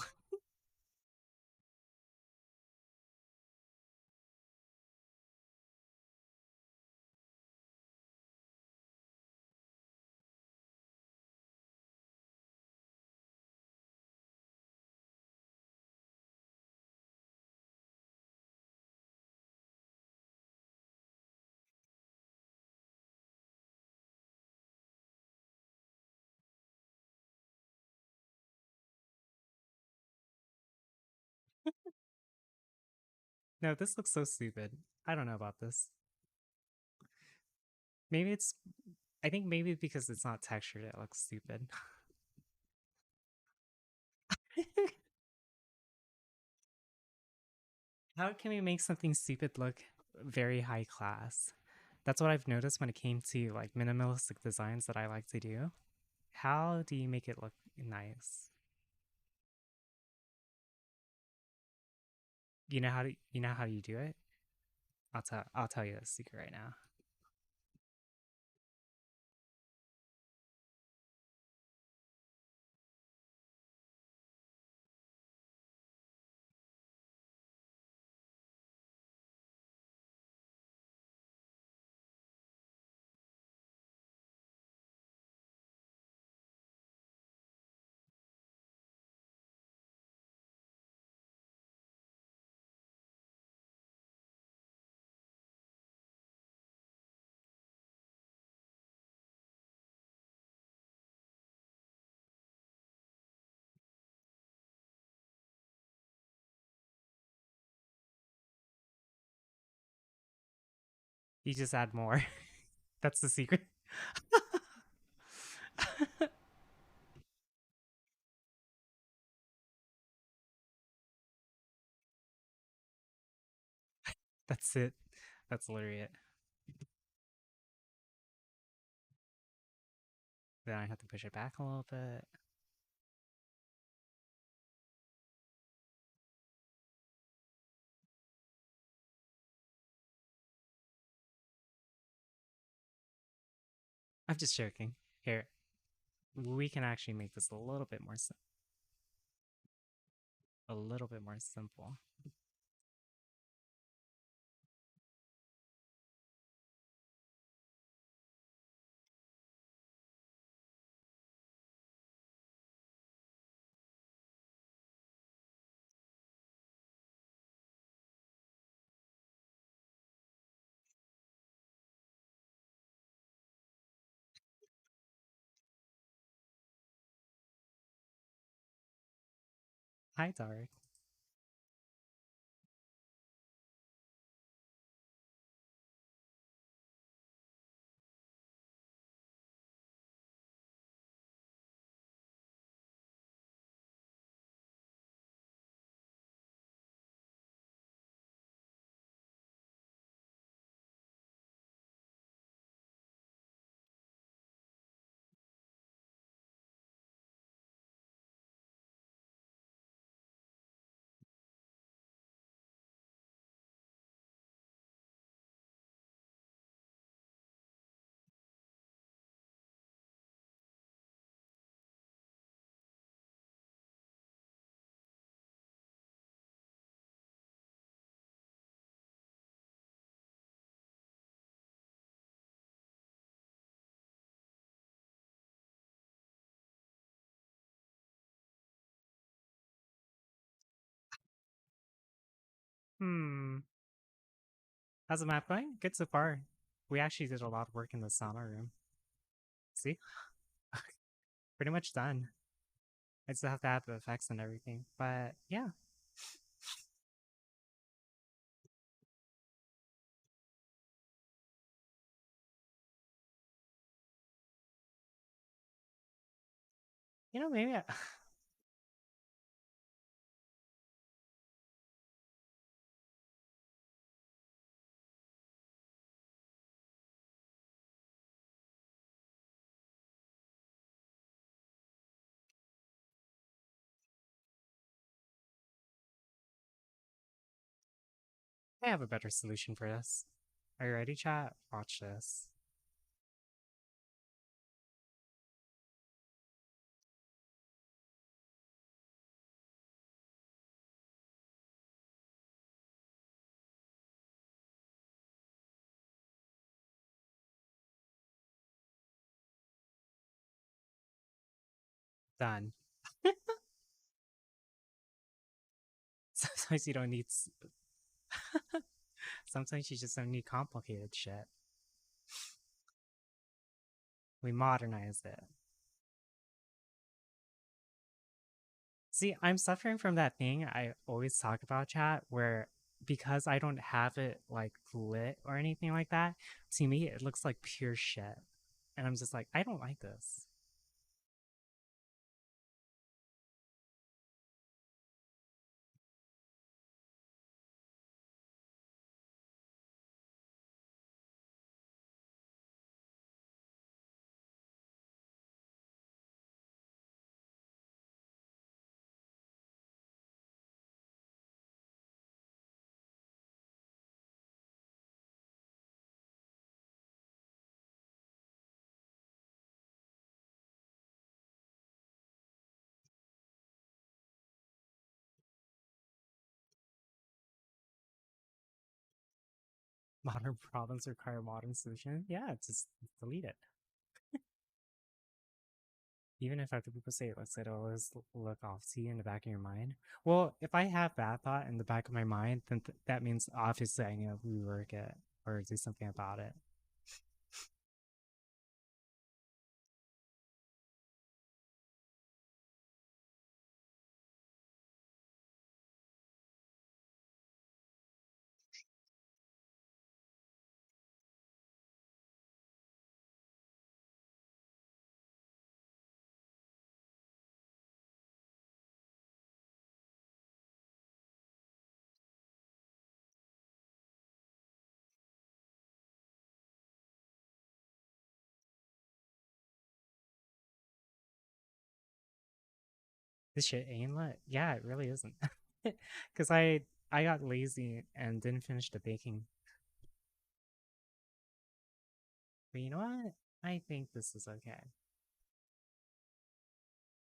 No, this looks so stupid. I don't know about this. Maybe it's... I think maybe because it's not textured, it looks stupid. How can we make something stupid look very high class? That's what I've noticed when it came to like minimalistic designs that I like to do. How do you make it look nice? You know how you do it? I'll tell you a secret right now. You just add more. That's the secret. That's it. That's literally it. Then I have to push it back a little bit. I'm just joking. Here, we can actually make this a little bit more simple. Hi, Dark. How's the map going? Good so far. We actually did a lot of work in the sauna room. See? Pretty much done. I still have to add the effects and everything. But yeah. You know, maybe I have a better solution for this. Are you ready, chat? Watch this. Done. Sometimes you don't need. Sometimes you just don't need complicated shit. We modernize it. See, I'm suffering from that thing I always talk about, chat, where because I don't have it like lit or anything like that, to me it looks like pure shit. And I'm just like, I don't like this. Modern problems require modern solution. Yeah, just delete it. Even if other people say it looks good, it'll always look off to you in the back of your mind. Well, if I have that thought in the back of my mind, then that means obviously I need to rework it or do something about it. This shit ain't lit. Yeah, it really isn't. Because I got lazy and didn't finish the baking. But you know what? I think this is okay.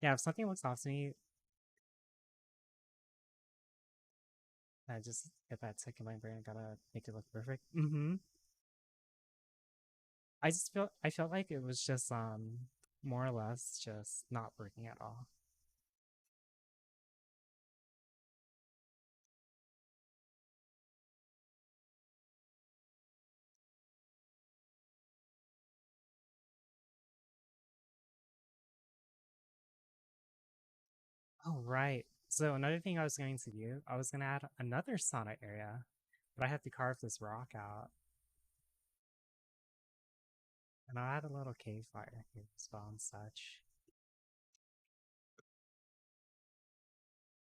Yeah, if something looks off to me, I just get that tick in my brain. I gotta make it look perfect. I felt like it was just more or less just not working at all. Oh right. So another thing I was going to do, I was gonna add another sauna area, but I have to carve this rock out. And I'll add a little cave fire here as well and such.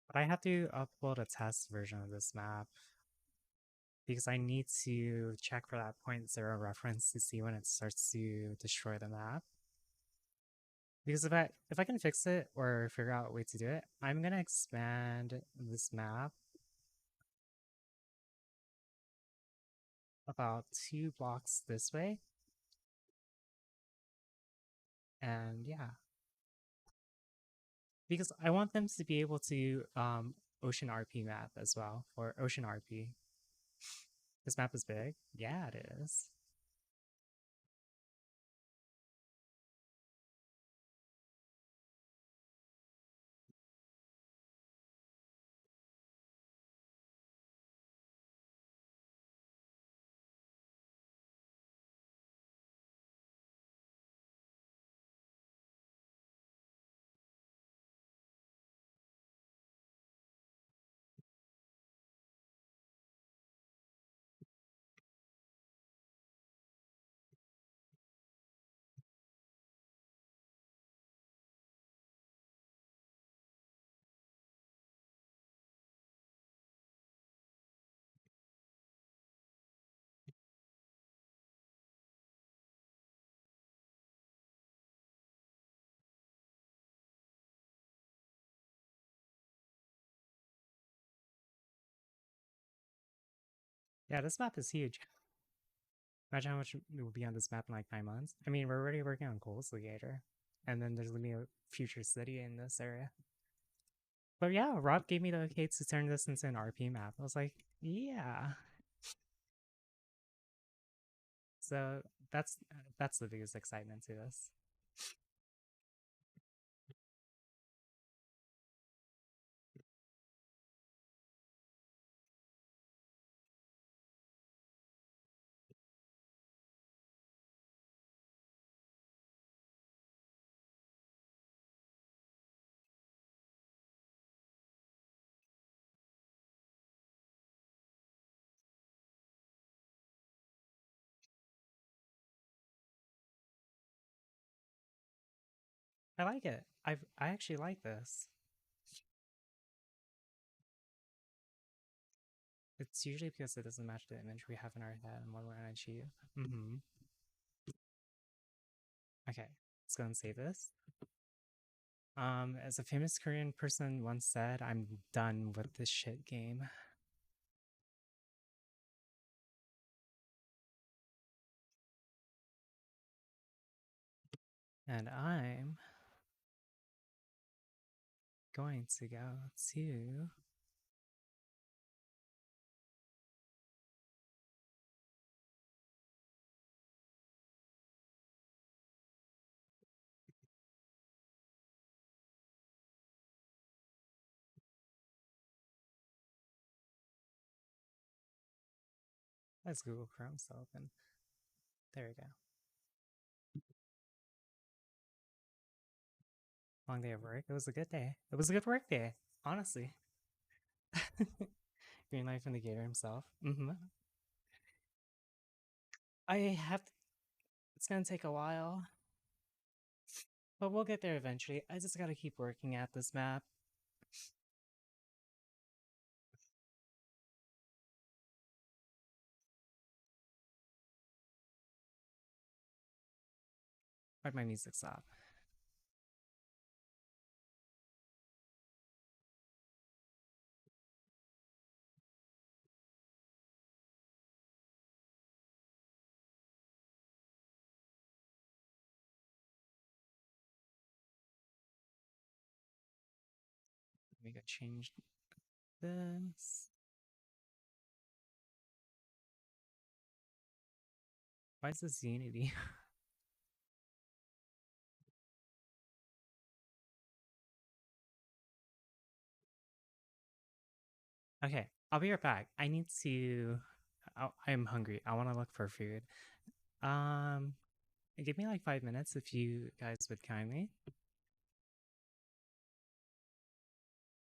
But I have to upload a test version of this map because I need to check for that 0.0 reference to see when it starts to destroy the map. Because if I can fix it or figure out a way to do it, I'm gonna expand this map about 2 blocks this way. And yeah. Because I want them to be able to Ocean RP map as well, or Ocean RP. This map is big? Yeah, it is. Yeah, this map is huge. Imagine how much it will be on this map in like 9 months. I mean, we're already working on Snowy Gator, and then there's gonna be a future city in this area. But yeah, Rob gave me the okay to turn this into an RP map. I was like, yeah. So that's the biggest excitement to this. I like it. I actually like this. It's usually because it doesn't match the image we have in our head and what we're gonna achieve. Okay, let's go and save this. As a famous Korean person once said, I'm done with this shit game. And I'm going to go to let's Google Chrome still open. There we go. Long day of work. It was a good day. It was a good work day, honestly. Green Light from the Gator himself. I have. It's gonna take a while, but we'll get there eventually. I just gotta keep working at this map. Why'd my music stop? me go change this. Why is this Unity? Okay, I'll be right back. I need to. I'm hungry. I want to look for food. Give me like 5 minutes if you guys would kindly.